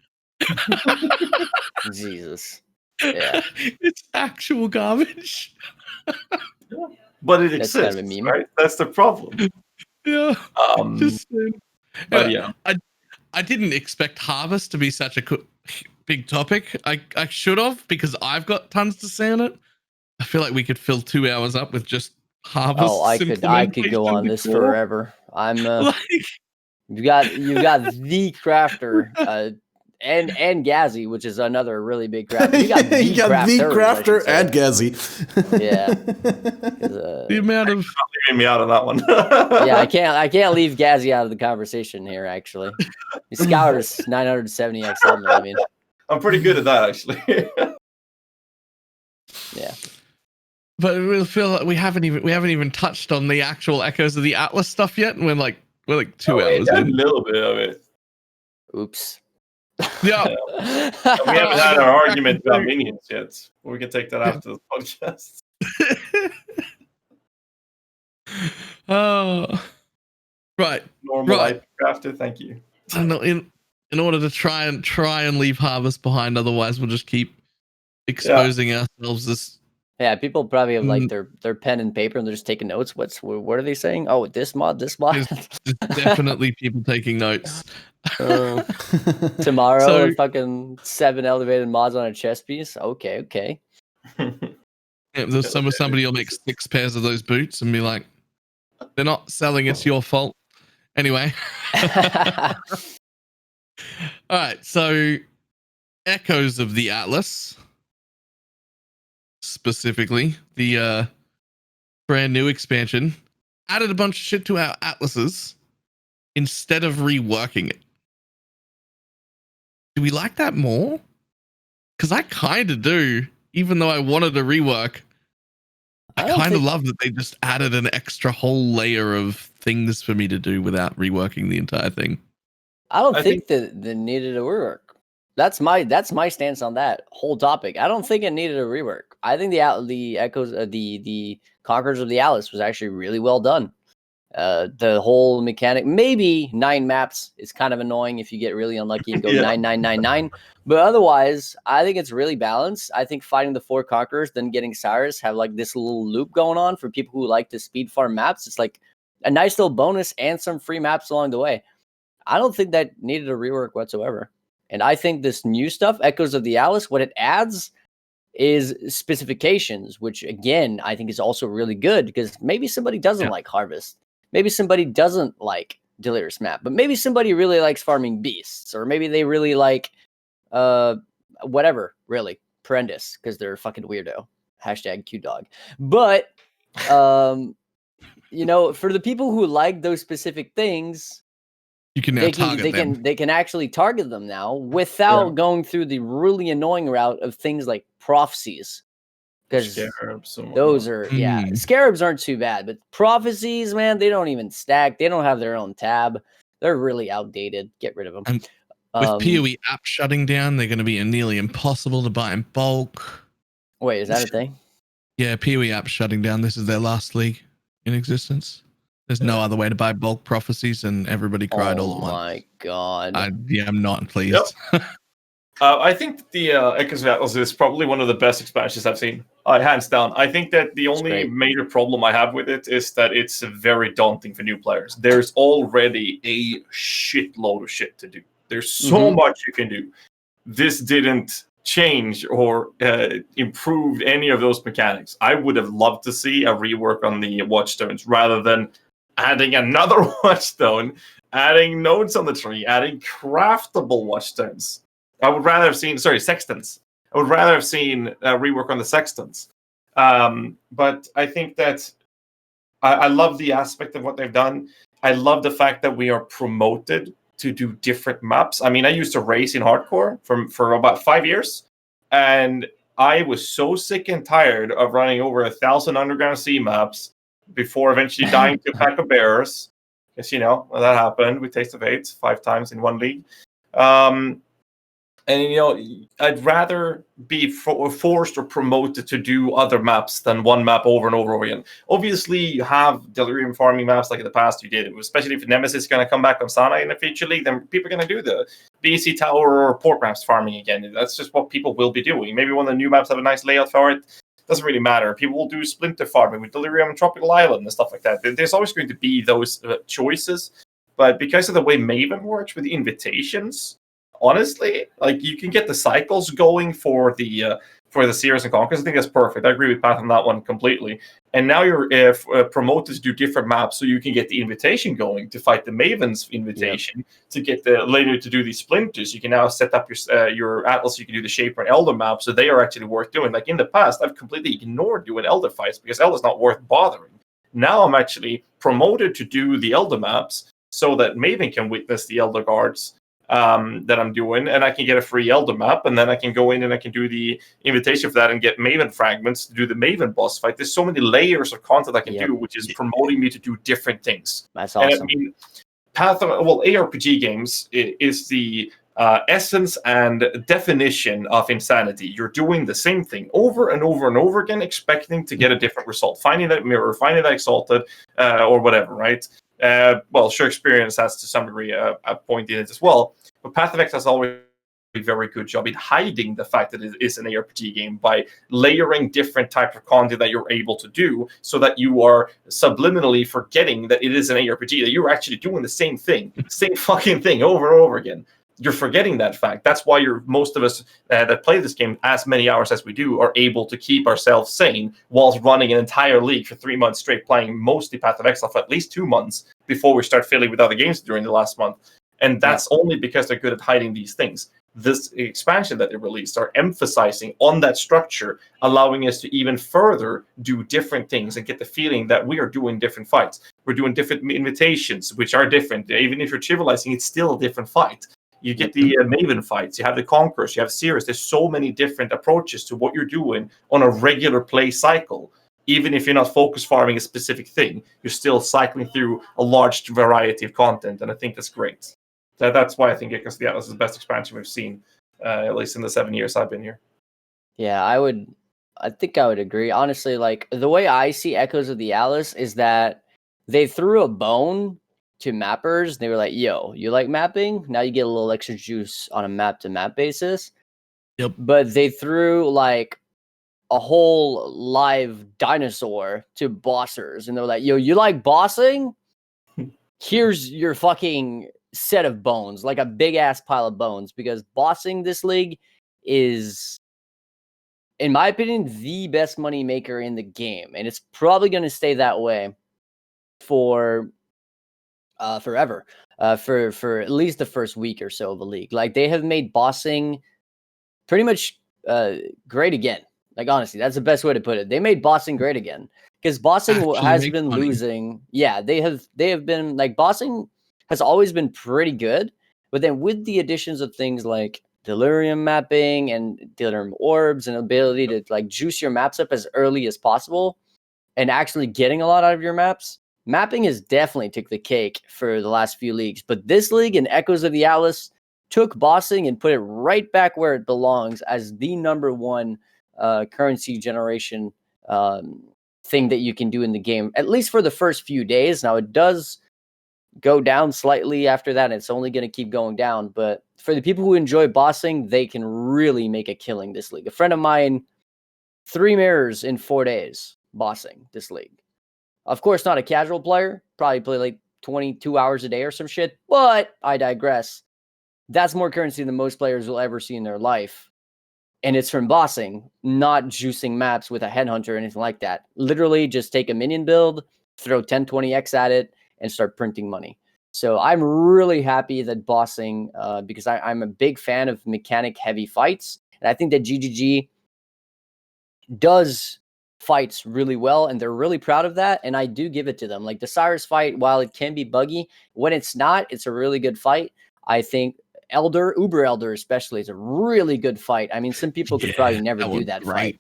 Jesus. Yeah. It's actual garbage. But it That's exists, kind of a meme. right? That's the problem. Yeah. But yeah. I didn't expect Harvest to be such a big topic. I should have, because I've got tons to say on it. I feel like we could fill 2 hours up with just Harvest. Oh, I could go on this forever. I'm like, you got the crafter and Ghazzy, which is another really big crafter. You got the crafter and Ghazzy. Yeah. The amount of Leaving me out on that one. Yeah, I can't leave Ghazzy out of the conversation here. Actually, the Scout is 970 XL. I mean, I'm pretty good at that actually. Yeah. But we feel like we haven't even touched on the actual Echoes of the Atlas stuff yet, and we're like 2 hours in. A little bit of it. Oops. Yeah. We haven't had our argument about minions yet. We can take that after the podcast. Oh, right. Normal IP crafter, thank you. I know, in order to try and leave Harvest behind, otherwise we'll just keep exposing ourselves as. Yeah, people probably have like their pen and paper and they're just taking notes. What are they saying? Oh, this mod. There's definitely people taking notes. Tomorrow, fucking 7 elevated mods on a chest piece. Okay. Yeah, somebody will make 6 pairs of those boots and be like, "They're not selling. It's your fault." Anyway. All right. So, Echoes of the Atlas. Specifically, the brand new expansion added a bunch of shit to our atlases instead of reworking it. Do we like that more? Because I kind of do, even though I wanted a rework. I kind of love that they just added an extra whole layer of things for me to do without reworking the entire thing. I don't think that they needed a rework. That's my stance on that whole topic. I don't think it needed a rework. I think the Echoes, the Conquerors of the Atlas was actually really well done. The whole mechanic, maybe 9 maps is kind of annoying if you get really unlucky and go 9. But otherwise, I think it's really balanced. I think fighting the 4 Conquerors, then getting Cyrus, have like this little loop going on for people who like to speed farm maps. It's like a nice little bonus and some free maps along the way. I don't think that needed a rework whatsoever. And I think this new stuff, Echoes of the Atlas, what it adds is specifications, which again, I think is also really good because maybe somebody doesn't like Harvest. Maybe somebody doesn't like Delirious Map, but maybe somebody really likes farming beasts, or maybe they really like whatever, really, Prentice, because they're a fucking weirdo. #QDog. But you know, for the people who like those specific things, you can now target them. They can actually target them now without going through the really annoying route of things like prophecies. Because those are scarabs aren't too bad, but prophecies, man, they don't even stack. They don't have their own tab. They're really outdated. Get rid of them. And with PoE app shutting down, they're going to be nearly impossible to buy in bulk. Wait, is that a thing? Yeah, PoE app shutting down. This is their last league in existence. There's no other way to buy bulk prophecies, and everybody cried all at once. Oh my god! I'm not pleased. Yep. I think the Echoes of Atlas is probably one of the best expansions I've seen, hands down. I think that the only major problem I have with it is that it's very daunting for new players. There's already a shitload of shit to do. There's so much you can do. this didn't change or improve any of those mechanics. I would have loved to see a rework on the watchstones rather than adding another watchstone, adding nodes on the tree, adding craftable watchstones. I would rather have seen, sextants. I would rather have seen a rework on the sextants. But I think that I love the aspect of what they've done. I love the fact that we are promoted to do different maps. I mean, I used to race in hardcore for about 5 years, and I was so sick and tired of running over 1,000 underground sea maps before eventually dying to a pack of bears. Because, that happened with Taste of Fate 5 times in one league. And, I'd rather be forced or promoted to do other maps than one map over and over again. Obviously, you have delirium farming maps like in the past you did. Especially if Nemesis is going to come back on Sana in the future league, then people are going to do the BC Tower or port maps farming again. That's just what people will be doing. Maybe one of the new maps have a nice layout for it. Doesn't really matter. People will do splinter farming with Delirium and Tropical Island and stuff like that. There's always going to be those choices. But because of the way Maven works with the invitations, honestly, like you can get the cycles going for the Series and Conquers. I think that's perfect. I agree with Path on that one completely. And now you're promoted to do different maps, so you can get the invitation going to fight the Maven's invitation. To get the later to do these splinters. You can now set up your Atlas. You can do the Shaper and Elder maps, so they are actually worth doing. Like in the past, I've completely ignored doing Elder fights because Elder's not worth bothering. Now I'm actually promoted to do the Elder maps so that Maven can witness the Elder guards that I'm doing, and I can get a free Elder map, and then I can go in and I can do the invitation for that and get Maven fragments to do the Maven boss fight. There's so many layers of content I can do, which is promoting me to do different things. That's awesome. And I mean, ARPG games is the essence and definition of insanity. You're doing the same thing over and over and over again, expecting to get a different result. Finding that mirror, finding that exalted, or whatever, right? Sure, experience has to some degree a point in it as well. But Path of X has always a very good job in hiding the fact that it is an ARPG game by layering different types of content that you're able to do so that you are subliminally forgetting that it is an ARPG, that you're actually doing the same thing, same fucking thing over and over again. You're forgetting that fact. That's why most of us that play this game as many hours as we do are able to keep ourselves sane whilst running an entire league for 3 months straight, playing mostly Path of Exile for at least 2 months before we start filling with other games during the last month. And that's only because they're good at hiding these things. This expansion that they released are emphasizing on that structure, allowing us to even further do different things and get the feeling that we are doing different fights. We're doing different invitations, which are different. Even if you're trivializing, it's still a different fight. You get the Maven fights, you have the Conquerors, you have Series. There's so many different approaches to what you're doing on a regular play cycle. Even if you're not focus farming a specific thing, you're still cycling through a large variety of content, and I think that's great. That's why I think Echoes of the Atlas is the best expansion we've seen, at least in the 7 years I've been here. Yeah, I think I would agree. Honestly, like the way I see Echoes of the Atlas is that they threw a bone to mappers. They were like, yo, you like mapping? Now you get a little extra juice on a map to map basis. Yep. But they threw like a whole live dinosaur to bossers, and they're like, yo, you like bossing? Here's your fucking set of bones, like a big ass pile of bones, because bossing this league is, in my opinion, the best money maker in the game, and it's probably going to stay that way for forever, for at least the first week or so of the league. Like they have made bossing pretty much great again. Like honestly, that's the best way to put it. They made bossing great again because bossing has been losing. Yeah, they have been like bossing has always been pretty good, but then with the additions of things like delirium mapping and delirium orbs and ability to like juice your maps up as early as possible and actually getting a lot out of your maps, mapping has definitely took the cake for the last few leagues. But this league and Echoes of the Atlas took bossing and put it right back where it belongs as the number one currency generation thing that you can do in the game, at least for the first few days. Now it does go down slightly after that, and it's only going to keep going down. But for the people who enjoy bossing, they can really make a killing this league. A friend of mine, 3 mirrors in 4 days bossing this league. Of course, not a casual player, probably play like 22 hours a day or some shit, but I digress. That's more currency than most players will ever see in their life. And it's from bossing, not juicing maps with a headhunter or anything like that. Literally just take a minion build, throw 10, 20x at it, and start printing money. So I'm really happy that bossing, because I'm a big fan of mechanic-heavy fights. And I think that GGG does fights really well, and they're really proud of that. And I do give it to them. Like the Cyrus fight, while it can be buggy, when it's not, it's a really good fight. I think Uber Elder especially is a really good fight. I mean, some people could probably never do that fight.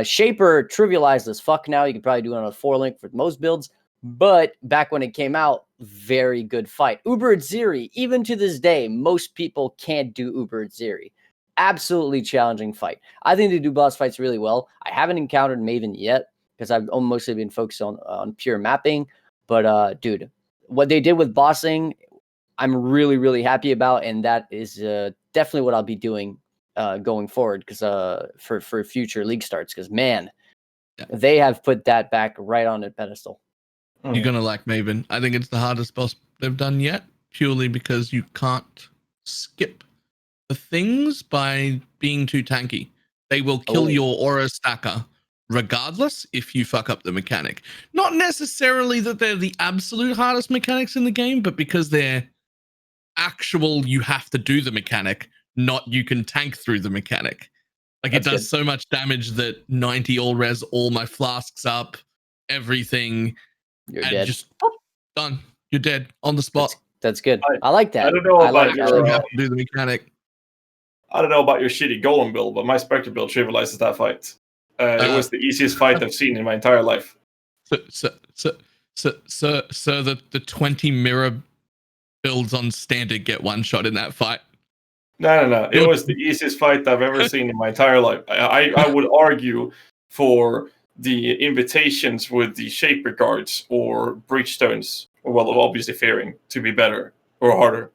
Shaper trivialized as fuck now. You could probably do it on a 4-link for most builds, but back when it came out, very good fight. Uber Ziri, even to this day, most people can't do Uber Ziri. Absolutely challenging fight. I think they do boss fights really well. I haven't encountered Maven yet because I've mostly been focused on pure mapping. But dude, what they did with bossing, I'm really, really happy about, and that is definitely what I'll be doing going forward, because for future league starts, because man, they have put that back right on the pedestal. You're gonna like Maven. I think it's the hardest boss they've done yet, purely because you can't skip the things by being too tanky. They will kill your aura stacker regardless if you fuck up the mechanic. Not necessarily that they're the absolute hardest mechanics in the game, but because they're actual, you have to do the mechanic, not you can tank through the mechanic. Like it does so much damage that 90 all res all my flasks up, everything. You're dead. Just done. You're dead on the spot. That's good. I like that. I don't know about you have to do the mechanic. I don't know about your shitty golem build, but my Spectre build trivializes that fight. It was the easiest fight I've seen in my entire life. So the 20 mirror builds on standard get one shot in that fight. No. It was the easiest fight I've ever seen in my entire life. I would argue for the invitations with the Shaper guards or Breachstones, or well, obviously fearing to be better or harder.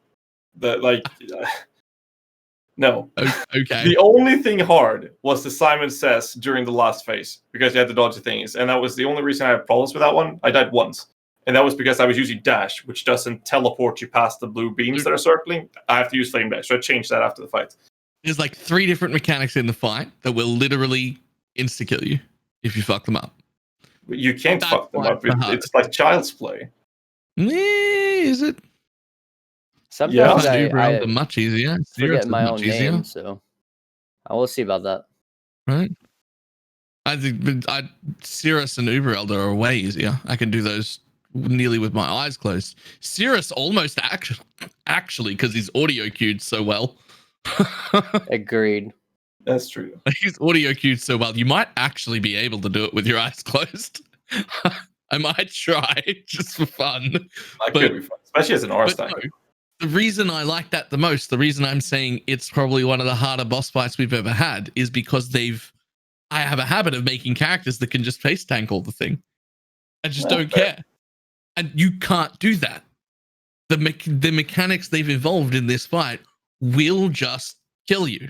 No. Okay. The only thing hard was the Simon Says during the last phase, because you had to dodge the things, and that was the only reason I had problems with that one. I died once, and that was because I was using Dash, which doesn't teleport you past the blue beams that are circling. I have to use Flame Dash, so I changed that after the fight. There's like 3 different mechanics in the fight that will literally insta-kill you if you fuck them up. But you can't fuck them up. It's like child's play. Is it? Sometimes I much easier. Forget my own name, so I will see about that. Right. I think Cirrus and Uber Elder are way easier. I can do those nearly with my eyes closed. Cirrus almost actually because he's audio queued so well. Agreed. That's true. He's audio queued so well. You might actually be able to do it with your eyes closed. I might try just for fun. That could be fun, especially as an R stack. No, the reason I like that the most, the reason I'm saying it's probably one of the harder boss fights we've ever had, is because I have a habit of making characters that can just face tank all the thing. I just don't care. And you can't do that. The mechanics they've evolved in this fight will just kill you.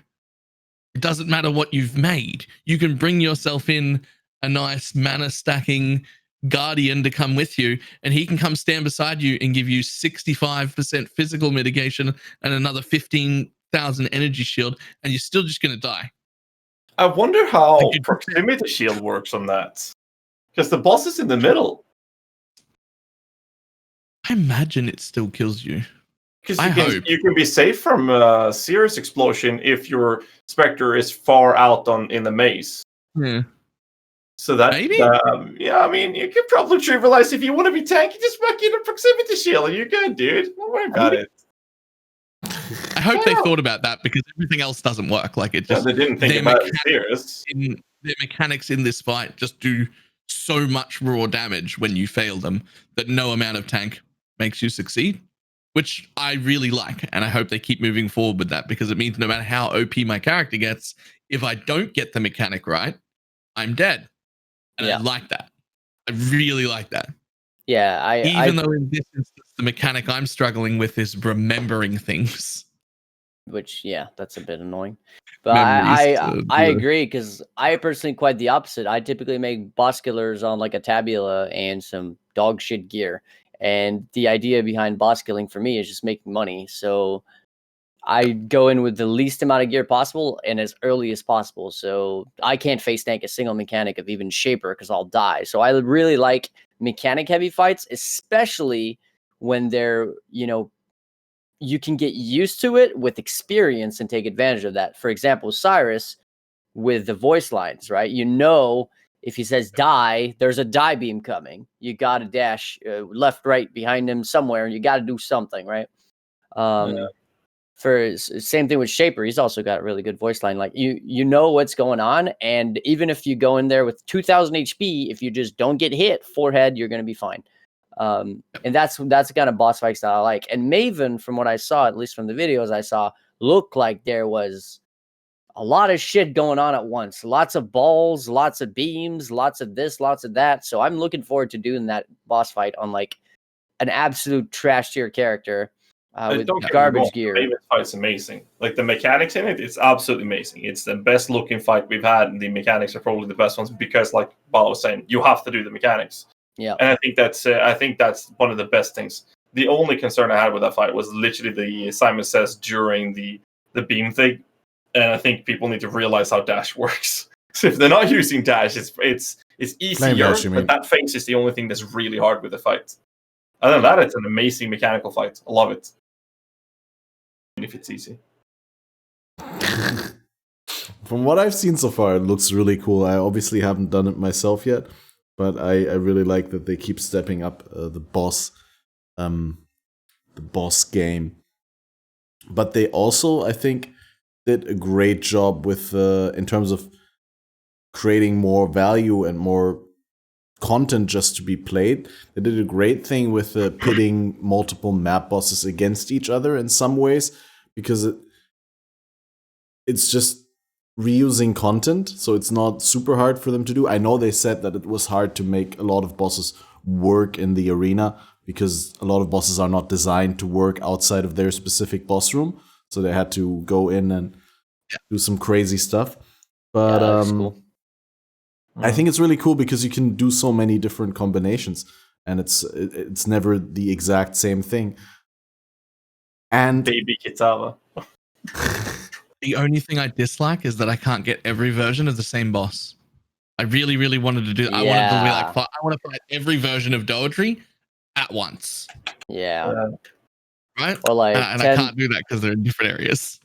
It doesn't matter what you've made. You can bring yourself in a nice mana stacking guardian to come with you, and he can come stand beside you and give you 65% physical mitigation and another 15,000 energy shield, and you're still just going to die. I wonder how proximity shield works on that, because the boss is in the middle. I imagine it still kills you. Because you can be safe from Cirrus explosion if your Spectre is far out in the maze. Yeah. So that maybe, yeah, I mean, you could probably trivialize if you want to be tanky, just fuck in a proximity shield, and you're good, dude. Don't worry about it. I hope they thought about that, because everything else doesn't work. Like it just they didn't think about it serious. Their mechanics in this fight just do so much raw damage when you fail them that no amount of tank makes you succeed, which I really like, and I hope they keep moving forward with that, because it means no matter how OP my character gets, if I don't get the mechanic right, I'm dead. And I like that. I really like that. Yeah, even though in this instance the mechanic I'm struggling with is remembering things, which that's a bit annoying. But I agree, because I personally quite the opposite. I typically make boss killers on like a tabula and some dog shit gear, and the idea behind boss killing for me is just making money. So I go in with the least amount of gear possible and as early as possible. So I can't face tank a single mechanic of even Shaper because I'll die. So I really like mechanic heavy fights, especially when they're, you can get used to it with experience and take advantage of that. For example, Cyrus with the voice lines, right? If he says die, there's a die beam coming. You got to dash left, right behind him somewhere, and you got to do something, right? For same thing with Shaper, he's also got a really good voice line. Like you know what's going on, and even if you go in there with 2,000 HP, if you just don't get hit forehead, you're gonna be fine. And that's the kind of boss fights that I like. And Maven, from what I saw, at least from the videos I saw, looked like there was a lot of shit going on at once. Lots of balls, lots of beams, lots of this, lots of that. So I'm looking forward to doing that boss fight on like an absolute trash tier character. With garbage gear. The Maven fight's amazing. Like the mechanics in it, it's absolutely amazing. It's the best looking fight we've had, and the mechanics are probably the best ones because, like Balor was saying, you have to do the mechanics. Yeah, and I think that's one of the best things. The only concern I had with that fight was literally the Simon Says during the beam thing, and I think people need to realize how dash works. So if they're not using dash, it's easier, but that phase is the only thing that's really hard with the fight. Other than that, it's an amazing mechanical fight. I love it. If it's easy. From what I've seen so far, it looks really cool. I obviously haven't done it myself yet, but I really like that they keep stepping up the boss game. But they also, I think, did a great job with in terms of creating more value and more content just to be played. They did a great thing with pitting multiple map bosses against each other in some ways, because it's just reusing content, so it's not super hard for them to do. I know they said that it was hard to make a lot of bosses work in the arena because a lot of bosses are not designed to work outside of their specific boss room, so they had to go in and do some crazy stuff. But that's cool. I think it's really cool because you can do so many different combinations, and it's never the exact same thing. And Baby Kitava. The only thing I dislike is that I can't get every version of the same boss. I really, really wanted to do. I wanted to be like, I want to fight every version of Doetry at once. Yeah. Right. Or like, and I can't do that because they're in different areas.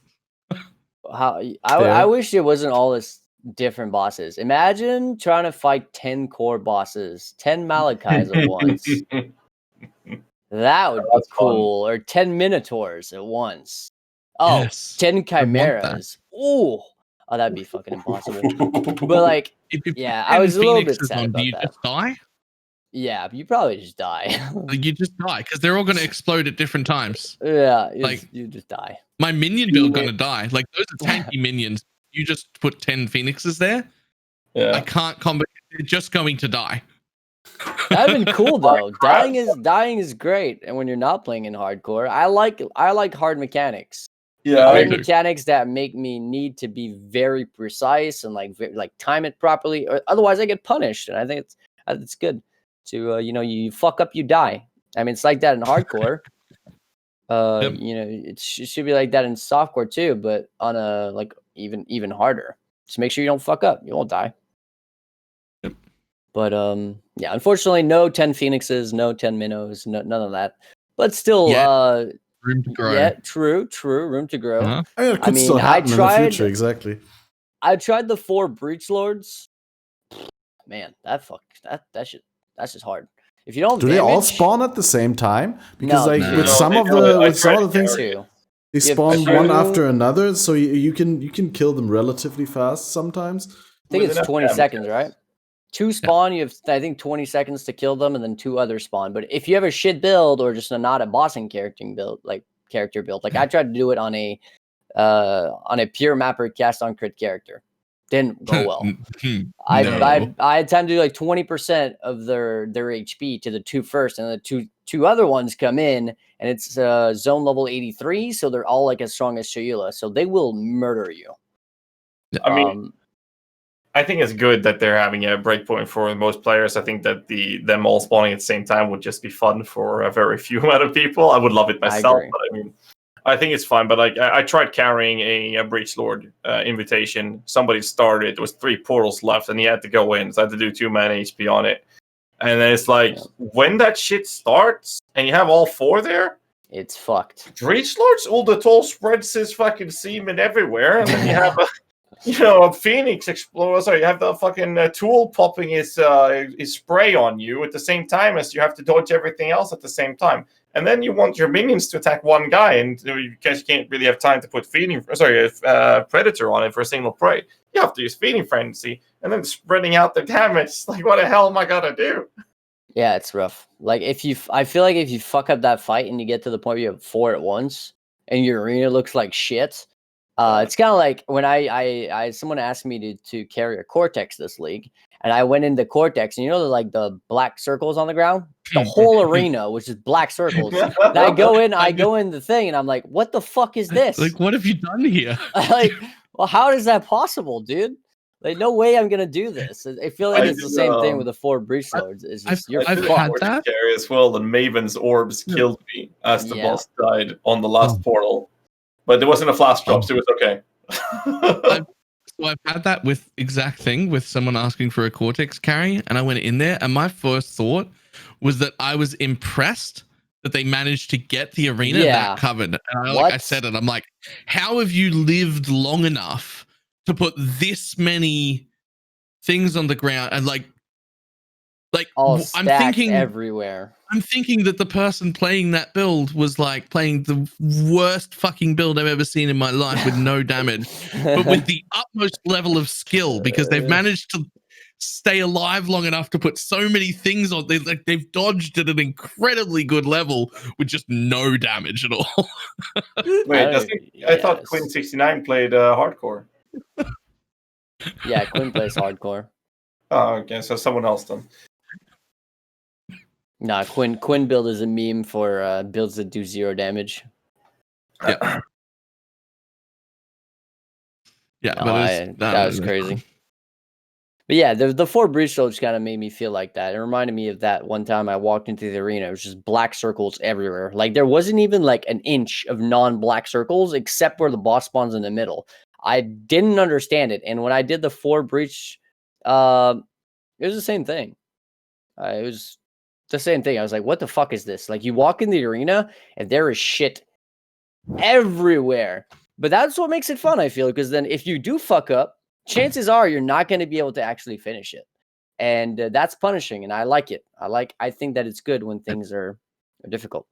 I wish it wasn't all this different bosses. Imagine trying to fight 10 core bosses, 10 Malachis at once. That would be cool. Or 10 Minotaurs at once. Oh, yes, 10 Chimeras. Oh, that'd be fucking impossible. But like, I was a little bit sad about that. Just die? Yeah, you probably just die. You just die because they're all going to explode at different times. Yeah, you just die. My minion build going to die. Like those are tanky minions. You just put 10 phoenixes there. Yeah, I can't combat. They're just going to die. That'd been cool though. Dying is great, and when you're not playing in hardcore, I like hard mechanics. Yeah, hard mechanics that make me need to be very precise and like time it properly, or otherwise I get punished. And I think it's good to you fuck up, you die. I mean, it's like that in hardcore. It should be like that in softcore too, but on a like even harder. Just make sure you don't fuck up. You won't die. Yep. But unfortunately, no 10 phoenixes, no 10 minnows, none of that. But still, room to grow. Yeah, true, room to grow. Uh-huh. It could still happen in the future, exactly. I tried the 4 breach lords. Man, that's just hard. If you don't, do they all spawn at the same time? Because with some of the things, too. They spawn one after another, so you can kill them relatively fast sometimes. I think it's 20 seconds, right? 2 spawn, you have, I think, 20 seconds to kill them, and then 2 others spawn. But if you have a shit build or just not a bossing character build, like I tried to do it on a pure mapper cast on crit character. Didn't go well. I had time to do like 20% of their HP to the 2 first, and the two other ones come in, and it's zone level 83, so they're all like as strong as Shayula, so they will murder you. I mean, I think it's good that they're having a breakpoint for most players. I think that them all spawning at the same time would just be fun for a very few amount of people. I would love it myself, but I mean, I think it's fine, but like I tried carrying a Breach Lord invitation. Somebody started. There was 3 portals left, and he had to go in. So I had to do 2 mana HP on it. And then it's like, when that shit starts, and you have all 4 there, it's fucked. Breach Lord's Uldatol spreads his fucking semen everywhere, and then you have a Phoenix Explorer. Sorry, you have the fucking tool popping his spray on you at the same time as you have to dodge everything else at the same time. And then you want your minions to attack one guy, and you guys can't really have time to put Predator on it for a single prey. You have to use Feeding Frenzy, and then spreading out the damage. Like, what the hell am I gonna do? Yeah, it's rough. Like, I feel like if you fuck up that fight and you get to the point where you have 4 at once, and your arena looks like shit, it's kind of like when someone asked me to carry a Cortex this league, and I went into Cortex, and the black circles on the ground, the whole arena was just black circles. And I go in the thing, and I'm like, what the fuck is this? Like, what have you done here? Like, well, how is that possible, dude? Like, no way I'm gonna do this. I feel like it's the same thing with the 4 Breach Lords. It's just you're I've fucked. had that carry as well. And Maven's Orbs killed me as the boss died on the last portal. But there wasn't a flash drop, so it was okay. So I've had that with exact thing with someone asking for a Cortex carry, and I went in there, and my first thought was that I was impressed that they managed to get the arena that covered. And I said it, I'm like, how have you lived long enough to put this many things on the ground? And like all I'm thinking everywhere. I'm thinking that the person playing that build was like playing the worst fucking build I've ever seen in my life with no damage, but with the utmost level of skill, because they've managed to stay alive long enough to put so many things on. They've dodged at an incredibly good level with just no damage at all. Wait, I thought Quinn69 played hardcore. Yeah, Quinn plays hardcore. Oh, okay, so someone else then. Nah, Quinn build is a meme for builds that do 0 damage. Yeah. Yeah, no, but that was crazy. But yeah, the 4 Breach Lords kind of made me feel like that. It reminded me of that one time I walked into the arena. It was just black circles everywhere. Like, there wasn't even like an inch of non-black circles except where the boss spawns in the middle. I didn't understand it. And when I did the 4 Breach, it was the same thing. It was the same thing. I was like, what the fuck is this? Like, you walk in the arena and there is shit everywhere. But that's what makes it fun, I feel, because then if you do fuck up, chances are you're not going to be able to actually finish it. And that's punishing, and I like it. I think that it's good when things are difficult.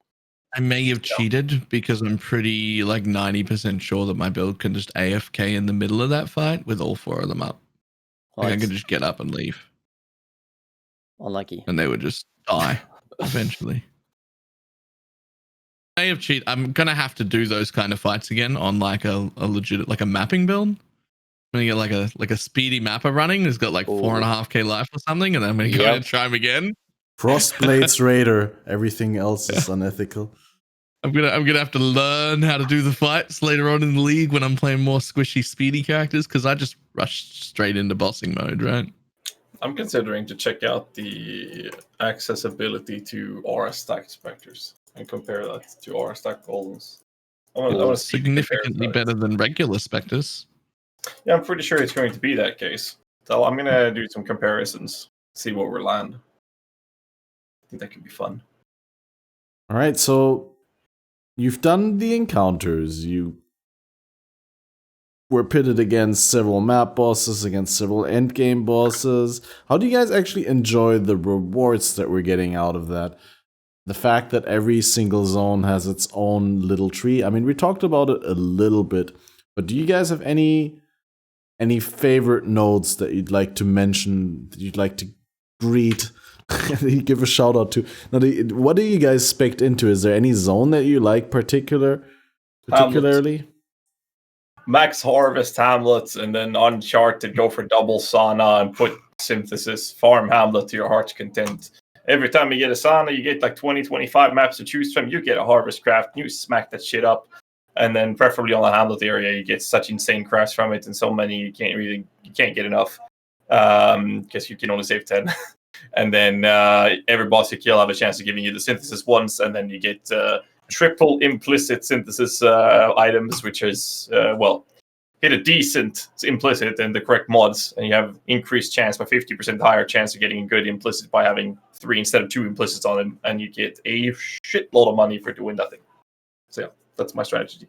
I may have cheated because I'm pretty 90% sure that my build can just AFK in the middle of that fight with all 4 of them up. Like, I could just get up and leave. Unlucky. And they would just die eventually. I may have cheated. I'm gonna have to do those kind of fights again on like a legit a mapping build. I'm gonna get like a speedy mapper running who's got like 4.5k life or something, and then I'm gonna go and try him again. Frostblades Raider. Everything else is unethical. I'm gonna have to learn how to do the fights later on in the league when I'm playing more squishy, speedy characters, because I just rushed straight into bossing mode, right? I'm considering to check out the accessibility to Aura Stack Spectres and compare that to Aura Stack Golems. I want to significantly better than regular Spectres. Yeah, I'm pretty sure it's going to be that case. So I'm gonna do some comparisons, see where we land. I think that could be fun. All right, so you've done the encounters. You were pitted against several map bosses, against several endgame bosses. How do you guys actually enjoy the rewards that we're getting out of that? The fact that every single zone has its own little tree. I mean, we talked about it a little bit, but do you guys have any favorite nodes that you'd like to mention, that you'd like to greet? You give a shout out to. Now, what do you guys spec into? Is there any zone that you like particularly? Max Harvest Hamlets, and then Uncharted, go for double Sauna and put Synthesis, farm Hamlet to your heart's content. Every time you get a Sauna, you get like 20-25 maps to choose from. You get a Harvest Craft, you smack that shit up. And then preferably on the Hamlet area, you get such insane crafts from it, and so many you can't get enough. Because you can only save 10. And then every boss you kill have a chance of giving you the Synthesis once, and then you get triple implicit synthesis items, which is hit a decent implicit in the correct mods, and you have increased chance by 50% higher chance of getting a good implicit by having 3 instead of 2 implicits on them, and you get a shitload of money for doing nothing. So yeah, that's my strategy.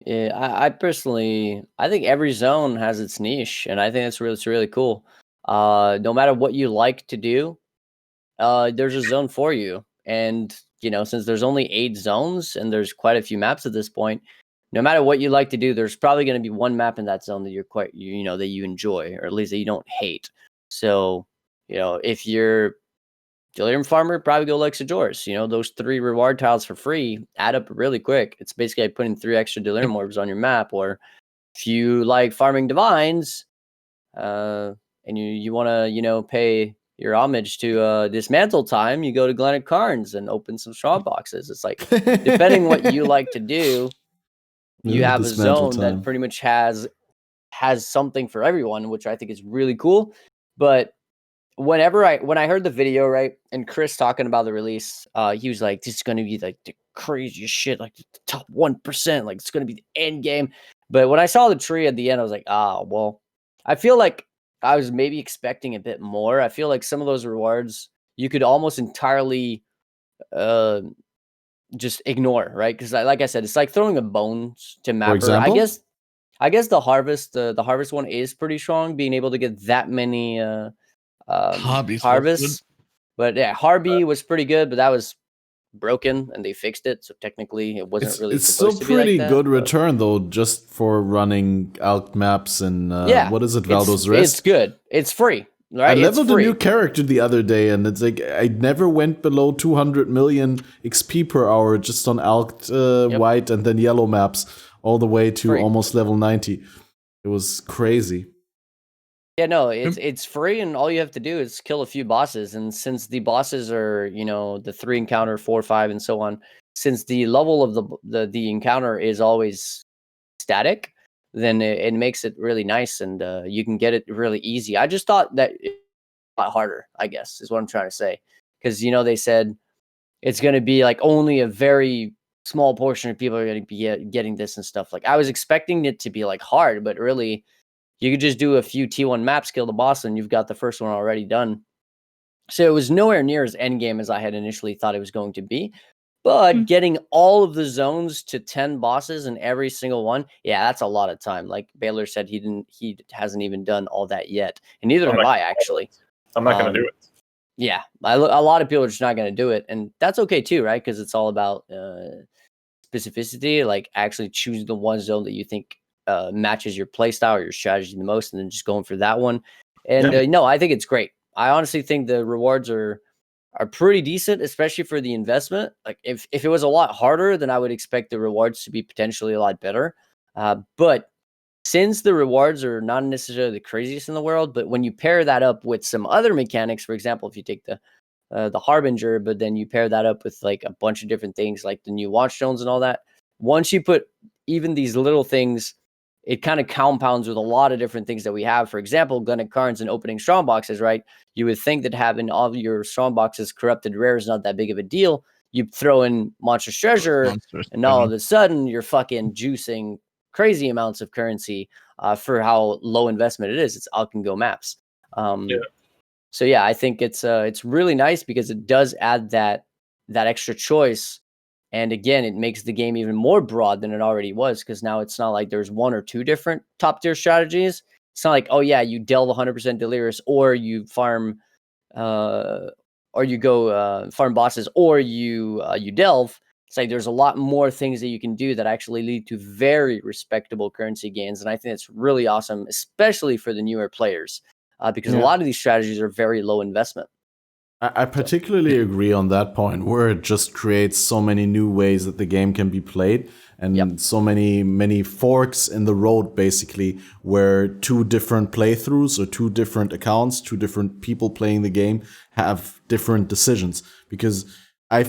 Yeah, I personally, I think every zone has its niche, and I think it's really cool. No matter what you like to do, there's a zone for you. And since there's only 8 zones and there's quite a few maps at this point, no matter what you like to do, there's probably going to be one map in that zone that that you enjoy, or at least that you don't hate. So, if you're Delirium Farmer, probably go like Sojour's. Those 3 reward tiles for free add up really quick. It's basically like putting 3 extra Delirium Orbs on your map. Or if you like farming Divines, and you want to, pay your homage to Dismantle Time, you go to Glenn Carnes and open some straw boxes. It's like, depending what you like to do, you have a zone that pretty much has something for everyone, which I think is really cool. But when I heard the video, right, and Chris talking about the release, he was like, this is going to be like the craziest shit, like the top 1%, like it's going to be the end game. But when I saw the tree at the end, I was like, well, I feel like I was maybe expecting a bit more. I feel like some of those rewards you could almost entirely just ignore, right? Because like I said, it's like throwing a bone to mapper. For example? I guess the harvest one is pretty strong, being able to get that many harvests. But yeah, Harby was pretty good, but that was broken and they fixed it, so technically it wasn't really supposed to be like that. It's still pretty good return though, just for running Alk maps and what is it, Valdo's Rest? It's good. It's free. Right? I leveled a new character the other day, and it's like I never went below 200 million XP per hour just on Alked white and then yellow maps, all the way to almost level 90. It was crazy. Yeah, no, it's free, and all you have to do is kill a few bosses. And since the bosses are, the 3 encounter, 4, 5, and so on, since the level of the encounter is always static, then it makes it really nice, and you can get it really easy. I just thought that it was a lot harder, I guess, is what I'm trying to say. Because, they said it's going to be like only a very small portion of people are going to be getting this and stuff. Like, I was expecting it to be like hard, but really, you could just do a few T1 maps, kill the boss, and you've got the first one already done. So it was nowhere near as endgame as I had initially thought it was going to be. But getting all of the zones to 10 bosses in every single one, yeah, that's a lot of time. Like Balor said, he hasn't even done all that yet. And neither have I, actually. I'm not going to do it. Yeah, a lot of people are just not going to do it. And that's okay too, right? Because it's all about specificity, like actually choosing the one zone that you think matches your playstyle or your strategy the most, and then just going for that one. And no, I think it's great. I honestly think the rewards are pretty decent, especially for the investment. Like if it was a lot harder, then I would expect the rewards to be potentially a lot better. But since the rewards are not necessarily the craziest in the world, but when you pair that up with some other mechanics, for example, if you take the Harbinger, but then you pair that up with like a bunch of different things like the new Watchstones and all that, once you put even these little things, it kind of compounds with a lot of different things that we have. For example, Glenn Carnes and opening strong boxes, right? You would think that having all of your strong boxes corrupted rare is not that big of a deal. You throw in Monstrous Treasure, and all of a sudden you're fucking juicing crazy amounts of currency for how low investment it is. It's Alk and Go maps. So yeah, I think it's really nice because it does add that extra choice. And again, it makes the game even more broad than it already was, because now it's not like there's 1 or 2 different top tier strategies. It's not like, oh yeah, you delve 100% Delirious, or you farm, or you go farm bosses, or you delve. It's like there's a lot more things that you can do that actually lead to very respectable currency gains, and I think it's really awesome, especially for the newer players, because a lot of these strategies are very low investment. I particularly agree on that point, where it just creates so many new ways that the game can be played, and so many forks in the road, basically, where 2 different playthroughs or 2 different accounts, 2 different people playing the game have different decisions. Because I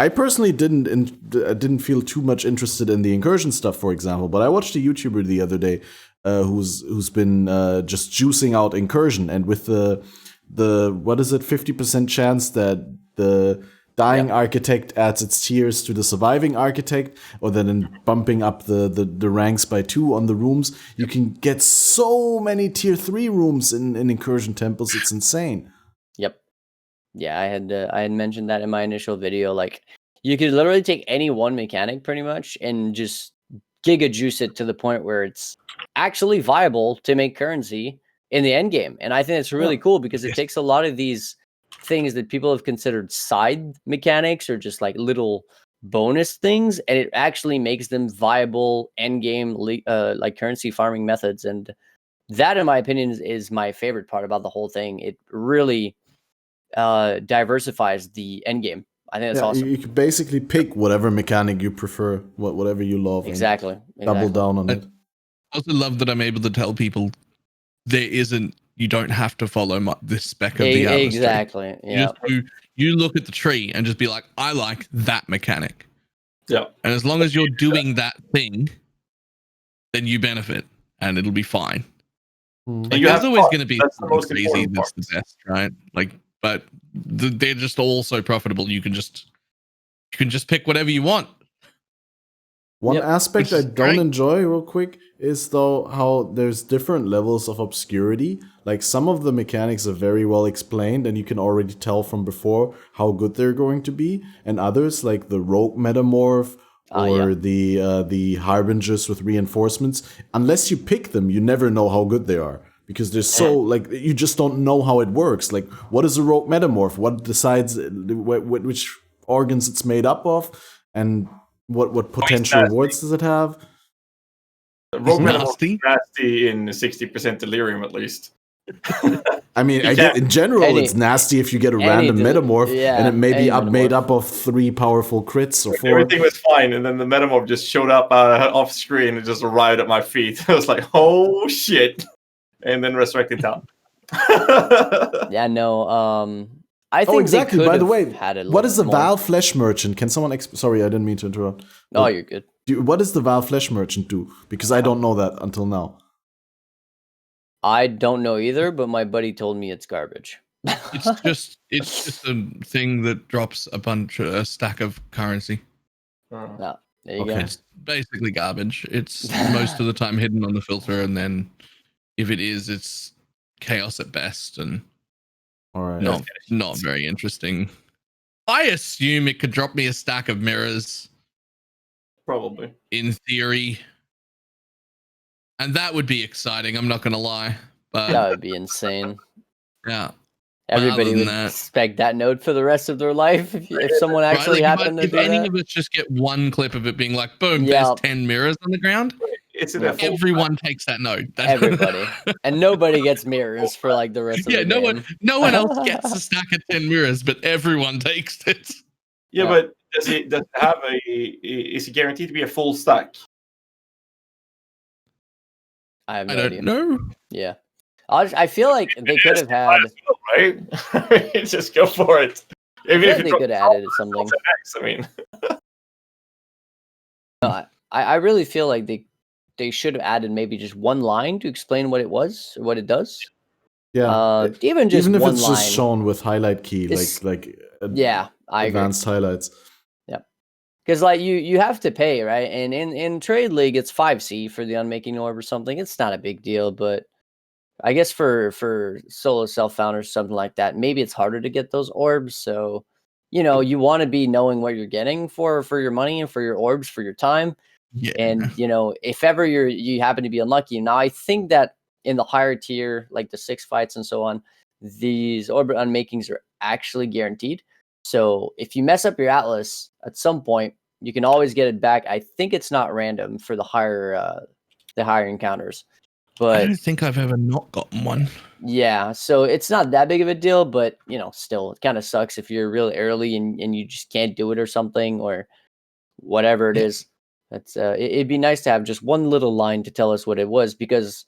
personally didn't feel too much interested in the incursion stuff, for example, but I watched a YouTuber the other day who's been just juicing out incursion, and with the what is it, 50% chance that the dying architect adds its tiers to the surviving architect, or then bumping up the ranks by 2 on the rooms. You can get so many tier 3 rooms in incursion temples. It's insane. Yep. Yeah, I had mentioned that in my initial video. Like, you could literally take any one mechanic pretty much and just giga juice it to the point where it's actually viable to make currency in the end game. And I think it's really cool because it takes a lot of these things that people have considered side mechanics or just like little bonus things, and it actually makes them viable end game like currency farming methods. And that, in my opinion, is my favorite part about the whole thing. It really diversifies the end game. I think that's awesome. You could basically pick whatever mechanic you prefer, whatever you love. Exactly. Double down on it. I also love that I'm able to tell people you don't have to follow this spec of the Atlas tree. Exactly. Yeah. You look at the tree and just be like, I like that mechanic. Yeah. And as long as you're doing that thing, then you benefit and it'll be fine. Like, there's always going to be crazy that's the best, right? Like, but they're just all so profitable. You can just pick whatever you want. One aspect I don't enjoy real quick is though how there's different levels of obscurity. Like, some of the mechanics are very well explained and you can already tell from before how good they're going to be. And others, like the rogue metamorph or the harbingers with reinforcements, unless you pick them, you never know how good they are. Because they're so, like, you just don't know how it works. Like, what is a rogue metamorph? What decides which organs it's made up of? And what potential rewards does it have? Rogue metamorph is nasty in 60% delirium, at least. I mean, in general, it's nasty if you get a random metamorph and it may be made up of 3 powerful crits or 4. Everything was fine, and then the metamorph just showed up off screen and just arrived at my feet. I was like, oh shit. And then resurrecting town. I think exactly. By the way, what is the more. Val Flesh Merchant? Can someone sorry, I didn't mean to interrupt. No, you're good. What does the Val Flesh Merchant do? Because I don't know that until now. I don't know either, but my buddy told me it's garbage. It's just a thing that drops a stack of currency. No, there you go. It's basically garbage. It's most of the time hidden on the filter, and then if it is, it's chaos at best and not very interesting. I assume it could drop me a stack of mirrors. Probably. In theory. And that would be exciting, I'm not going to lie. But that would be insane. Yeah. Everybody would expect that node for the rest of their life if someone actually happened to do that. If any of us just get one clip of it being like, boom, there's 10 mirrors on the ground. Everyone takes that node. Everybody. And nobody gets mirrors for like the rest of the game. No one else gets a stack of 10 mirrors, but everyone takes it. Yeah, but does it have is it guaranteed to be a full stack? I have no idea. No. Yeah. I feel like they could have had. Right? Just go for it. Even if they could have added something. I mean, no, I really feel like they should have added maybe just one line to explain what it was or what it does. Yeah. Even if it's just shown with highlight key, I advanced agree. Highlights. Yep. Because like you have to pay, right? And in Trade League, it's 5C for the Unmaking Orb or something. It's not a big deal, but I guess for solo self-founders, something like that, maybe it's harder to get those orbs. So, you want to be knowing what you're getting for your money and for your orbs, for your time. Yeah. And, if ever you happen to be unlucky. Now, I think that in the higher tier, like the 6 fights and so on, these orb unmakings are actually guaranteed. So if you mess up your Atlas at some point, you can always get it back. I think it's not random for the higher encounters. But I don't think I've ever not gotten one. Yeah, so it's not that big of a deal, but still, it kind of sucks if you're really early and you just can't do it or something or whatever it is. That's it'd be nice to have just one little line to tell us what it was, because,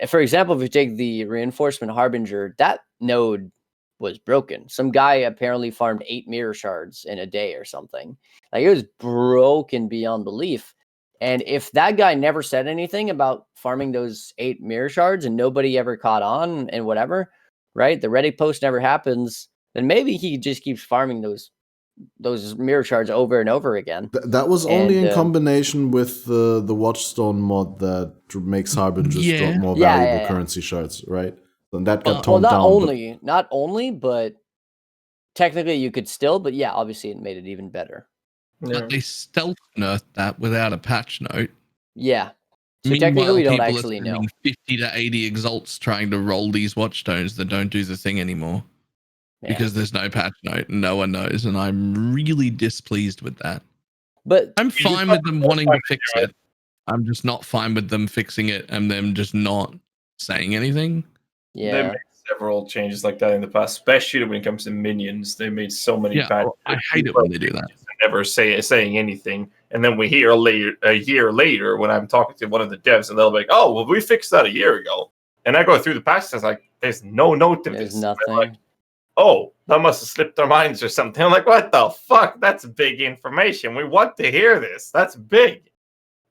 for example, if you take the Reinforcement Harbinger, that node was broken. Some guy apparently farmed 8 mirror shards in a day or something. Like, it was broken beyond belief. And if that guy never said anything about farming those 8 mirror shards and nobody ever caught on and whatever, right? The Reddit post never happens, then maybe he just keeps farming those those mirror shards over and over again. That was only And, in combination with the Watchstone mod that makes Harbingers Yeah. drop more Yeah, valuable yeah. currency shards, right? And that got Well, toned down. not only, but technically you could still, but yeah, obviously it made it even better. Yeah. But they stealth nerfed that without a patch note. Yeah. So Meanwhile, technically we don't people actually are know. spending 50 to 80 exalts trying to roll these watchstones that don't do the thing anymore. Yeah. Because there's no patch note and no one knows, and I'm really displeased with that. But I'm fine with them wanting to fix it. I'm just not fine with them fixing it and them just not saying anything. They yeah, made several changes like that in the past, especially when it comes to minions. They made so many Yeah, patches. I hate it when they do that. Never saying anything, and then we hear a year later when I'm talking to one of the devs, and they'll be like, "Oh, well, we fixed that a year ago." And I go through the patches, and it's like, "There's no note of there's this." nothing. Like, oh, that must have slipped our minds or something. I'm like, what the fuck? That's big information. We want to hear this. That's big.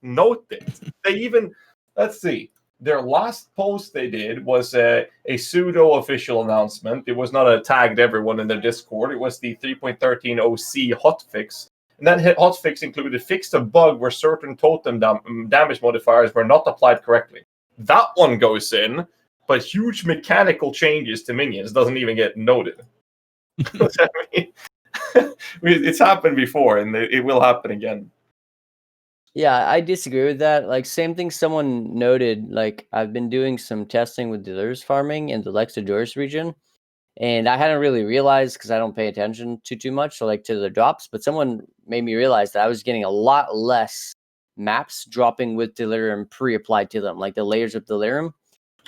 Note it. They even, let's see, their last post they did was a pseudo official announcement. It was not a tagged everyone in their Discord. It was the 3.13 OC hotfix. And that hotfix included fixed a bug where certain totem damage modifiers were not applied correctly. That one goes in, but huge mechanical changes to minions doesn't even get noted. I mean, it's happened before, and it will happen again. Yeah, I disagree with that. Like, same thing someone noted, like, I've been doing some testing with Delirious farming in the Lexadoris region, and I hadn't really realized because I don't pay attention to too much, so like to the drops, but someone made me realize that I was getting a lot less maps dropping with Delirium pre-applied to them, like the layers of Delirium.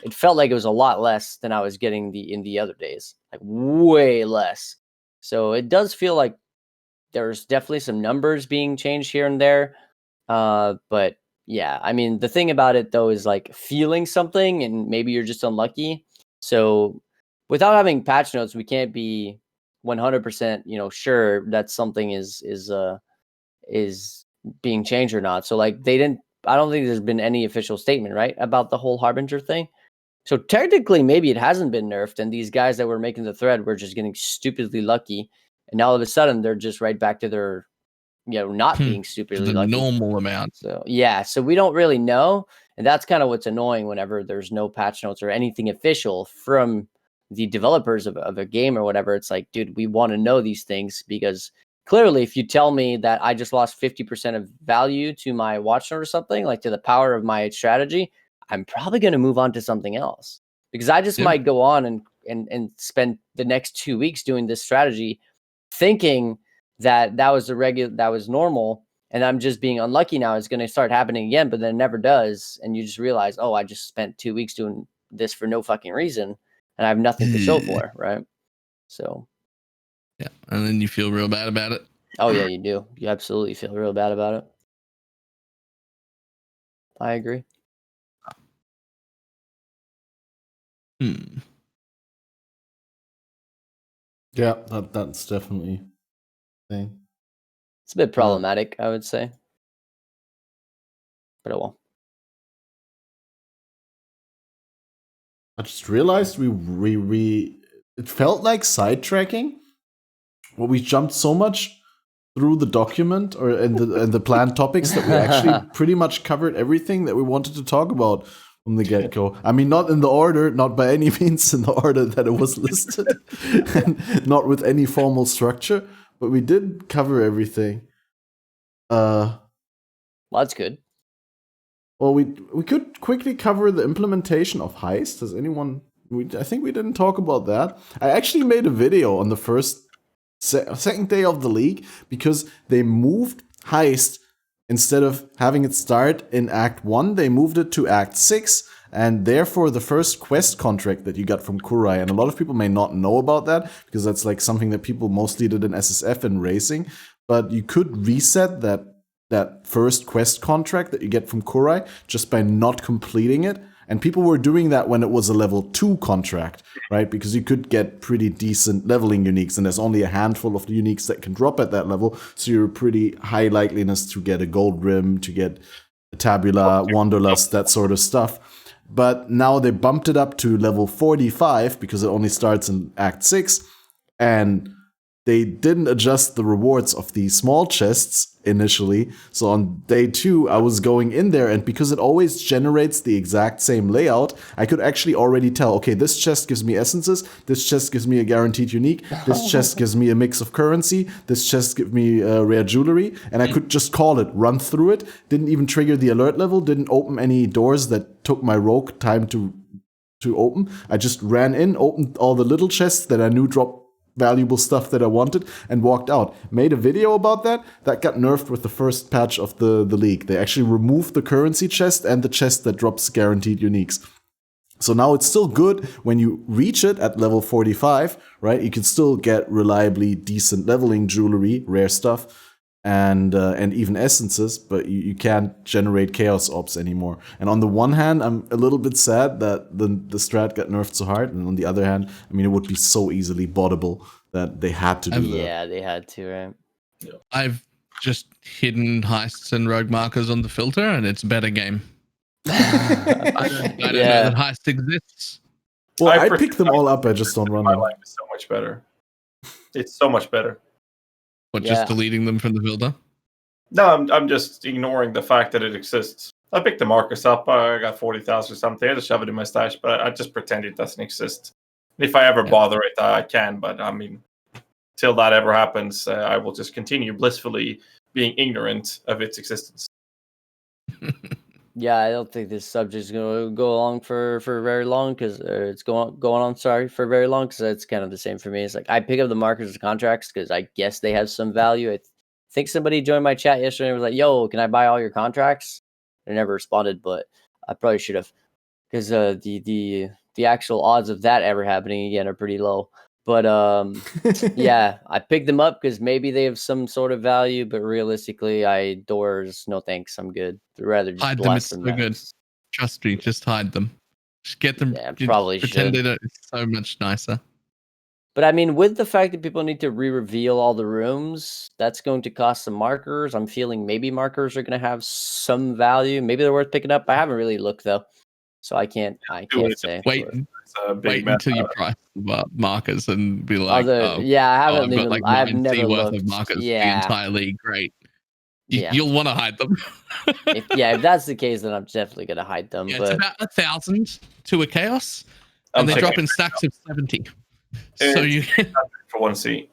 It felt like it was a lot less than I was getting in the other days, like way less. So it does feel like there's definitely some numbers being changed here and there. But yeah, I mean, the thing about it though is like feeling something, and maybe you're just unlucky. So without having patch notes, we can't be 100%, sure that something is being changed or not. So like they didn't. I don't think there's been any official statement, right, about the whole Harbinger thing. So technically, maybe it hasn't been nerfed, and these guys that were making the thread were just getting stupidly lucky, and now all of a sudden they're just right back to their, not being stupidly The lucky. normal amount. So yeah, so we don't really know, and that's kind of what's annoying whenever there's no patch notes or anything official from the developers of a game or whatever. It's like, dude, we want to know these things, because clearly, if you tell me that I just lost 50% of value to my watch note or something, like to the power of my strategy, I'm probably going to move on to something else, because I just might go on and spend the next 2 weeks doing this strategy, thinking that was that was normal, and I'm just being unlucky now. It's going to start happening again, but then it never does, and you just realize, oh, I just spent 2 weeks doing this for no fucking reason, and I have nothing to show for it, right? So yeah, and then you feel real bad about it. Oh yeah, you do. You absolutely feel real bad about it. I agree. Yeah, that's definitely a thing. It's a bit problematic, I would say. But oh well. I just realized we it felt like sidetracking. Well, we jumped so much through the document or in the planned topics that we actually pretty much covered everything that we wanted to talk about from the get-go. I mean, not in the order, not by any means in the order that it was listed, and not with any formal structure, but we did cover everything. Well, that's good. Well, we could quickly cover the implementation of Heist. Does anyone? I think we didn't talk about that. I actually made a video on the second day of the league, because they moved Heist. Instead of having it start in Act 1, they moved it to Act 6, and therefore the first quest contract that you got from Kurai, and a lot of people may not know about that, because that's like something that people mostly did in SSF and racing, but you could reset that first quest contract that you get from Kurai just by not completing it. And people were doing that when it was a level 2 contract, right? Because you could get pretty decent leveling uniques, and there's only a handful of the uniques that can drop at that level. So you're pretty high likeliness to get a gold rim, to get a tabula, wanderlust, that sort of stuff. But now they bumped it up to level 45 because it only starts in Act 6. And they didn't adjust the rewards of the small chests initially. So on day 2, I was going in there, and because it always generates the exact same layout, I could actually already tell, okay, this chest gives me essences, this chest gives me a guaranteed unique, this chest gives me a mix of currency, this chest gives me rare jewelry, and I could just call it, run through it, didn't even trigger the alert level, didn't open any doors that took my rogue time to open. I just ran in, opened all the little chests that I knew dropped valuable stuff that I wanted, and walked out. Made a video about that. That got nerfed with the first patch of the league. They actually removed the currency chest and the chest that drops guaranteed uniques. So now it's still good when you reach it at level 45, right? You can still get reliably decent leveling jewelry, rare stuff, and even essences, but you can't generate chaos orbs anymore. And on the one hand, I'm a little bit sad that the strat got nerfed so hard, and on the other hand, I mean, it would be so easily bottable that they had to do that. Yeah, they had to, right? I've just hidden heists and rogue markers on the filter, and it's a better game. I don't know that heist exists. Well, I pick them all up, I just don't run my them. life is so much better. It's so much better. What, just deleting them from the filter? No, I'm just ignoring the fact that it exists. I picked the markers up. I got 40,000 or something. I just shove it in my stash, but I just pretend it doesn't exist. If I ever bother it, I can. But I mean, till that ever happens, I will just continue blissfully being ignorant of its existence. Yeah, I don't think this subject is going to go along for very long, because it's going on. Sorry, for very long, because it's kind of the same for me. It's like I pick up the markers and contracts because I guess they have some value. I think somebody joined my chat yesterday and was like, "Yo, can I buy all your contracts?" I never responded, but I probably should have, because the actual odds of that ever happening again are pretty low. But yeah, I picked them up because maybe they have some sort of value, but realistically, doors, no thanks, I'm good. I'd rather just Hide them, blast it's them. so good. Trust me, just hide them. Just get them. Yeah, probably pretend should. it's so much nicer. But I mean, with the fact that people need to re-reveal all the rooms, that's going to cost some markers. I'm feeling maybe markers are going to have some value. Maybe they're worth picking up. I haven't really looked though, so I can't say. Wait until you price markers and be like, yeah, I haven't I've got like I've 9C never worth looked. of markers for the Yeah, entire league. Great. Yeah. You'll want to hide them. if that's the case, then I'm definitely going to hide them. Yeah, but it's about 1,000 to a chaos, and they drop in stacks of 70. So you for 1C.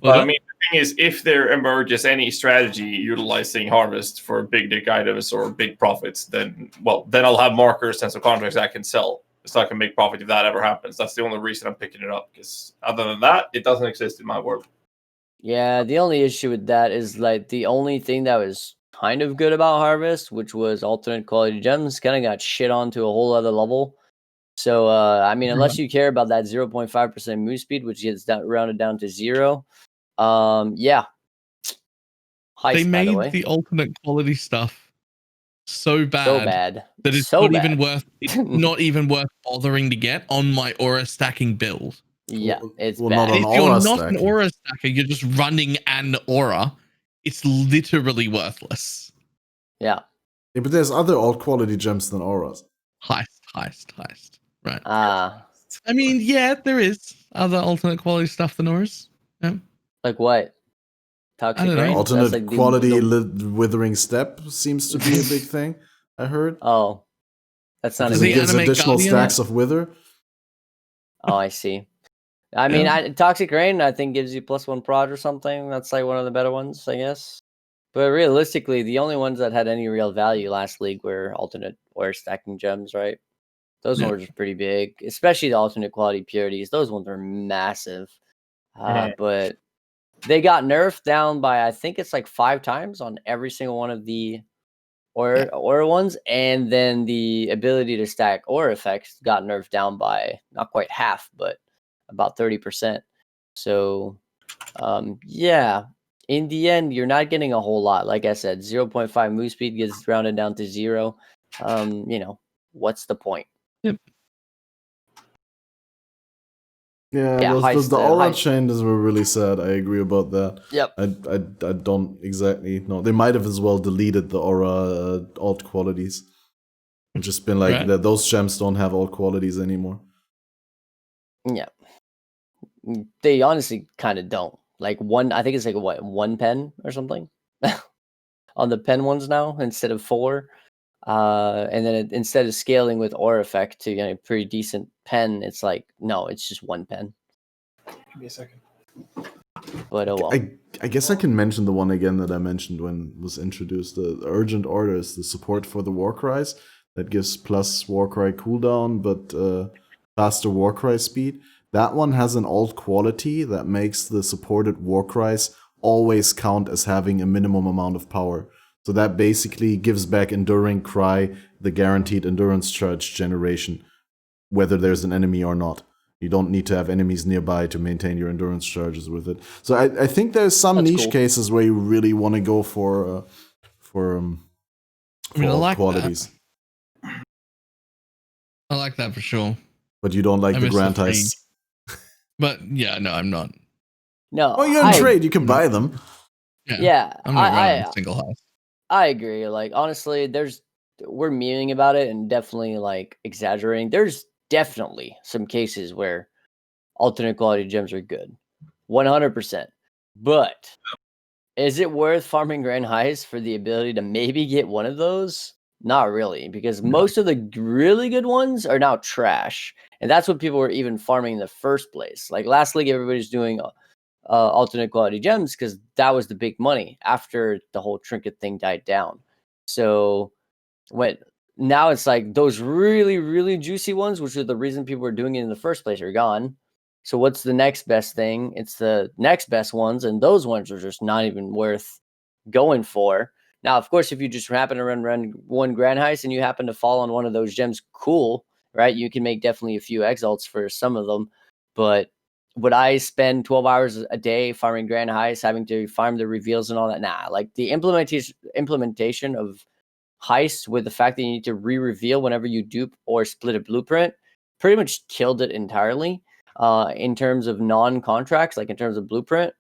But I mean, the thing is, if there emerges any strategy utilizing harvest for big dick items or big profits, then I'll have markers and some contracts I can sell, so I can make profit if that ever happens. That's the only reason I'm picking it up, because other than that, it doesn't exist in my world. Yeah, the only issue with that is like the only thing that was kind of good about harvest, which was alternate quality gems, kind of got shit on to a whole other level. So I mean, unless you care about that 0.5% move speed, which gets rounded down to 0. Yeah. Heist, they made by the way. the alternate quality stuff so bad that it's not even worth bothering to get on my aura stacking build. Yeah, it's well, bad. not on If you're aura not stacking. an aura stacker, you're just running an aura. It's literally worthless. Yeah. Yeah, but there's other alt quality gems than auras. Heist. Right. I mean, yeah, there is other alternate quality stuff than auras. Yeah. Like what? Toxic rain? Alternate like quality withering step seems to be a big thing, I heard. Oh. That's not because it gives additional stacks of wither. Oh, I see. I mean, Toxic Rain, I think, gives you +1 prod or something. That's like one of the better ones, I guess. But realistically, the only ones that had any real value last league were alternate or stacking gems, right? Those ones were pretty big, especially the alternate quality purities. Those ones were massive. But they got nerfed down by, I think it's like 5 times on every single one of the aura ones. And then the ability to stack aura effects got nerfed down by not quite half, but about 30%. So, yeah, in the end, you're not getting a whole lot. Like I said, 0.5 move speed gets rounded down to 0. What's the point? Yep. Yeah, the aura changes were really sad. I agree about that. Yep. I don't exactly know. They might have as well deleted the aura alt qualities and just been like that. Those gems don't have alt qualities anymore. Yeah. They honestly kind of don't. Like I think it's like what, 1 pen or something on the pen ones now instead of 4. And then instead of scaling with Aura Effect to a pretty decent pen, it's like, no, it's just 1 pen. Give me a second. But oh well. I guess I can mention the one again that I mentioned when it was introduced. The urgent orders, the support for the Warcries that gives plus Warcry cooldown, but faster Warcry speed. That one has an alt quality that makes the supported Warcries always count as having a minimum amount of power. So that basically gives back Enduring Cry the guaranteed endurance charge generation, whether there's an enemy or not. You don't need to have enemies nearby to maintain your endurance charges with it. So I think there's some That's niche cool. cases where you really want to go for I like qualities. I like that for sure. But you don't like I the miss the Grand free. Heists. But yeah, no, I'm not. No. Oh, you're in trade. You can buy them. Yeah. I'm not running a single house. I agree. Like, honestly, we're memeing about it and definitely like exaggerating. There's definitely some cases where alternate quality gems are good. 100%. But is it worth farming Grand Heist for the ability to maybe get one of those? Not really, because most of the really good ones are now trash. And that's what people were even farming in the first place. Like last league, everybody's doing alternate quality gems because that was the big money after the whole trinket thing died down. So now it's like those really, really juicy ones, which are the reason people were doing it in the first place, are gone. So what's the next best thing? It's the next best ones, and those ones are just not even worth going for. Now, of course, if you just happen to run one Grand Heist and you happen to fall on one of those gems, cool, right? You can make definitely a few exalts for some of them. But would I spend 12 hours a day farming Grand Heists, having to farm the reveals and all that? Nah, like the implementation of Heist with the fact that you need to re-reveal whenever you dupe or split a blueprint pretty much killed it entirely in terms of non-contracts, like in terms of blueprint.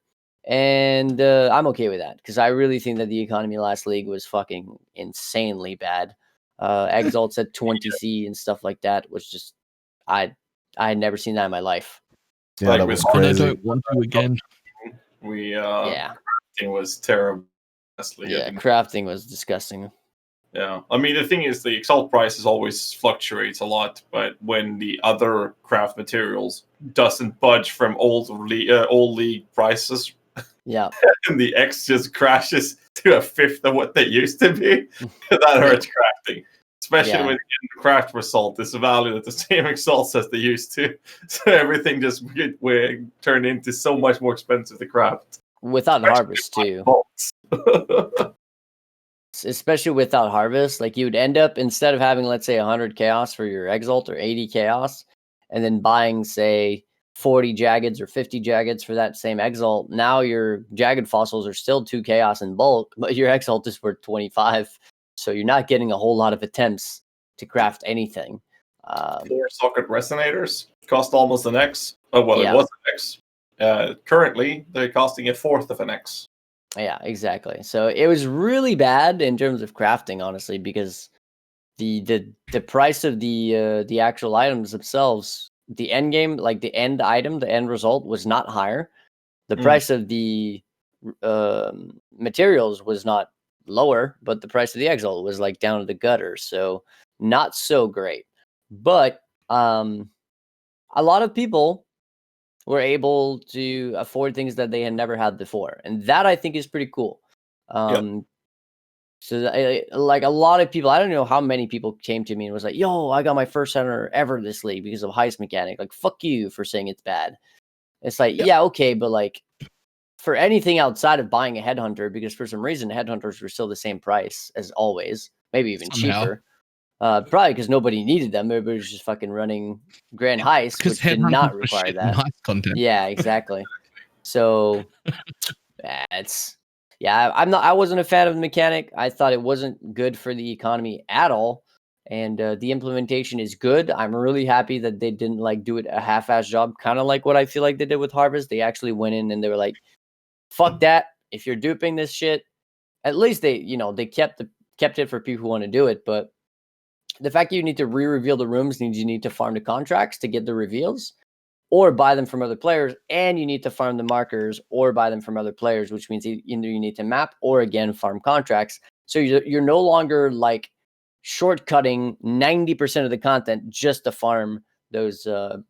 And I'm okay with that because I really think that the economy last league was fucking insanely bad. Exalts at 20C and stuff like that was just, I had never seen that in my life. Yeah, Like that with was And I crazy. don't want to again. We Yeah, It was terrible. Honestly, I yeah, think. crafting was disgusting. Yeah, I mean the thing is the exalt prices always fluctuates a lot, but when the other craft materials doesn't budge from old league prices, Yeah, and the X just crashes to a fifth of what they used to be, that hurts crafting. Especially when the craft result is valued at the same exalts as they used to, so everything just turned into so much more expensive to craft. without harvest too. Especially without harvest, like you'd end up, instead of having, let's say, 100 chaos for your exalt or 80 chaos, and then buying, say, 40 jaggeds or 50 jaggeds for that same exalt, now your jagged fossils are still 2 chaos in bulk, but your exalt is worth 25. So you're not getting a whole lot of attempts to craft anything. 4 socket resonators cost almost an X. Oh, well, Yeah. it was an X. Currently, they're costing a fourth of an X. Yeah, exactly. So it was really bad in terms of crafting, honestly, because the price of the actual items themselves, the end game, like the end item, the end result was not higher. The price of the materials was not lower, but the price of the exalt was like down to the gutter. So not so great. But a lot of people were able to afford things that they had never had before, and that I think is pretty cool. So like a lot of people, I don't know how many people came to me and was like, yo, I got my first center ever this league because of heist mechanic. Like, fuck you for saying it's bad. It's like, yeah, okay, but like for anything outside of buying a headhunter, because for some reason headhunters were still the same price as always, maybe even cheaper. Probably because nobody needed them. Everybody was just fucking running Grand Heist, which did not require that. Heist content. Yeah, exactly. So I wasn't a fan of the mechanic. I thought it wasn't good for the economy at all. And the implementation is good. I'm really happy that they didn't like do it a half-ass job, kind of like what I feel like they did with Harvest. They actually went in and they were like, fuck that. If you're duping this shit, at least they kept it for people who want to do it. But the fact that you need to re-reveal the rooms means you need to farm the contracts to get the reveals. or buy them from other players, and you need to farm the markers or buy them from other players, which means either you need to map or again farm contracts. So you're no longer like shortcutting 90% of the content just to farm those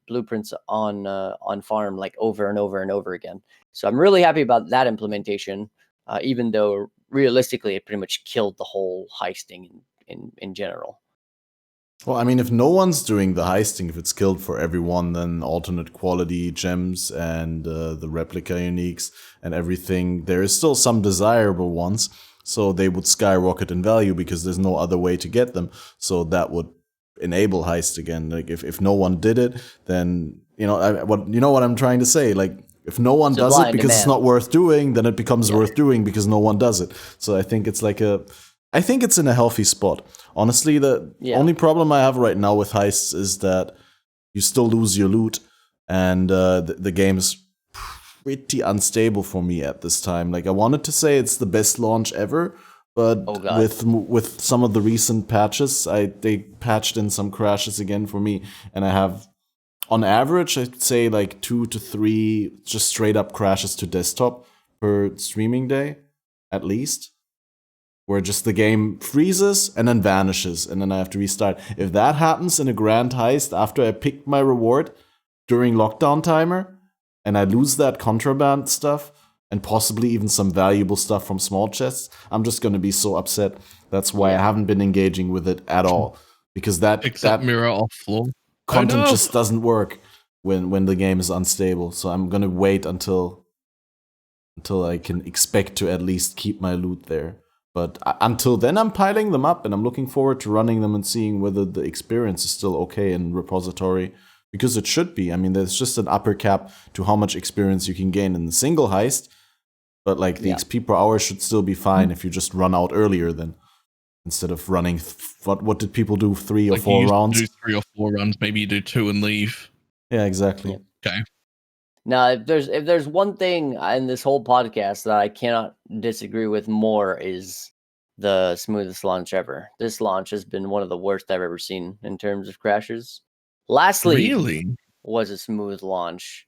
blueprints on farm like over and over and over again. So I'm really happy about that implementation, even though realistically it pretty much killed the whole heisting in general. Well, I mean, if no one's doing the heisting, if it's killed for everyone, then alternate quality gems and the replica uniques and everything, there is still some desirable ones. So they would skyrocket in value because there's no other way to get them. So that would enable heist again. Like if no one did it, then you know what I'm trying to say. Like if no one does it because it's not worth doing, then it becomes worth doing because no one does it. So I think it's like I think it's in a healthy spot. Honestly, the only problem I have right now with heists is that you still lose your loot, and the game is pretty unstable for me at this time. Like I wanted to say it's the best launch ever, but with some of the recent patches, they patched in some crashes again for me, and I have on average I'd say like 2 to 3 just straight up crashes to desktop per streaming day, at least. Where just the game freezes and then vanishes, and then I have to restart. If that happens in a grand heist after I picked my reward during lockdown timer, and I lose that contraband stuff, and possibly even some valuable stuff from small chests, I'm just gonna be so upset. That's why I haven't been engaging with it at all. Because that mirror off floor content just doesn't work when the game is unstable. So I'm gonna wait until I can expect to at least keep my loot there. But until then, I'm piling them up, and I'm looking forward to running them and seeing whether the experience is still okay in repository. Because it should be. I mean, there's just an upper cap to how much experience you can gain in the single heist. But like the XP per hour should still be fine if you just run out earlier then. Instead of running, what did people do, 3 or 4 rounds? Do 3 or 4 runs, maybe you do 2 and leave. Yeah, exactly. Yeah. Okay. Now, if there's one thing in this whole podcast that I cannot disagree with more is the smoothest launch ever. This launch has been one of the worst I've ever seen in terms of crashes. Last league was a smooth launch.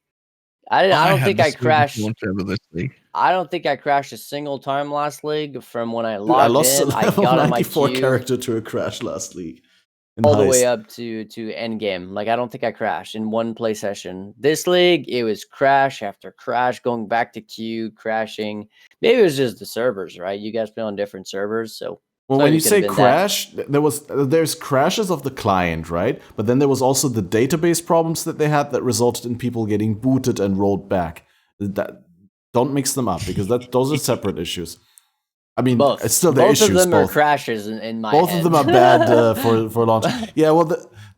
I don't think I crashed. I don't think I crashed a single time last league from when I logged in. I got on my 94 character to a crash last league. All the way up to end game. Like I don't think I crashed in one play session. This league, it was crash after crash, going back to queue, crashing. Maybe it was just the servers, right? You guys play on different servers, so. Well, when you say crash, there's crashes of the client, right? But then there was also the database problems that they had that resulted in people getting booted and rolled back. Don't mix them up because those are separate issues. I mean, it's still the issues. Both of them are crashes in my Both of them are bad for launch. Yeah, well,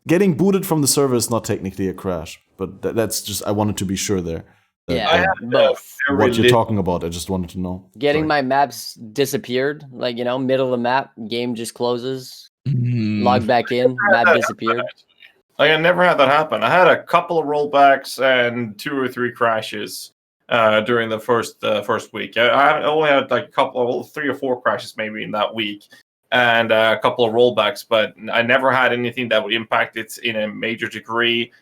getting booted from the server is not technically a crash, but that's just, I wanted to be sure there. Yeah, both. What you're talking about, I just wanted to know. Getting my maps disappeared, like, middle of the map, game just closes, log back in, map disappeared. Like, I never had that happen. I had a couple of rollbacks and 2 or 3 crashes during the first week. I only had like 3 or 4 crashes maybe in that week, and a couple of rollbacks, but I never had anything that would impact it in a major degree.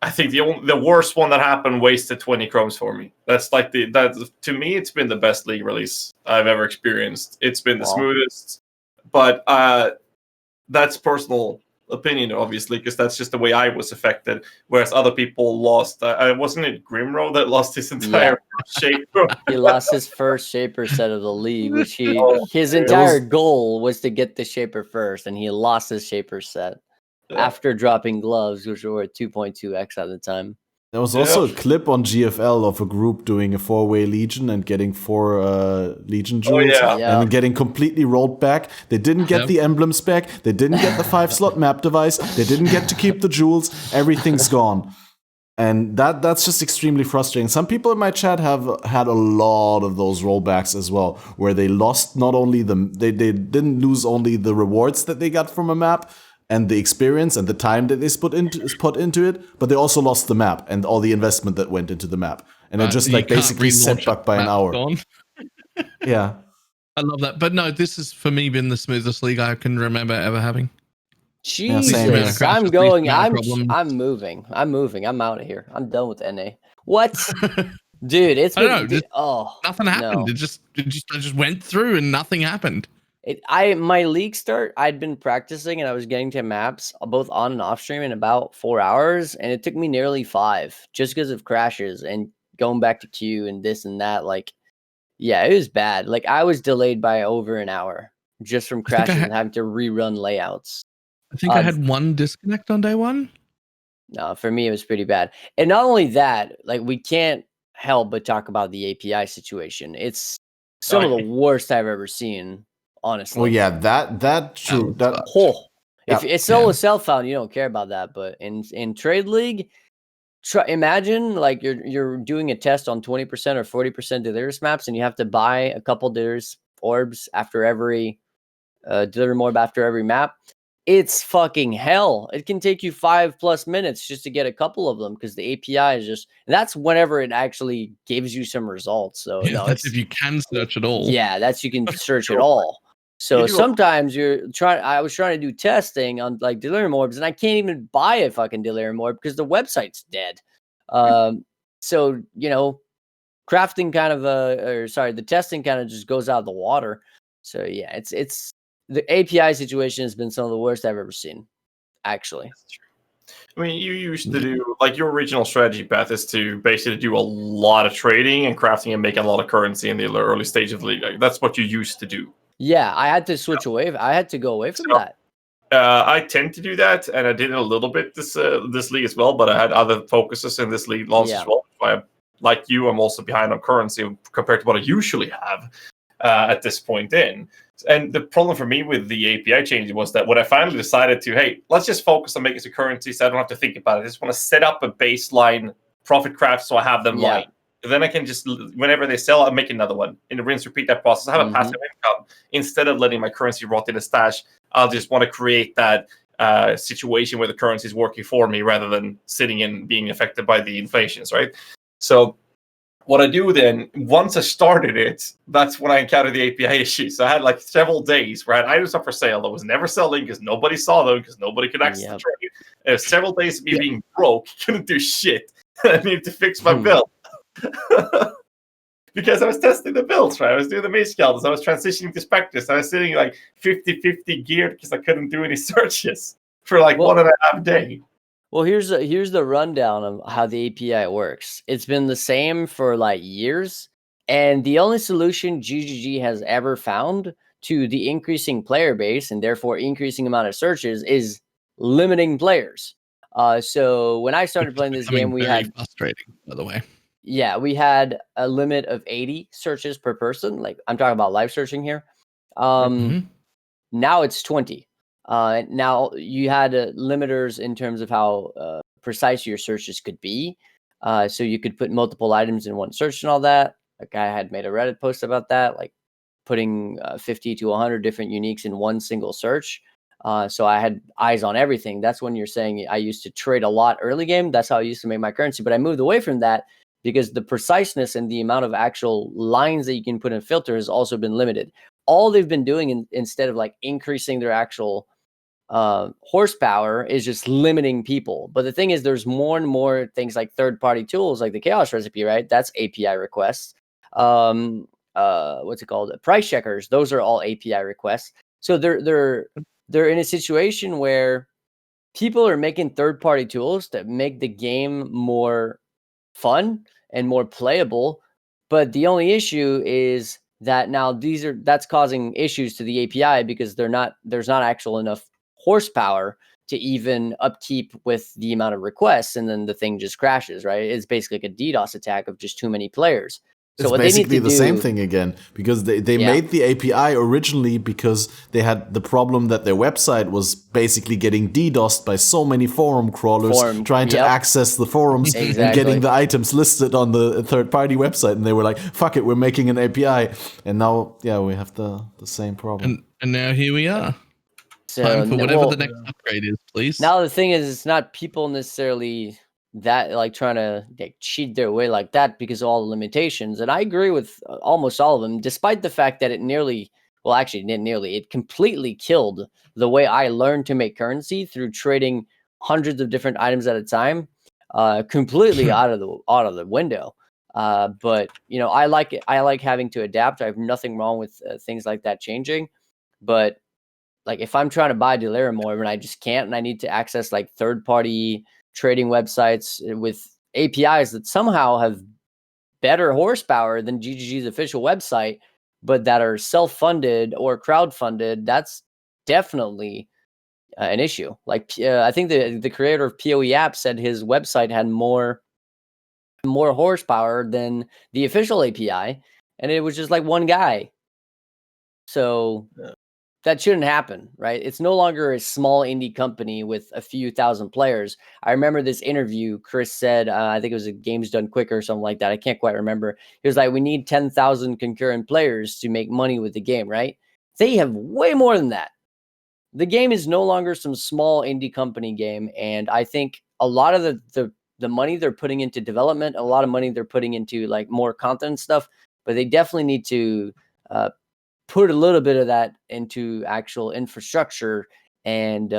I think the worst one that happened wasted 20 chromes for me. That's like to me, it's been the best league release I've ever experienced. It's been the smoothest, but that's personal opinion, obviously, because that's just the way I was affected. Whereas other people lost. Wasn't it Grimro that lost his entire shaper? He lost his first shaper set of the league, which his entire goal was to get the shaper first, and he lost his shaper set. After dropping gloves, which were at 2.2x at the time. There was also a clip on GFL of a group doing a 4-way Legion and getting 4 Legion jewels and then getting completely rolled back. They didn't get the emblems back. They didn't get the 5-slot map device. They didn't get to keep the jewels. Everything's gone. And that's just extremely frustrating. Some people in my chat have had a lot of those rollbacks as well, where they lost not only they didn't lose only the rewards that they got from a map, and the experience and the time that they put into it, but they also lost the map and all the investment that went into the map. And it just like basically set back by an hour. Yeah. I love that. But no, this has for me been the smoothest league I can remember ever having. Yeah, same here. Jesus, I'm going. I'm problems. moving. I'm out of here. I'm done with NA. What, dude? It's I don't been know, nothing happened. No. I just went through and nothing happened. My league start, I'd been practicing and I was getting to maps both on and off stream in about 4 hours, and it took me nearly 5 just because of crashes and going back to queue and this and that. Like, yeah, it was bad. Like, I was delayed by over an hour just from crashes and having to rerun layouts. I think I had 1 disconnect on day 1. No, for me, it was pretty bad. And not only that, like, we can't help but talk about the API situation. It's some of the worst I've ever seen, honestly. Well, yeah, that true. That if it's solo self-found, you don't care about that. But in Trade League, imagine like you're doing a test on 20% or 40% delirious maps, and you have to buy a couple delirious orbs after every delirium orb after every map. It's fucking hell. It can take you 5+ minutes just to get a couple of them because the API is just, that's whenever it actually gives you some results. So no, that's if you can search at all. Yeah, that's you can search it all. So sometimes I was trying to do testing on like delirium orbs, and I can't even buy a fucking delirium orb because the website's dead. So crafting kind of the testing kind of just goes out of the water. So yeah, it's the API situation has been some of the worst I've ever seen, actually. That's true. I mean, you used to do, like, your original strategy path is to basically do a lot of trading and crafting and making a lot of currency in the early stage of the league. Like, that's what you used to do. Yeah, I had to switch away. I had to go away from that. I tend to do that, and I did it a little bit this league as well, but I had other focuses in this league launch as well. Like you, I'm also behind on currency compared to what I usually have at this point in. And the problem for me with the API change was that when I finally decided to, hey, let's just focus on making some currency so I don't have to think about it. I just want to set up a baseline profit craft so I have them lined. Then I can just, whenever they sell, I'll make another one. In the rinse, repeat that process. I have a passive income. Instead of letting my currency rot in a stash, I'll just want to create that situation where the currency is working for me rather than sitting and being affected by the inflations, right? So what I do then, once I started it, that's when I encountered the API issues. So I had like several days where I had items up for sale that was never selling because nobody saw them, because nobody could access the trade. There was several days of me being broke, couldn't do shit. I needed to fix my build. Because I was testing the builds, right? I was doing the mage skeletons. I was transitioning to Spectres. I was sitting like 50-50 geared because I couldn't do any searches for like 1.5 days. Well, here's the rundown of how the API works. It's been the same for like years, and the only solution GGG has ever found to the increasing player base and therefore increasing amount of searches is limiting players. So when I started playing this game, we had frustrating, by the way. Yeah, we had a limit of 80 searches per person. Like, I'm talking about live searching here. Now it's 20. Now you had limiters in terms of how precise your searches could be. So you could put multiple items in one search and all that. A guy had made a Reddit post about that, like putting 50 to 100 different uniques in one single search. So I had eyes on everything. That's when you're saying I used to trade a lot early game. That's how I used to make my currency. But I moved away from that because the preciseness and the amount of actual lines that you can put in filter has also been limited. All they've been doing instead of like increasing their actual horsepower is just limiting people. But the thing is, there's more and more things like third-party tools, like the Chaos Recipe, right? That's API requests. What's it called? Price checkers. Those are all API requests. So they're in a situation where people are making third-party tools that make the game more fun and more playable. But the only issue is that now that's causing issues to the API because there's not actual enough horsepower to even upkeep with the amount of requests, and then the thing just crashes, right? It's basically like a DDoS attack of just too many players. So it's basically the same thing again, because they made the API originally because they had the problem that their website was basically getting DDoSed by so many forum crawlers trying to access the forums and getting the items listed on the third-party website. And they were like, fuck it, we're making an API. And now, we have the same problem. And now here we are. So, time for whatever the next upgrade is, please. Now the thing is, it's not people necessarily that like trying to cheat their way like that because of all the limitations. And I agree with almost all of them, despite the fact that it nearly well, actually, nearly, it completely killed the way I learned to make currency through trading hundreds of different items at a time, completely out of the window. But you know, I like it. I like having to adapt. I have nothing wrong with things like that changing. But like, if I'm trying to buy Delirium Orb and I just can't, and I need to access like third-party trading websites with APIs that somehow have better horsepower than GGG's official website, but that are self-funded or crowd-funded, that's definitely an issue. Like, I think the creator of PoE app said his website had more horsepower than the official API, and it was just like one guy. So that shouldn't happen, right? It's no longer a small indie company with a few thousand players. I remember this interview. Chris said, I think it was a Games Done Quicker or something like that. I can't quite remember. He was like, we need 10,000 concurrent players to make money with the game, right? They have way more than that. The game is no longer some small indie company game. And I think a lot of the money they're putting into development, a lot of money they're putting into like more content stuff, but they definitely need to put a little bit of that into actual infrastructure and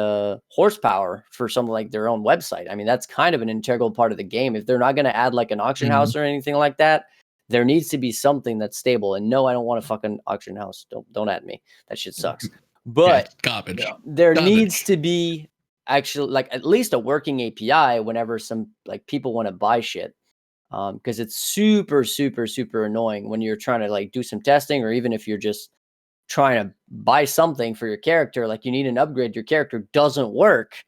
horsepower for something like their own website. I mean, that's kind of an integral part of the game. If they're not going to add like an auction house or anything like that, there needs to be something that's stable. And no, I don't want a fucking auction house. Don't add me. That shit sucks. But garbage. There needs to be actually like at least a working API whenever some like people want to buy shit. Because it's super, super, super annoying when you're trying to like do some testing, or even if you're just trying to buy something for your character, like you need an upgrade, your character doesn't work.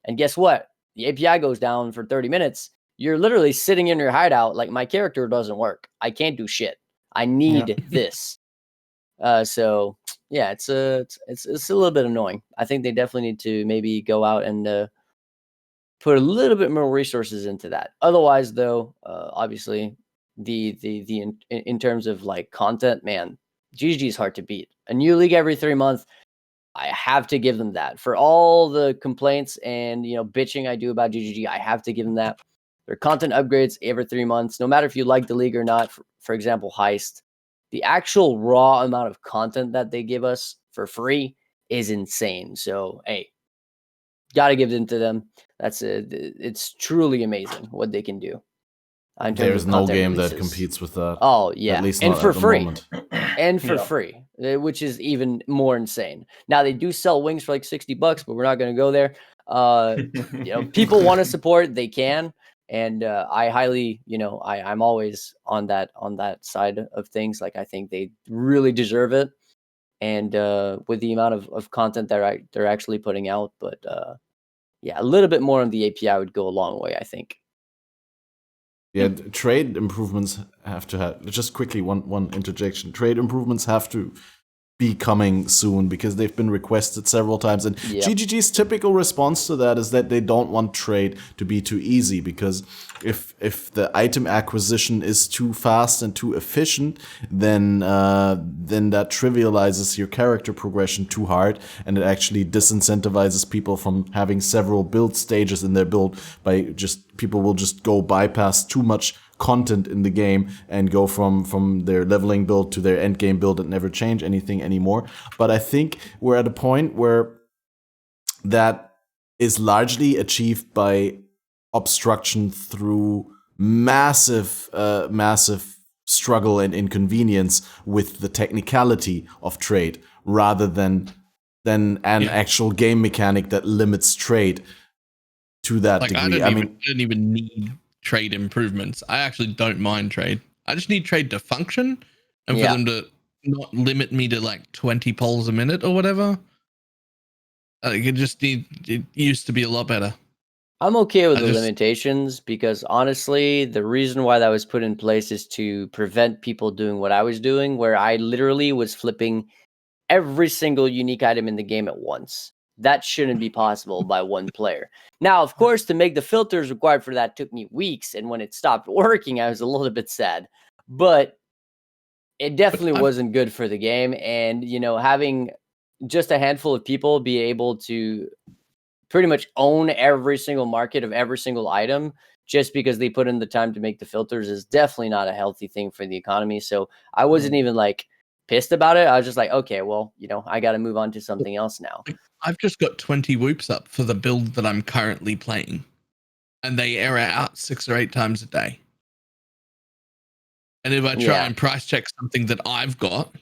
And guess what? The API goes down for 30 minutes. You're literally sitting in your hideout like, my character doesn't work. I can't do shit. I need this. So yeah, it's a little bit annoying. I think they definitely need to maybe go out and put a little bit more resources into that. Otherwise, though, obviously, in terms of like content, man, GG is hard to beat. A new league every 3 months, I have to give them that. For all the complaints and bitching I do about GGG, I have to give them that. Their content upgrades every 3 months, no matter if you like the league or not. For example, Heist, the actual raw amount of content that they give us for free is insane. So hey, got to give it to them. It's truly amazing what they can do. There's no game that competes with that. Oh yeah, at least and not for at the free, moment. and for free, which is even more insane. Now they do sell wings for like $60, but we're not going to go there. People want to support, they can, and I highly, I'm always on that side of things. Like I think they really deserve it, and with the amount of content that they're actually putting out, but yeah, a little bit more on the API would go a long way, I think. Yeah, trade improvements have to have, just quickly, one interjection. Trade improvements have to be coming soon because they've been requested several times. And GGG's typical response to that is that they don't want trade to be too easy, because if the item acquisition is too fast and too efficient, then that trivializes your character progression too hard, and it actually disincentivizes people from having several build stages in their build by people will just go bypass too much content in the game and go from their leveling build to their end game build and never change anything anymore. But I think we're at a point where that is largely achieved by obstruction through massive struggle and inconvenience with the technicality of trade, rather than an actual game mechanic that limits trade to that degree. I don't even need trade improvements. I actually don't mind trade. I just need trade to function and for them to not limit me to like 20 polls a minute or whatever. It used to be a lot better. I'm okay with the limitations, because honestly, the reason why that was put in place is to prevent people doing what I was doing, where I literally was flipping every single unique item in the game at once. That shouldn't be possible by one player. Now, of course, to make the filters required for that took me weeks, and when it stopped working, I was a little bit sad. But it definitely wasn't good for the game, and having just a handful of people be able to pretty much own every single market of every single item just because they put in the time to make the filters is definitely not a healthy thing for the economy. So I wasn't even like pissed about it. I was just like, okay, well, I got to move on to something else now. I've just got 20 whoops up for the build that I'm currently playing, and they error out 6 or 8 times a day. And if I try and price check something that I've got,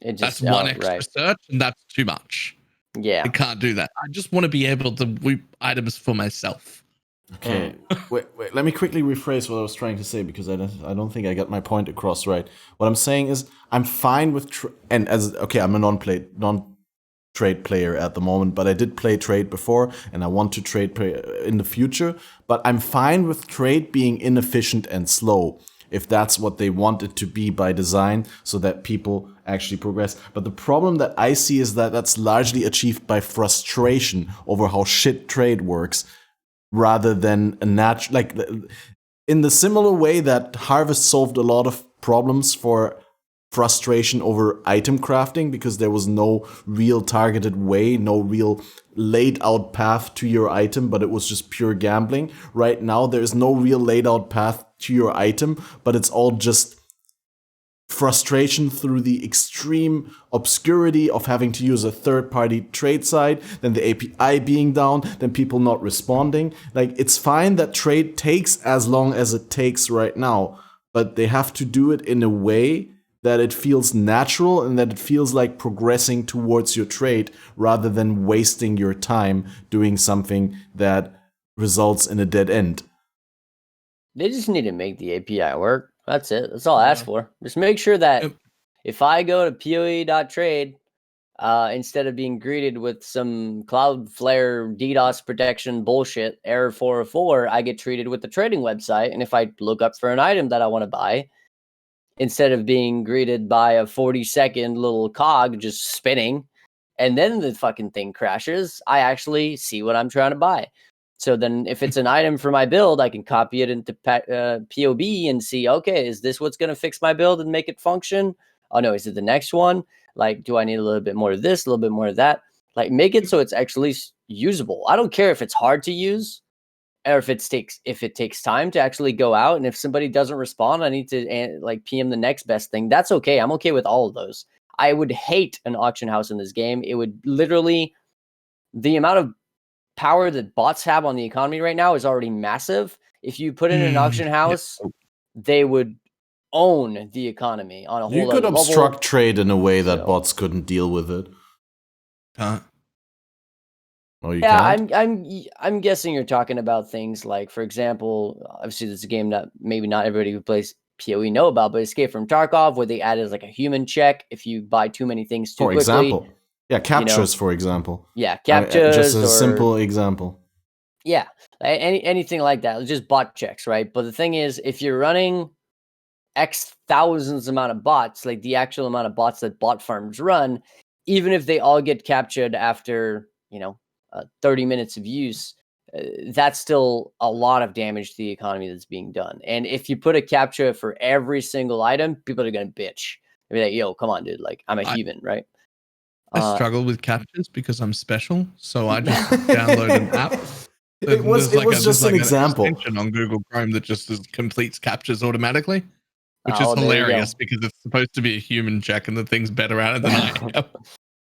that's one extra search, and that's too much. Yeah, I can't do that. I just want to be able to whoop items for myself. Okay, wait. Let me quickly rephrase what I was trying to say, because I don't think I got my point across right. What I'm saying is I'm fine with I'm a non-trade player at the moment, but I did play trade before, and I want to trade in the future. But I'm fine with trade being inefficient and slow, if that's what they want it to be by design, so that people actually progress. But the problem that I see is that that's largely achieved by frustration over how shit trade works, rather than a natural, like in the similar way that Harvest solved a lot of problems for frustration over item crafting, because there was no real targeted way, no real laid out path to your item, but it was just pure gambling. Right now, there is no real laid out path to your item, but it's all just frustration through the extreme obscurity of having to use a third-party trade site, then the API being down, then people not responding. Like, it's fine that trade takes as long as it takes right now, but they have to do it in a way that it feels natural and that it feels like progressing towards your trade, rather than wasting your time doing something that results in a dead end. They just need to make the API work. That's it. That's all I ask for. Just make sure that if I go to PoE.trade, instead of being greeted with some Cloudflare DDoS protection bullshit, error 404, I get treated with the trading website. And if I look up for an item that I want to buy, instead of being greeted by a 40-second little cog just spinning, and then the fucking thing crashes, I actually see what I'm trying to buy. So then if it's an item for my build, I can copy it into POB and see, okay, is this what's going to fix my build and make it function? Oh, no, is it the next one? Like, do I need a little bit more of this, a little bit more of that? Like, make it so it's actually usable. I don't care if it's hard to use, or if it takes time to actually go out. And if somebody doesn't respond, I need to like PM the next best thing. That's okay. I'm okay with all of those. I would hate an auction house in this game. It would literally, the amount of power that bots have on the economy right now is already massive. If you put in an auction house, they would own the economy on a whole You could other obstruct level. trade in a way that bots couldn't deal with it. I'm guessing you're talking about things like, for example, obviously this is a game that maybe not everybody who plays PoE know about, but Escape from Tarkov, where they added like a human check if you buy too many things too quickly. For example. Yeah, captures, for example. Yeah, captures. Just as a simple example. Yeah, anything like that. It's just bot checks, right? But the thing is, if you're running X thousands amount of bots, like the actual amount of bots that bot farms run, even if they all get captured after, 30 minutes of use, that's still a lot of damage to the economy that's being done. And if you put a capture for every single item, people are going to bitch. They'll be like, yo, come on, dude. Like, I'm a human, right? I struggle with captures because I'm special, so I just download an app. It was just an example. An extension on Google Chrome that just completes captures automatically, which is there hilarious because it's supposed to be a human check, and the thing's better at it than I am.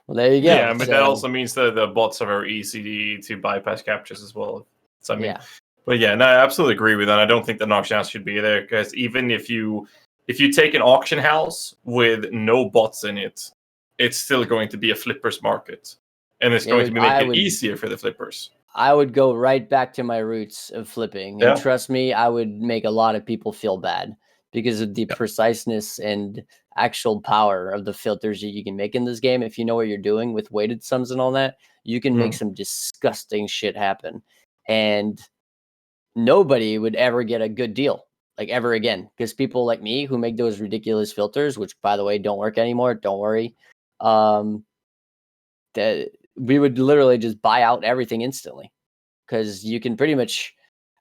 Well, there you go. Yeah, but that also means that the bots are very easy to bypass captures as well. So I mean, but yeah, no, I absolutely agree with that. I don't think the auction house should be there, because even if you take an auction house with no bots in it, it's still going to be a flippers market, and it's going to make it easier for the flippers. I would go right back to my roots of flipping, and trust me, I would make a lot of people feel bad because of the preciseness and actual power of the filters that you can make in this game. If you know what you're doing with weighted sums and all that, you can make some disgusting shit happen, and nobody would ever get a good deal, like, ever again, because people like me who make those ridiculous filters, which by the way don't work anymore, don't worry, that we would literally just buy out everything instantly, because you can pretty much,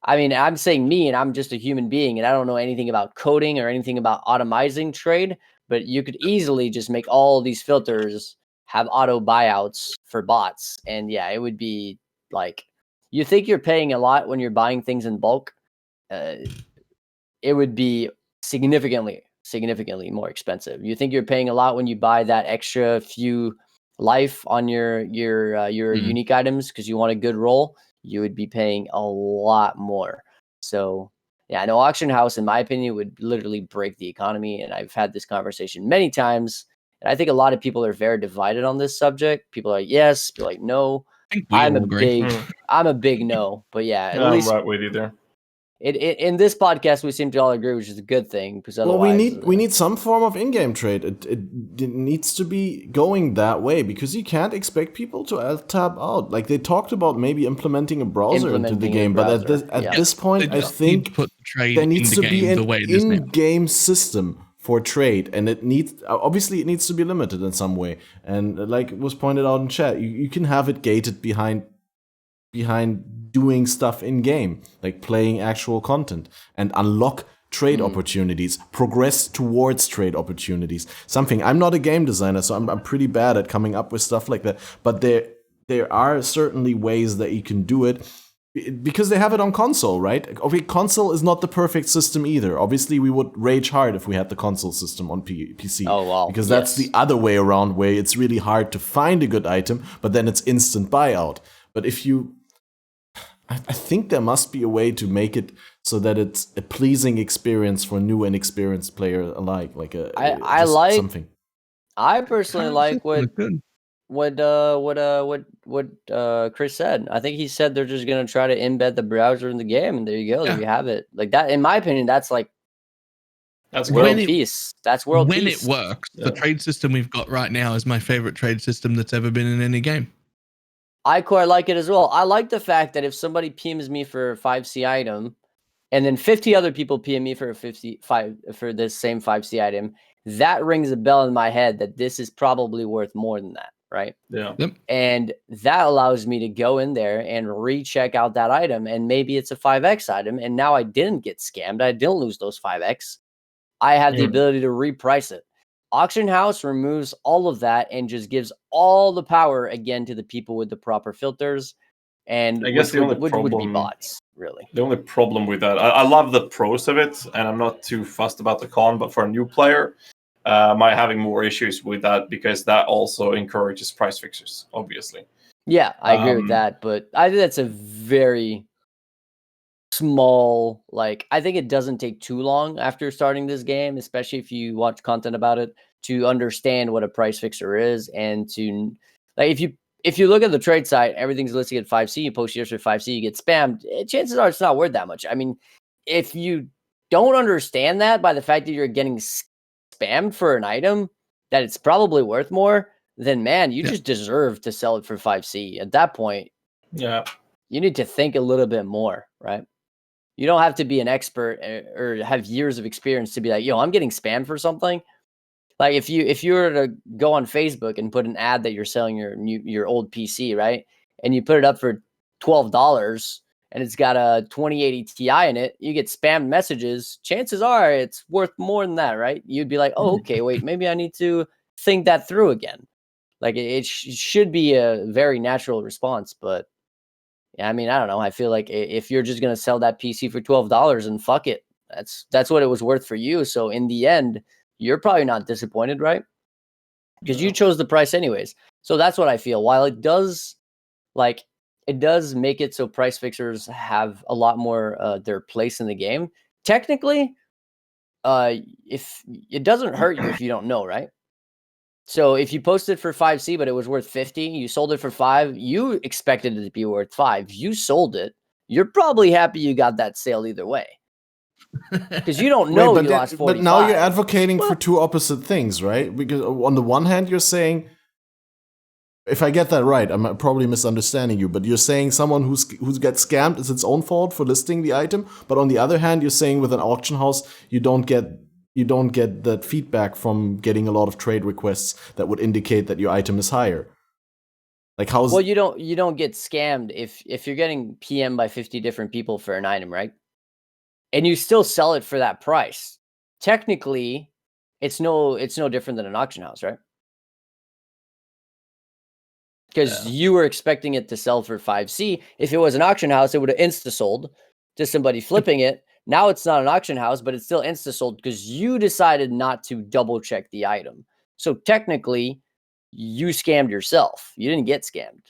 I mean, I'm saying me, and I'm just a human being, and I don't know anything about coding or anything about automizing trade, but you could easily just make all these filters have auto buyouts for bots. And yeah, it would be like, you think you're paying a lot when you're buying things in bulk. It would be significantly significantly more expensive. You think you're paying a lot when you buy that extra few life on your unique items because you want a good roll. You would be paying a lot more. So yeah, no, auction house, in my opinion, would literally break the economy. And I've had this conversation many times. And I think a lot of people are very divided on this subject. People are like, yes, people are like, no. I think we all agree. I'm a big no. But yeah, at I'm least right with you there. in this podcast, we seem to all agree, which is a good thing. Because otherwise, we need some form of in-game trade. It needs to be going that way because you can't expect people to alt tab out. Like they talked about maybe implementing a browser into the game, but at this point, I think put the trade there needs to be an the way it is now. in-game system for trade, and it needs to be limited in some way. And like was pointed out in chat, you can have it gated behind doing stuff in game, like playing actual content and unlock trade opportunities, progress towards trade opportunities. Something I'm not a game designer, so I'm pretty bad at coming up with stuff like that. But there are certainly ways that you can do it because they have it on console, right? Okay, console is not the perfect system either. Obviously, we would rage hard if we had the console system on PC. Oh, wow. Because that's the other way around, where it's really hard to find a good item, but then it's instant buyout. But I think there must be a way to make it so that it's a pleasing experience for new and experienced players alike. Like something. I personally like what Chris said. I think he said they're just gonna try to embed the browser in the game, and there you go. There you have it. Like that, in my opinion, that's world peace. That's world peace. When it works, the trade system we've got right now is my favorite trade system that's ever been in any game. I quite like it as well. I like the fact that if somebody PMs me for a 5C item, and then 50 other people PM me for for this same 5C item, that rings a bell in my head that this is probably worth more than that, right? Yeah. Yep. And that allows me to go in there and recheck out that item, and maybe it's a 5X item, and now I didn't get scammed. I didn't lose those 5X. I have the ability to reprice it. Auction house removes all of that and just gives all the power again to the people with the proper filters, and I guess the only would be problem, bots, really. The only problem with that, I love the pros of it, and I'm not too fussed about the con, but for a new player, am I having more issues with that because that also encourages price fixers, obviously. Yeah, I agree with that, but I think that's a very small, I think it doesn't take too long after starting this game, especially if you watch content about it, to understand what a price fixer is, and to if you look at the trade site, everything's listed at 5C, you post yours for 5C, you get spammed, chances are it's not worth that much. I mean, if you don't understand that by the fact that you're getting spammed for an item that it's probably worth more, then man, you just deserve to sell it for 5C. At that point, you need to think a little bit more, right? You don't have to be an expert or have years of experience to be like, yo, I'm getting spammed for something. Like if you were to go on Facebook and put an ad that you're selling your old PC, right? And you put it up for $12 and it's got a 2080 Ti in it, you get spammed messages. Chances are it's worth more than that, right? You'd be like, oh, okay, wait, maybe I need to think that through again. Like it should be a very natural response, but yeah, I mean, I don't know. I feel like if you're just gonna sell that PC for $12 and fuck it, that's what it was worth for you. So in the end, you're probably not disappointed, right? Because you chose the price anyways. So that's what I feel. While it does make it so price fixers have a lot more their place in the game. Technically, if it doesn't hurt you if you don't know, right? So if you posted for 5C, but it was worth 50, you sold it for 5, you expected it to be worth 5. You sold it. You're probably happy you got that sale either way. Because you don't know you lost 45. But now you're advocating for two opposite things, right? Because on the one hand, you're saying, if I get that right, I'm probably misunderstanding you, but you're saying someone who gets scammed is its own fault for listing the item. But on the other hand, you're saying with an auction house, you don't get that feedback from getting a lot of trade requests that would indicate that your item is higher. Like how's well, you don't get scammed if you're getting PM by 50 different people for an item, right? And you still sell it for that price. Technically, it's no different than an auction house, right? Because you were expecting it to sell for 5C. If it was an auction house, it would have insta sold to somebody flipping it. Now it's not an auction house, but it's still insta-sold because you decided not to double check the item. So technically, you scammed yourself. You didn't get scammed.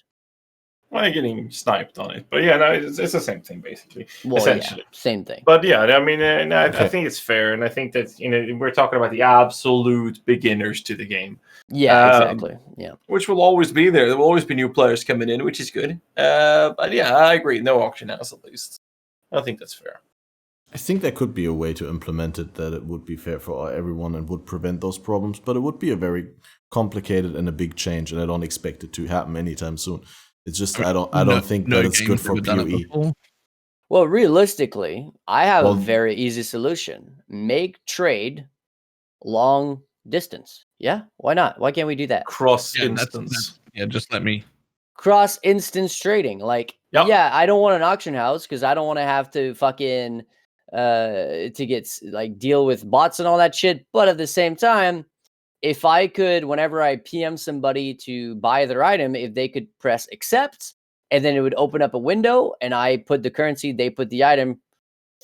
Well, you're getting sniped on it. But yeah, no, it's the same thing, basically. Well, essentially. Yeah, same thing. But yeah, I mean, I think it's fair. And I think that, we're talking about the absolute beginners to the game. Yeah, exactly. Yeah. Which will always be there. There will always be new players coming in, which is good. But yeah, I agree. No auction house, at least. I think that's fair. I think there could be a way to implement it that it would be fair for everyone and would prevent those problems, but it would be a very complicated and a big change, and I don't expect it to happen anytime soon. It's just I don't think that it's good for PoE. Well, realistically, I have a very easy solution. Make trade long distance. Yeah, why not? Why can't we do that? Cross instance. Just let me. Cross instance trading. Like, yeah, I don't want an auction house because I don't want to have to fucking to get like deal with bots and all that shit. But at the same time, if I could, whenever I PM somebody to buy their item, if they could press accept, and then it would open up a window, and I put the currency, they put the item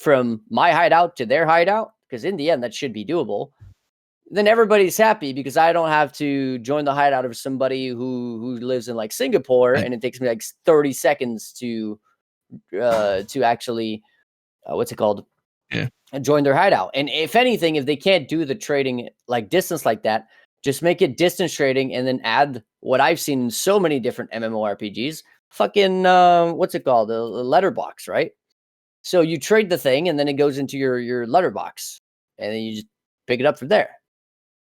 from my hideout to their hideout, because in the end, that should be doable. Then everybody's happy because I don't have to join the hideout of somebody who lives in like Singapore, and it takes me like 30 seconds to actually, what's it called? Yeah. And join their hideout. And if anything, if they can't do the trading like distance like that, just make it distance trading and then add what I've seen in so many different MMORPGs, fucking what's it called? A letterbox, right? So you trade the thing and then it goes into your letterbox and then you just pick it up from there.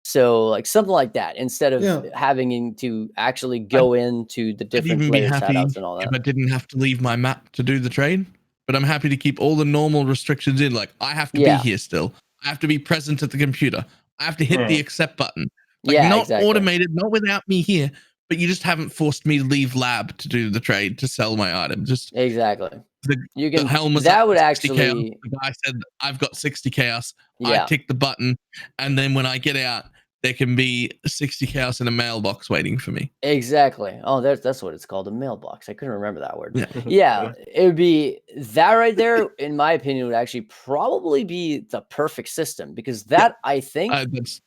So like something like that, instead of having to actually go into the different players' hideouts and all that. If I didn't have to leave my map to do the trade. But I'm happy to keep all the normal restrictions in. Like, I have to be here still. I have to be present at the computer. I have to hit the accept button. Like, not automated, not without me here. But you just haven't forced me to leave lab to do the trade, to sell my item. Just exactly. You can. The helm was that would 60 actually. Chaos. The guy said, "I've got 60 chaos." I tick the button, and then when I get out, there can be 60 chaos in a mailbox waiting for me. Exactly. Oh, that's what it's called, a mailbox. I couldn't remember that word. Yeah, it would be that right there. In my opinion, would actually probably be the perfect system, because that I think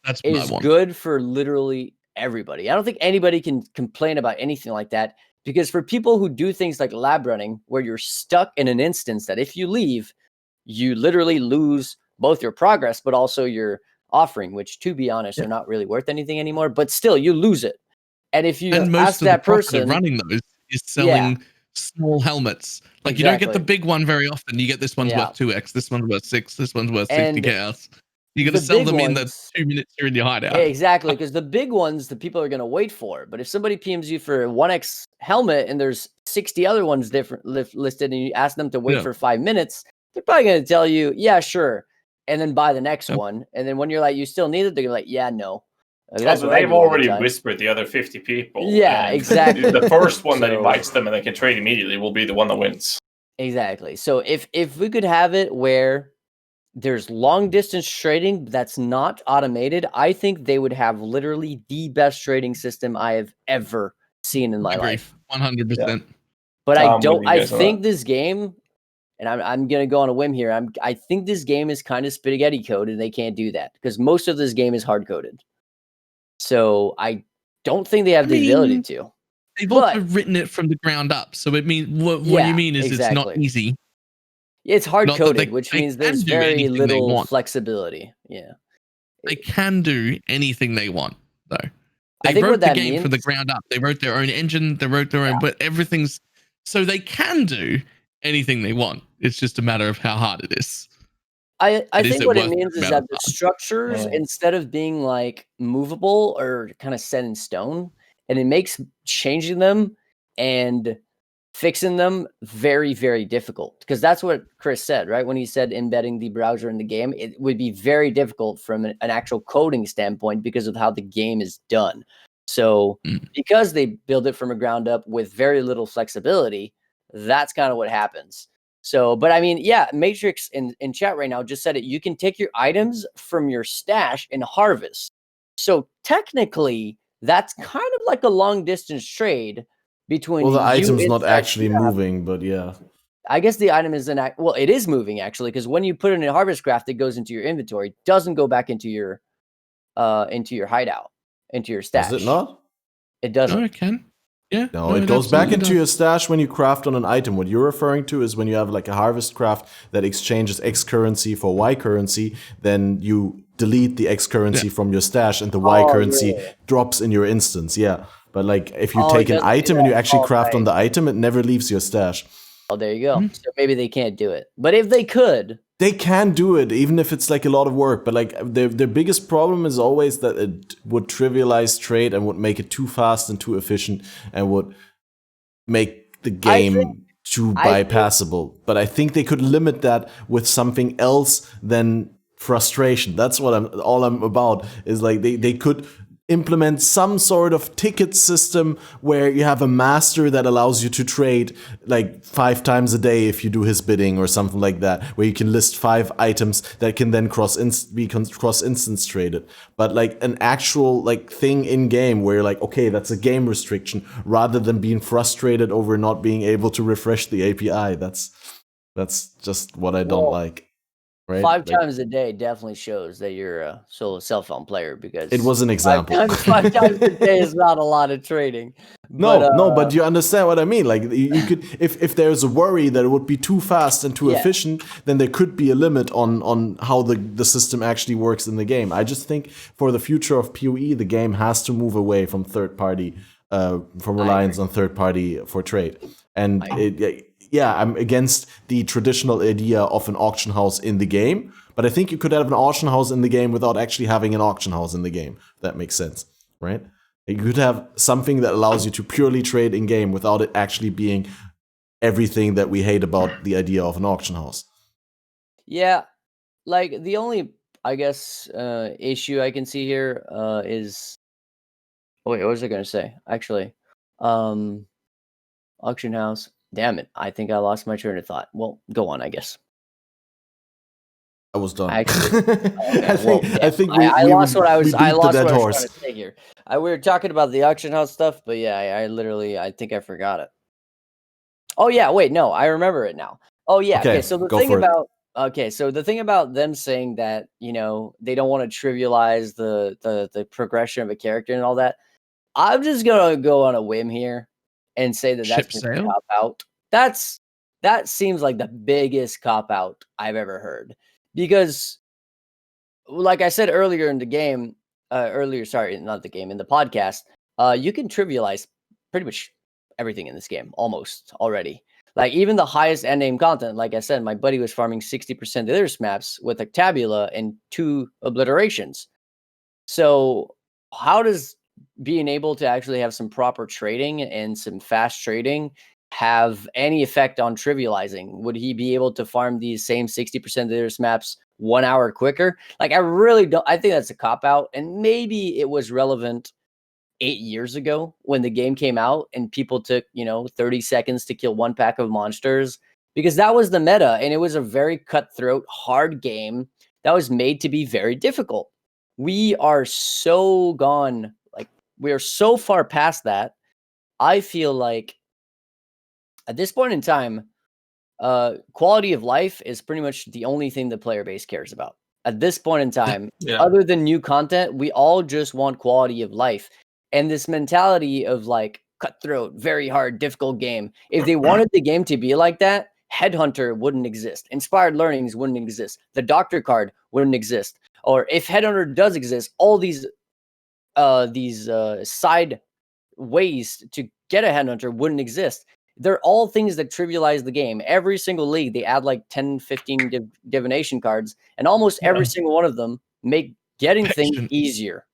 that's is good for literally everybody. I don't think anybody can complain about anything like that, because for people who do things like lab running, where you're stuck in an instance that if you leave, you literally lose both your progress, but also your offering, which, to be honest, are not really worth anything anymore, but still you lose it. And if you ask that person, running those is selling small helmets. Like, you don't get the big one very often. You get this one's worth 2x, this one's worth 6, this one's worth 60 chaos. You're going to sell them in the 2 minutes you're in your hideout. Exactly, because the big ones, the people are going to wait for. But if somebody PMs you for 1x helmet and there's 60 other ones different listed, and you ask them to wait for 5 minutes, they're probably going to tell you, yeah, sure, and then buy the next one. And then when you're like, you still need it, they're like, yeah, no. That's what they've already whispered the other 50 people. Yeah, exactly. The first one that invites them and they can trade immediately will be the one that wins. Exactly. So if we could have it where there's long distance trading that's not automated, I think they would have literally the best trading system I have ever seen in my life. 100%. Yeah. But I think this game, and I'm going to go on a whim here, I think this game is kind of spaghetti coded, and they can't do that because most of this game is hard coded. So I don't think they have the ability to. They've also written it from the ground up. So it means what you mean is it's not easy. It's hard coded, which means there's very little flexibility. Yeah. They can do anything they want, though. I They think wrote what the that game means, from the ground up. They wrote their own engine. They wrote their own, but everything's so they can do anything they want. It's just a matter of how hard it is. I think what it means is that the structures, instead of being like movable or kind of set in stone, and it makes changing them and fixing them very, very difficult. Because that's what Chris said, right? When he said embedding the browser in the game, it would be very difficult from an actual coding standpoint because of how the game is done. So because they build it from a ground up with very little flexibility, that's kind of what happens. So, but I mean, yeah, Matrix in chat right now just said it. You can take your items from your stash and harvest. So technically, that's kind of like a long distance trade between. Well, the item's not actually moving, but yeah. I guess the item isn't well, it is moving actually, because when you put it in a harvest craft, it goes into your inventory, doesn't go back into your hideout, into your stash. Does it not? It doesn't. No, it can. Yeah. No, it goes back absolutely into does. your stash when you craft on an item. What you're referring to is when you have like a harvest craft that exchanges X currency for Y currency, then you delete the X currency from your stash and the Y currency drops in your instance. Yeah. But like if you take an item and you actually craft on the item, it never leaves your stash. Oh, there you go. So maybe they can't do it. But if they could, they can do it, even if it's like a lot of work. But like their biggest problem is always that it would trivialize trade and would make it too fast and too efficient and would make the game too bypassable. But I think they could limit that with something else than frustration. That's what I'm about. Is like they could implement some sort of ticket system where you have a master that allows you to trade like 5 times a day if you do his bidding or something like that, where you can list 5 items that can then be cross instance traded. But like an actual like thing in game where you're like, okay, that's a game restriction, rather than being frustrated over not being able to refresh the API. That's just what I don't like. Right? 5 times a day definitely shows that you're a solo cell phone player, because it was an example. 5 times a day is not a lot of trading. But you understand what I mean. Like you could, if there's a worry that it would be too fast and too efficient, then there could be a limit on how the system actually works in the game. I just think for the future of PoE, the game has to move away from third party, from reliance on third party for trade. And I'm against the traditional idea of an auction house in the game, but I think you could have an auction house in the game without actually having an auction house in the game. If that makes sense, right? You could have something that allows you to purely trade in game without it actually being everything that we hate about the idea of an auction house. Yeah, like the only, I guess, issue I can see here is. Oh, wait, what was I going to say? Actually, auction house. Damn it! I think I lost my train of thought. Well, go on, I guess. I was done. Actually, I think I lost what I was. I lost what I was horse. trying to say here. We were talking about the auction house stuff, but yeah, I think I forgot it. Oh yeah, wait, no, I remember it now. Oh yeah, okay. So the thing about them saying that, you know, they don't want to trivialize the progression of a character and all that, I'm just gonna go on a whim here and say that that's just a cop out. That seems like the biggest cop out I've ever heard. Because, like I said earlier in the game, in the podcast, you can trivialize pretty much everything in this game, almost already. Like even the highest end name content, like I said, my buddy was farming 60% of their maps with a tabula and 2 obliterations. So how does being able to actually have some proper trading and some fast trading have any effect on trivializing? Would he be able to farm these same 60% of their maps 1 hour quicker? Like, I really don't. I think that's a cop out, and maybe it was relevant 8 years ago when the game came out and people took 30 seconds to kill 1 pack of monsters, because that was the meta, and it was a very cutthroat, hard game that was made to be very difficult. We are so gone, like we are so far past that. I feel like at this point in time, quality of life is pretty much the only thing the player base cares about. At this point in time, other than new content, we all just want quality of life. And this mentality of like cutthroat, very hard, difficult game. If they wanted the game to be like that, Headhunter wouldn't exist. Inspired Learnings wouldn't exist. The Doctor card wouldn't exist. Or if Headhunter does exist, all these side ways to get a Headhunter wouldn't exist. They're all things that trivialize the game. Every single league, they add like 10, 15 divination cards, and almost every single one of them make getting things easier.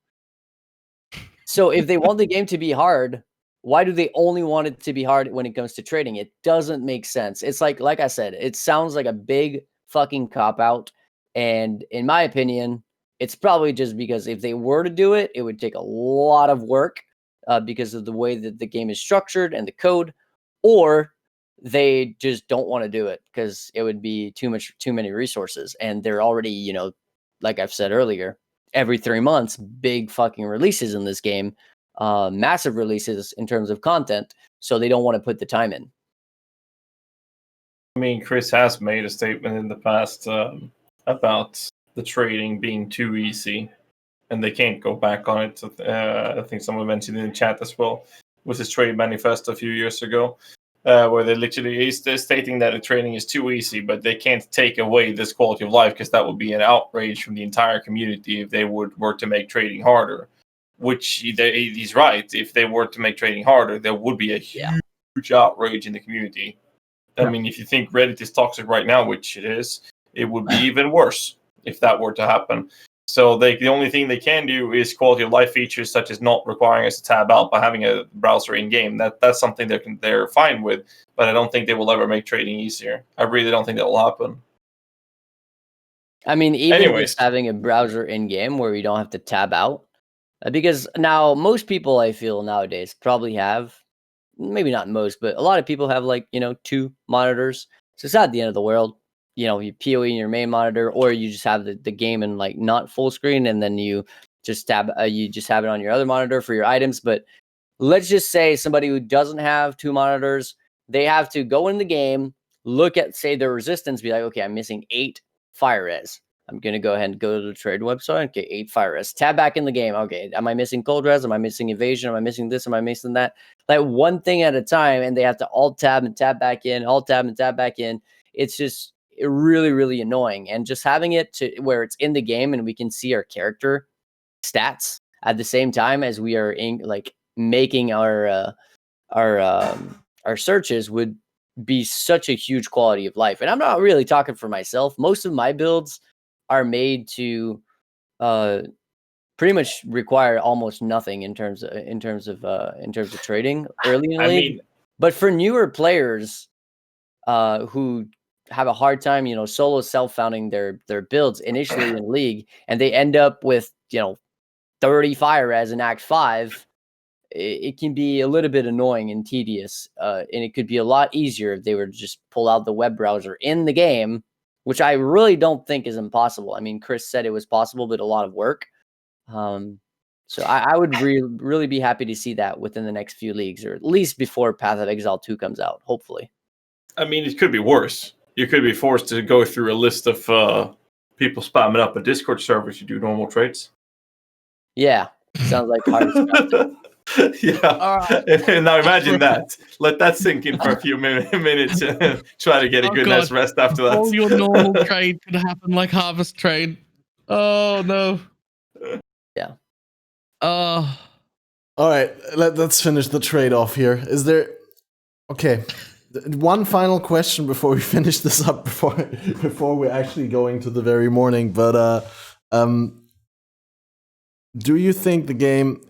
So if they want the game to be hard, why do they only want it to be hard when it comes to trading? It doesn't make sense. It's like I said, it sounds like a big fucking cop-out. And in my opinion, it's probably just because if they were to do it, it would take a lot of work because of the way that the game is structured and the code. Or they just don't want to do it because it would be too many resources. And they're already, like I've said earlier, every 3 months, big fucking releases in this game, massive releases in terms of content. So they don't want to put the time in. I mean, Chris has made a statement in the past about the trading being too easy, and they can't go back on it. I think someone mentioned in the chat as well, with his trade manifesto a few years ago, where they literally is stating that the trading is too easy, but they can't take away this quality of life because that would be an outrage from the entire community if they were to make trading harder. Which he's right. If they were to make trading harder, there would be a huge outrage in the community. I mean, if you think Reddit is toxic right now, which it is, it would be even worse if that were to happen. So the only thing they can do is quality of life features, such as not requiring us to tab out by having a browser in game. That's something they're fine with, but I don't think they will ever make trading easier. I really don't think that will happen. I mean, even Anyways. just having a browser in game where you don't have to tab out, because now most people I feel nowadays probably have, maybe not most, but a lot of people have like 2 monitors. So it's not the end of the world. You PoE in your main monitor, or you just have the game in like not full screen, and then you just have it on your other monitor for your items. But let's just say somebody who doesn't have 2 monitors, they have to go in the game, look at, say, their resistance, be like, okay, I'm missing 8 fire res. I'm going to go ahead and go to the trade website. Okay, 8 fire res. Tab back in the game. Okay, am I missing cold res? Am I missing evasion? Am I missing this? Am I missing that? Like one thing at a time, and they have to alt tab and tab back in, alt tab and tab back in. It's just really, really annoying. And just having it to where it's in the game and we can see our character stats at the same time as we are making our searches would be such a huge quality of life. And I'm not really talking for myself. Most of my builds are made to pretty much require almost nothing in terms of trading early in the league. But for newer players who have a hard time, solo self-founding their builds initially in league, and they end up with 30 fire res in Act 5, it can be a little bit annoying and tedious, and it could be a lot easier if they were to just pull out the web browser in the game, which I really don't think is impossible. I mean, Chris said it was possible, but a lot of work. So I would really be happy to see that within the next few leagues, or at least before Path of Exile 2 comes out, hopefully. I mean, it could be worse. You could be forced to go through a list of people spamming up a Discord server to do normal trades. Yeah, sounds like hard stuff. Yeah. And now imagine that. Let that sink in for a few minutes and try to get a good night's rest after that. All your normal trade could happen like harvest trade. Oh, no. Yeah. All right, let's finish the trade off here. Is there... Okay. One final question before we finish this up, before we're actually going to the very morning. But do you think the game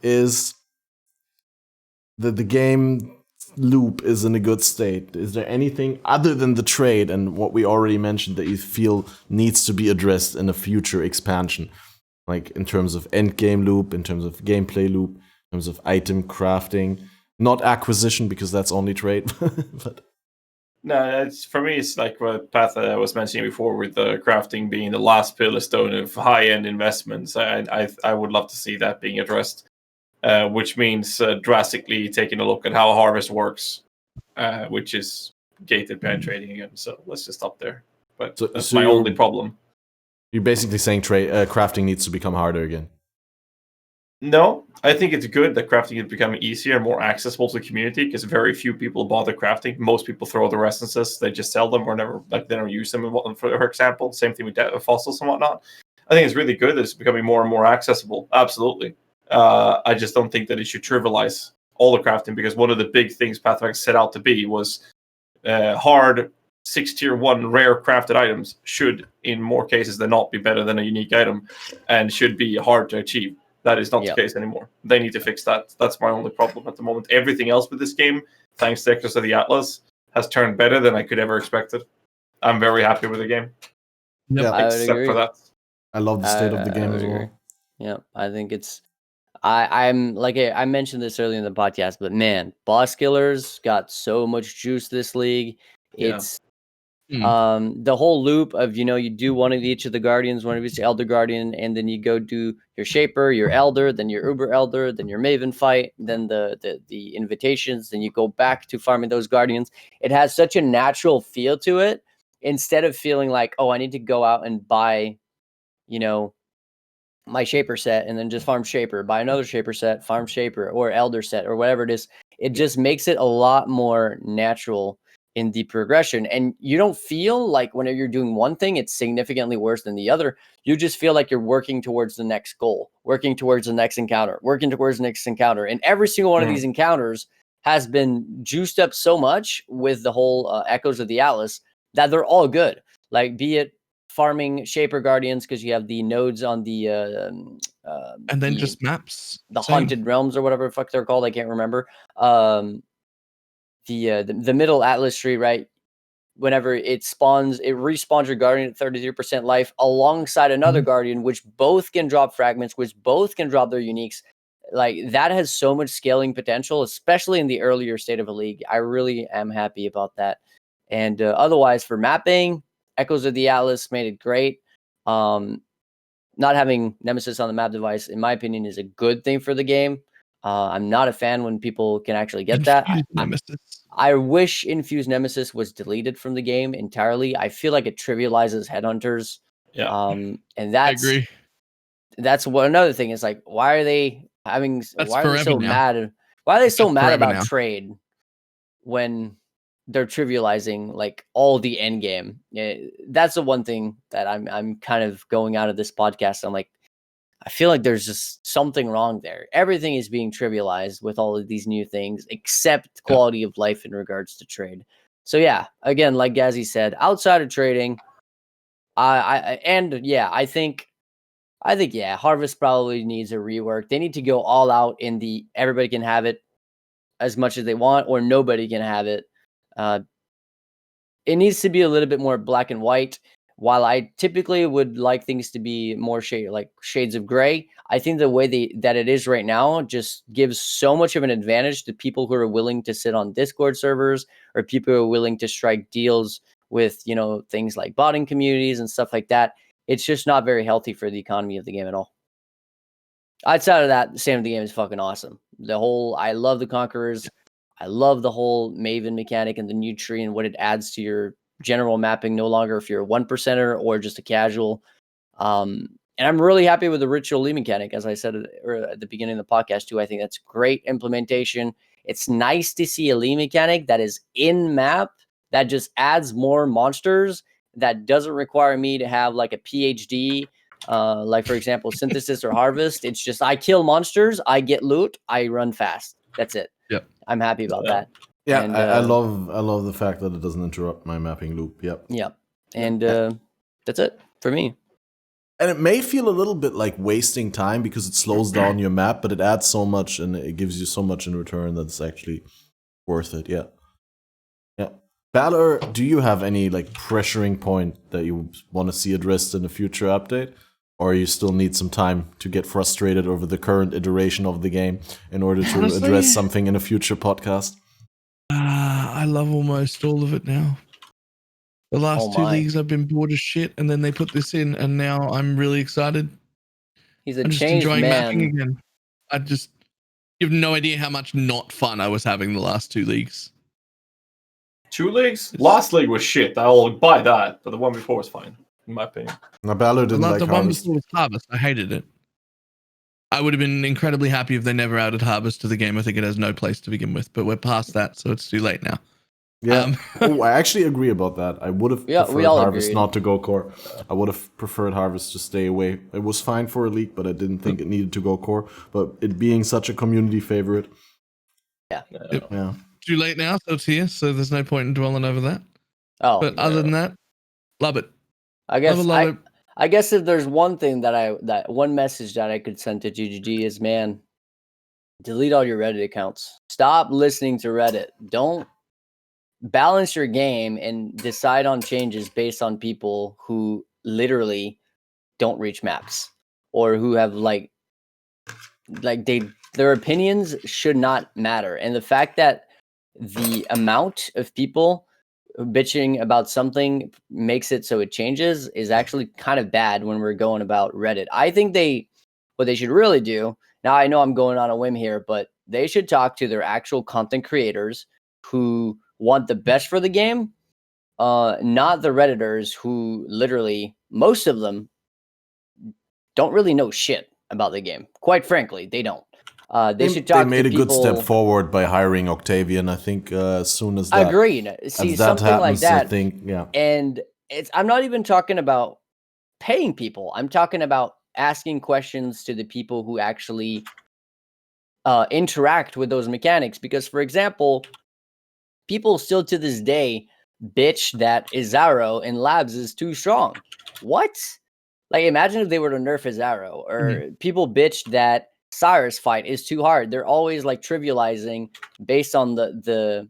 loop is in a good state? Is there anything other than the trade and what we already mentioned that you feel needs to be addressed in a future expansion? Like in terms of end game loop, in terms of gameplay loop, in terms of item crafting, not acquisition because that's only trade. But no, for me, it's like what Path was mentioning before, with the crafting being the last pillar stone of high-end investments. I would love to see that being addressed, which means drastically taking a look at how harvest works, which is gated penetrating again. So let's just stop there. But that's my only problem. You're basically saying crafting needs to become harder again. No, I think it's good that crafting is becoming easier and more accessible to the community, because very few people bother crafting. Most people throw their essences, they just sell them or never, like they don't use them, for example. Same thing with fossils and whatnot. I think it's really good that it's becoming more and more accessible. Absolutely. I just don't think that it should trivialize all the crafting, because one of the big things Pathfinder set out to be was hard 6 tier 1 rare crafted items should, in more cases than not, be better than a unique item and should be hard to achieve. That is not the case anymore. They need to fix that. That's my only problem at the moment. Everything else with this game, thanks to Echoes of the Atlas, has turned better than I could ever expected. I'm very happy with the game. Yeah, except for that. I love the state of the game as well. Yeah, I think it's... I'm like I mentioned this earlier in the podcast, but man, boss killers got so much juice this league. Yeah. The whole loop of, you do one of each of the guardians, one of each elder guardian, and then you go do your shaper, your elder, then your uber elder, then your maven fight, then the invitations, then you go back to farming those guardians. It has such a natural feel to it, instead of feeling like, oh, I need to go out and buy, my shaper set and then just farm shaper, buy another shaper set, farm shaper, or elder set, or whatever it is. It just makes it a lot more natural in the progression. And you don't feel like whenever you're doing one thing, it's significantly worse than the other. You just feel like you're working towards the next goal, working towards the next encounter, working towards the next encounter. And every single one of these encounters has been juiced up so much with the whole Echoes of the Atlas that they're all good. Like, be it farming shaper guardians because you have the nodes on the and then just maps, the haunted realms or whatever the fuck they're called. I can't remember. The middle Atlas tree, right? Whenever it spawns, it respawns your guardian at 33% life alongside another guardian, which both can drop fragments, which both can drop their uniques. Like, that has so much scaling potential, especially in the earlier state of a league. I really am happy about that. And otherwise, for mapping, Echoes of the Atlas made it great. Not having Nemesis on the map device, in my opinion, is a good thing for the game. I'm not a fan when people can actually get that. I wish Infused Nemesis was deleted from the game entirely. I feel like it trivializes headhunters. Yeah. And that's, I agree. That's what another thing is, like, why are they having? That's why are they so now. mad? Why are they so mad about now. trade when they're trivializing like all the end game? Yeah, that's the one thing that I'm kind of going out of this podcast. I'm like, I feel like there's just something wrong there. Everything is being trivialized with all of these new things, except quality of life in regards to trade. So yeah, again, like Ghazzy said, outside of trading, I think Harvest probably needs a rework. They need to go all out in the everybody can have it as much as they want, or nobody can have it. It needs to be a little bit more black and white. While I typically would like things to be more shades of gray, I think the way that it is right now just gives so much of an advantage to people who are willing to sit on Discord servers, or people who are willing to strike deals with, things like botting communities and stuff like that. It's just not very healthy for the economy of the game at all. Outside of that, the state of the game is fucking awesome. I love the Conquerors. I love the whole Maven mechanic and the new tree and what it adds to your general mapping, no longer if you're a 1%er or just a casual. And I'm really happy with the Ritual Elite mechanic, as I said at the beginning of the podcast too. I think that's great implementation. It's nice to see a Elite mechanic that is in map, that just adds more monsters, that doesn't require me to have like a PhD, like for example, Synthesis or Harvest. It's just, I kill monsters, I get loot, I run fast. That's it. Yep. I'm happy about that. Yeah, and, I love the fact that it doesn't interrupt my mapping loop. Yep. Yeah. And that's it for me. And it may feel a little bit like wasting time because it slows down your map, but it adds so much and it gives you so much in return that it's actually worth it. Yeah. Yeah. Balor, do you have any like pressuring point that you want to see addressed in a future update? Or you still need some time to get frustrated over the current iteration of the game in order to address something in a future podcast? I love almost all of it now. The last 2 leagues I've been bored as shit, and then they put this in, and now I'm really excited. He's a I'm just changed enjoying man. mapping again. You have no idea how much not fun I was having the last 2 leagues. 2 leagues? Last league was shit. I'll buy that, but the one before was fine, in my opinion. Now, Balor didn't like the one Harvest. before was Harvest. I hated it. I would have been incredibly happy if they never added Harvest to the game. I think it has no place to begin with, but we're past that, so it's too late now. Yeah. I actually agree about that. I would have preferred Harvest not to go core. I would have preferred Harvest to stay away. It was fine for a league, but I didn't think it needed to go core. But it being such a community favorite. Yeah. Yeah. Too late now, so it's here, so there's no point in dwelling over that. Oh. But other than that, love it. I guess love it. I guess if there's one thing that one message that I could send to GGG is, man, delete all your Reddit accounts. Stop listening to Reddit. Don't balance your game and decide on changes based on people who literally don't reach maps, or who have their opinions should not matter. And the fact that the amount of people bitching about something makes it so it changes is actually kind of bad when we're going about Reddit. I think what they should really do, now I know I'm going on a whim here, but they should talk to their actual content creators who want the best for the game, not the Redditors who literally, most of them don't really know shit about the game. Quite frankly, they don't. They should talk. They made to a good step people- forward by hiring Octavian. I think as soon as that, Agreed. See, as that something happens, like that. I think, yeah. And I'm not even talking about paying people. I'm talking about asking questions to the people who actually interact with those mechanics. Because, for example, people still to this day bitch that Izaro in labs is too strong. What? Like, imagine if they were to nerf Izaro, or people bitch that Cyrus fight is too hard. They're always like trivializing based on the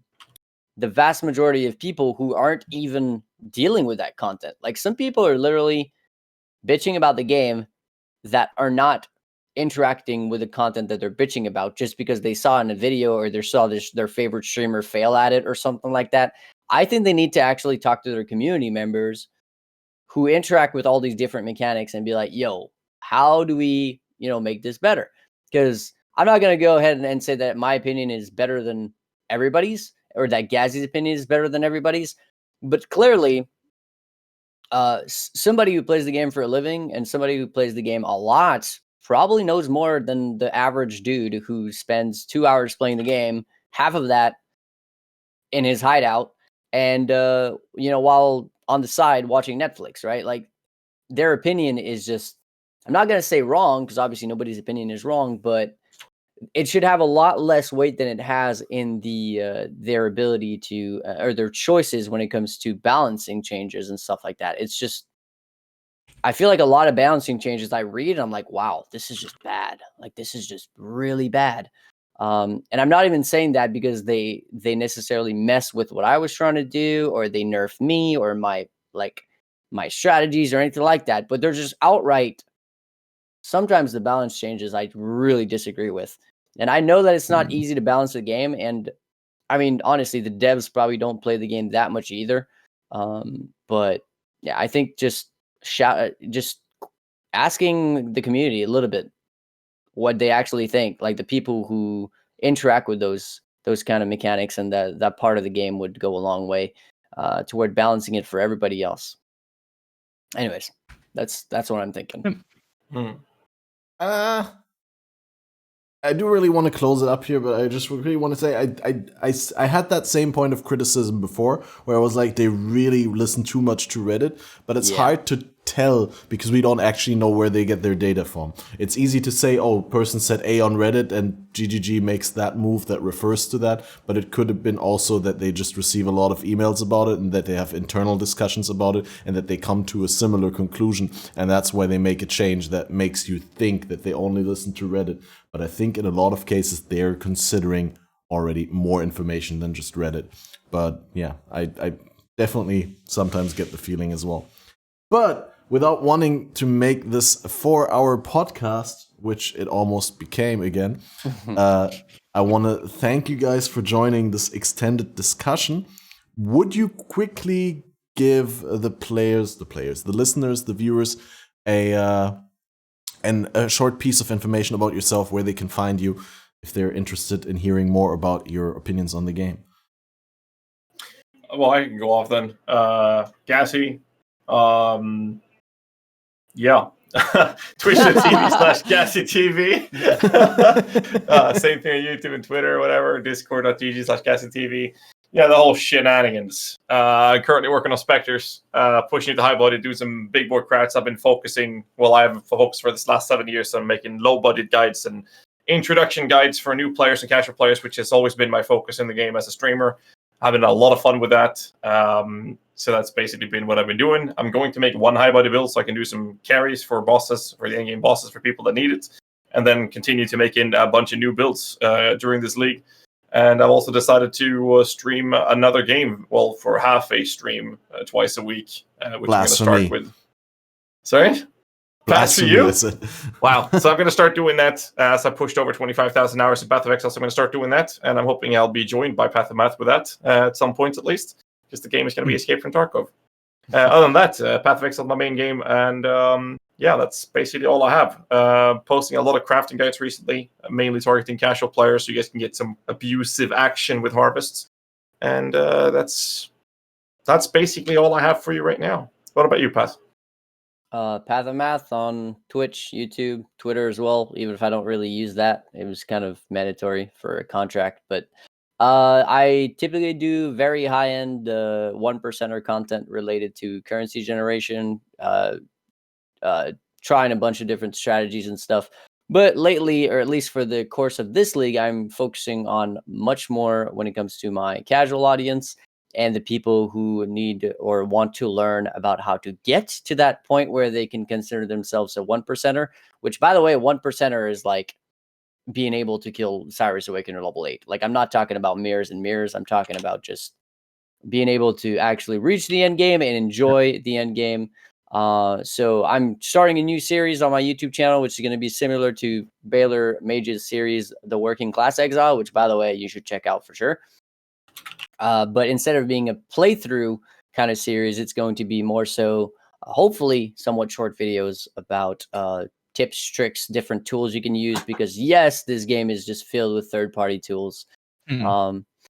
vast majority of people who aren't even dealing with that content. Like, some people are literally bitching about the game that are not interacting with the content that they're bitching about just because they saw in a video or they saw their favorite streamer fail at it or something like that. I think they need to actually talk to their community members who interact with all these different mechanics and be like, yo, how do we, make this better? Because I'm not going to go ahead and say that my opinion is better than everybody's, or that Ghazzy's opinion is better than everybody's. But clearly, somebody who plays the game for a living and somebody who plays the game a lot probably knows more than the average dude who spends 2 hours playing the game, half of that in his hideout, and while on the side watching Netflix, right? Like, their opinion is just, I'm not going to say wrong, because obviously nobody's opinion is wrong, but it should have a lot less weight than it has in their ability to or their choices when it comes to balancing changes and stuff like that. It's just, I feel like a lot of balancing changes I read, I'm like, wow, this is just bad. Like, this is just really bad. And I'm not even saying that because they necessarily mess with what I was trying to do, or they nerf me or my strategies or anything like that. But they're just outright, sometimes the balance changes I really disagree with. And I know that it's not easy to balance the game. And I mean, honestly, the devs probably don't play the game that much either. But yeah, I think just asking the community a little bit what they actually think, like the people who interact with those kind of mechanics and that part of the game, would go a long way toward balancing it for everybody else. Anyways, that's what I'm thinking. I do really want to close it up here, but I just really want to say I had that same point of criticism before, where I was like, they really listen too much to Reddit, but it's hard to tell because we don't actually know where they get their data from. It's easy to say, oh, person said A on Reddit and GGG makes that move that refers to that, but it could have been also that they just receive a lot of emails about it and that they have internal discussions about it and that they come to a similar conclusion, and that's why they make a change that makes you think that they only listen to Reddit. But I think in a lot of cases they're considering already more information than just Reddit. But yeah, I definitely sometimes get the feeling as well. But without wanting to make this a 4-hour podcast, which it almost became again, I want to thank you guys for joining this extended discussion. Would you quickly give the listeners, the viewers, a short piece of information about yourself, where they can find you if they're interested in hearing more about your opinions on the game? Well, I can go off then. Ghazzy. Yeah. Twitch.tv/GhazzyTV. Same thing on YouTube and Twitter or whatever. Discord.gg/GhazzyTV. Yeah, the whole shenanigans. Currently working on Spectres, pushing it to high budget, doing some big board crafts. I've been focusing, I have focused for this last 7 years on making low budget guides and introduction guides for new players and casual players, which has always been my focus in the game as a streamer. Having a lot of fun with that. So that's basically been what I've been doing. I'm going to make one high body build so I can do some carries for bosses, for the end game bosses, for people that need it, and then continue to make in a bunch of new builds during this league. And I've also decided to stream another game, for half a stream twice a week, which I'm going to start with. Sorry? Pass for you? Wow. So I'm going to start doing that as I pushed over 25,000 hours of Path of Exile. So I'm going to start doing that. And I'm hoping I'll be joined by PathOfMatth with that at some point at least. because the game is going to be Escape from Tarkov. Other than that, Path of Exile, my main game, and yeah, that's basically all I have. Posting a lot of crafting guides recently, mainly targeting casual players, so you guys can get some abusive action with harvests. And that's basically all I have for you right now. What about you, Path? PathOfMatth on Twitch, YouTube, Twitter as well. Even if I don't really use that, it was kind of mandatory for a contract. But I typically do very high-end 1%er content related to currency generation, trying a bunch of different strategies and stuff. But lately, or at least for the course of this league, I'm focusing on much more when it comes to my casual audience and the people who need or want to learn about how to get to that point where they can consider themselves a 1%er, which, by the way, 1%er is like being able to kill Cyrus Awakener level 8. Like, I'm not talking about mirrors and mirrors. I'm talking about just being able to actually reach the end game and enjoy the end game. So I'm starting a new series on my YouTube channel, which is going to be similar to BalorMage's series, The Working Class Exile, which, by the way, you should check out for sure. But instead of being a playthrough kind of series, it's going to be more so, hopefully, somewhat short videos about tips, tricks, different tools you can use. Because yes, this game is just filled with third-party tools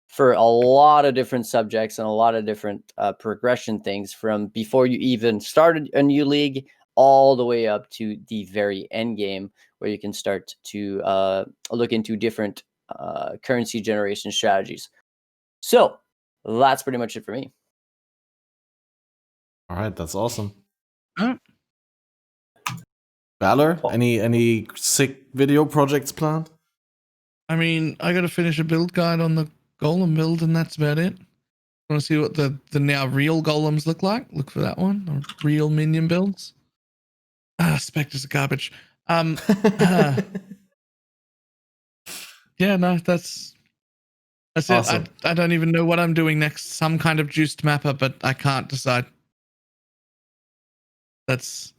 for a lot of different subjects and a lot of different progression things, from before you even started a new league all the way up to the very end game, where you can start to look into different currency generation strategies. So that's pretty much it for me. All right, that's awesome. Oh. Balor, any sick video projects planned? I mean, I got to finish a build guide on the golem build, and that's about it. Want to see what the now real golems look like? Look for that one. Or real minion builds. Spectres are garbage. Yeah, no, that's awesome. it. I don't even know what I'm doing next. Some kind of juiced mapper, but I can't decide. That's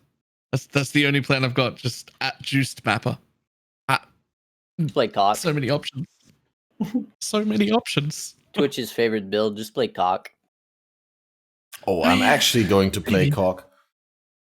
the only plan I've got. Just at juiced mapper. Play cock. So many options. So many options. Twitch's favorite build. Just play cock. Oh, I'm actually going to play cock.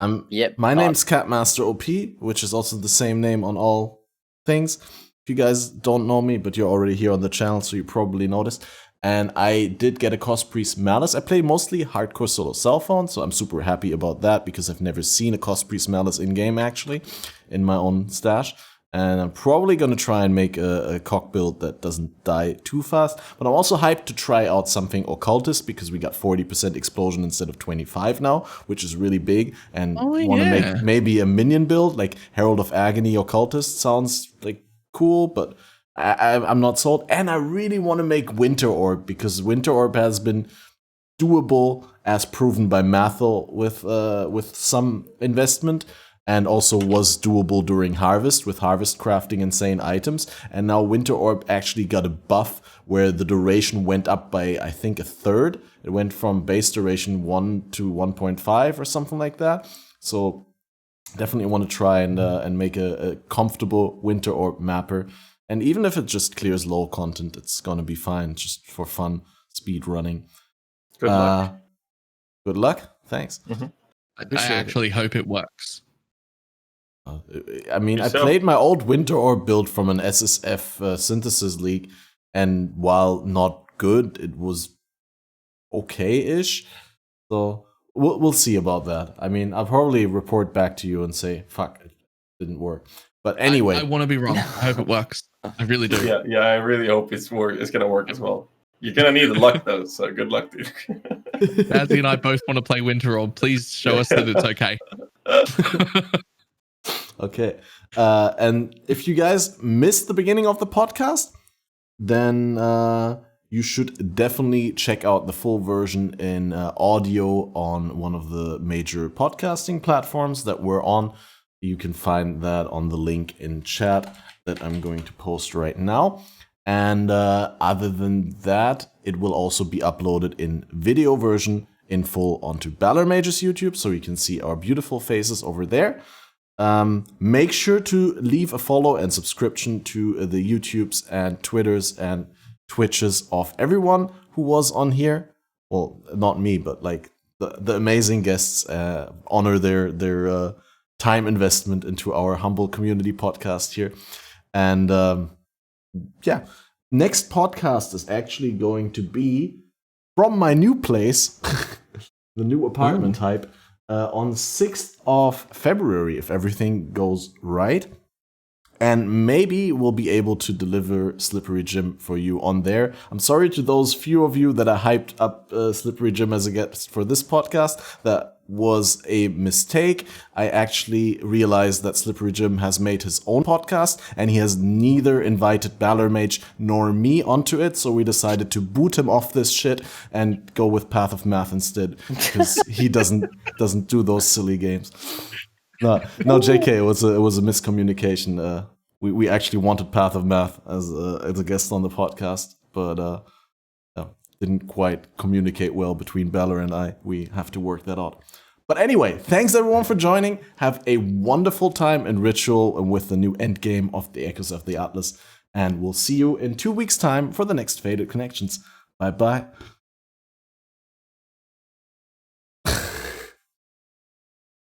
My name's Catmaster OP, which is also the same name on all things. If you guys don't know me, but you're already here on the channel, so you probably noticed. And I did get a Cost Priest Malice. I play mostly hardcore solo cell phone, so I'm super happy about that, because I've never seen a Cost Priest Malice in-game, actually, in my own stash. And I'm probably going to try and make a cock build that doesn't die too fast. But I'm also hyped to try out something occultist, because we got 40% explosion instead of 25 now, which is really big. And want to make maybe a minion build, like Herald of Agony occultist sounds like cool, but I'm not sold. And I really want to make Winter Orb, because Winter Orb has been doable, as proven by Mathel with some investment. And also was doable during Harvest, with Harvest crafting insane items. And now Winter Orb actually got a buff where the duration went up by, I think, a third. It went from base duration 1 to 1.5 or something like that. So definitely want to try and make a comfortable Winter Orb mapper. And even if it just clears low content, it's going to be fine, just for fun speed running. Good luck. Good luck. Thanks. Mm-hmm. I actually hope it works. I mean, I played my old Winter Orb build from an SSF synthesis league, and while not good, it was okay-ish. So we'll see about that. I mean, I'll probably report back to you and say, fuck, it didn't work. But anyway. I want to be wrong. I hope it works. I really do. Yeah, I really hope it's going to work as well. You're going to need the luck, though, so good luck, dude. Ghazzy and I both want to play Winter Orb. Please show us that it's okay. Okay. And if you guys missed the beginning of the podcast, then you should definitely check out the full version in audio on one of the major podcasting platforms that we're on. You can find that on the link in chat that I'm going to post right now. And other than that, it will also be uploaded in video version in full onto BalorMage's YouTube, so you can see our beautiful faces over there. Make sure to leave a follow and subscription to the YouTubes and Twitters and Twitches of everyone who was on here. well, not me, but like the amazing guests honor their time investment into our humble community podcast here. And yeah, next podcast is actually going to be from my new place, the new apartment type, on 6th of February, if everything goes right. And maybe we'll be able to deliver Slippery Jim for you on there. I'm sorry to those few of you that I hyped up Slippery Jim as a guest for this podcast. That was a mistake. I actually realized that Slippery Jim has made his own podcast, and he has neither invited BalorMage nor me onto it. So we decided to boot him off this shit and go with PathOfMatth instead, because he doesn't do those silly games. No, JK, it was a miscommunication. We actually wanted PathOfMatth as a guest on the podcast, but didn't quite communicate well between Balor and I. We have to work that out. But anyway, thanks everyone for joining. Have a wonderful time in Ritual and with the new endgame of the Echoes of the Atlas. And we'll see you in 2 weeks' time for the next Faded Connections. Bye-bye.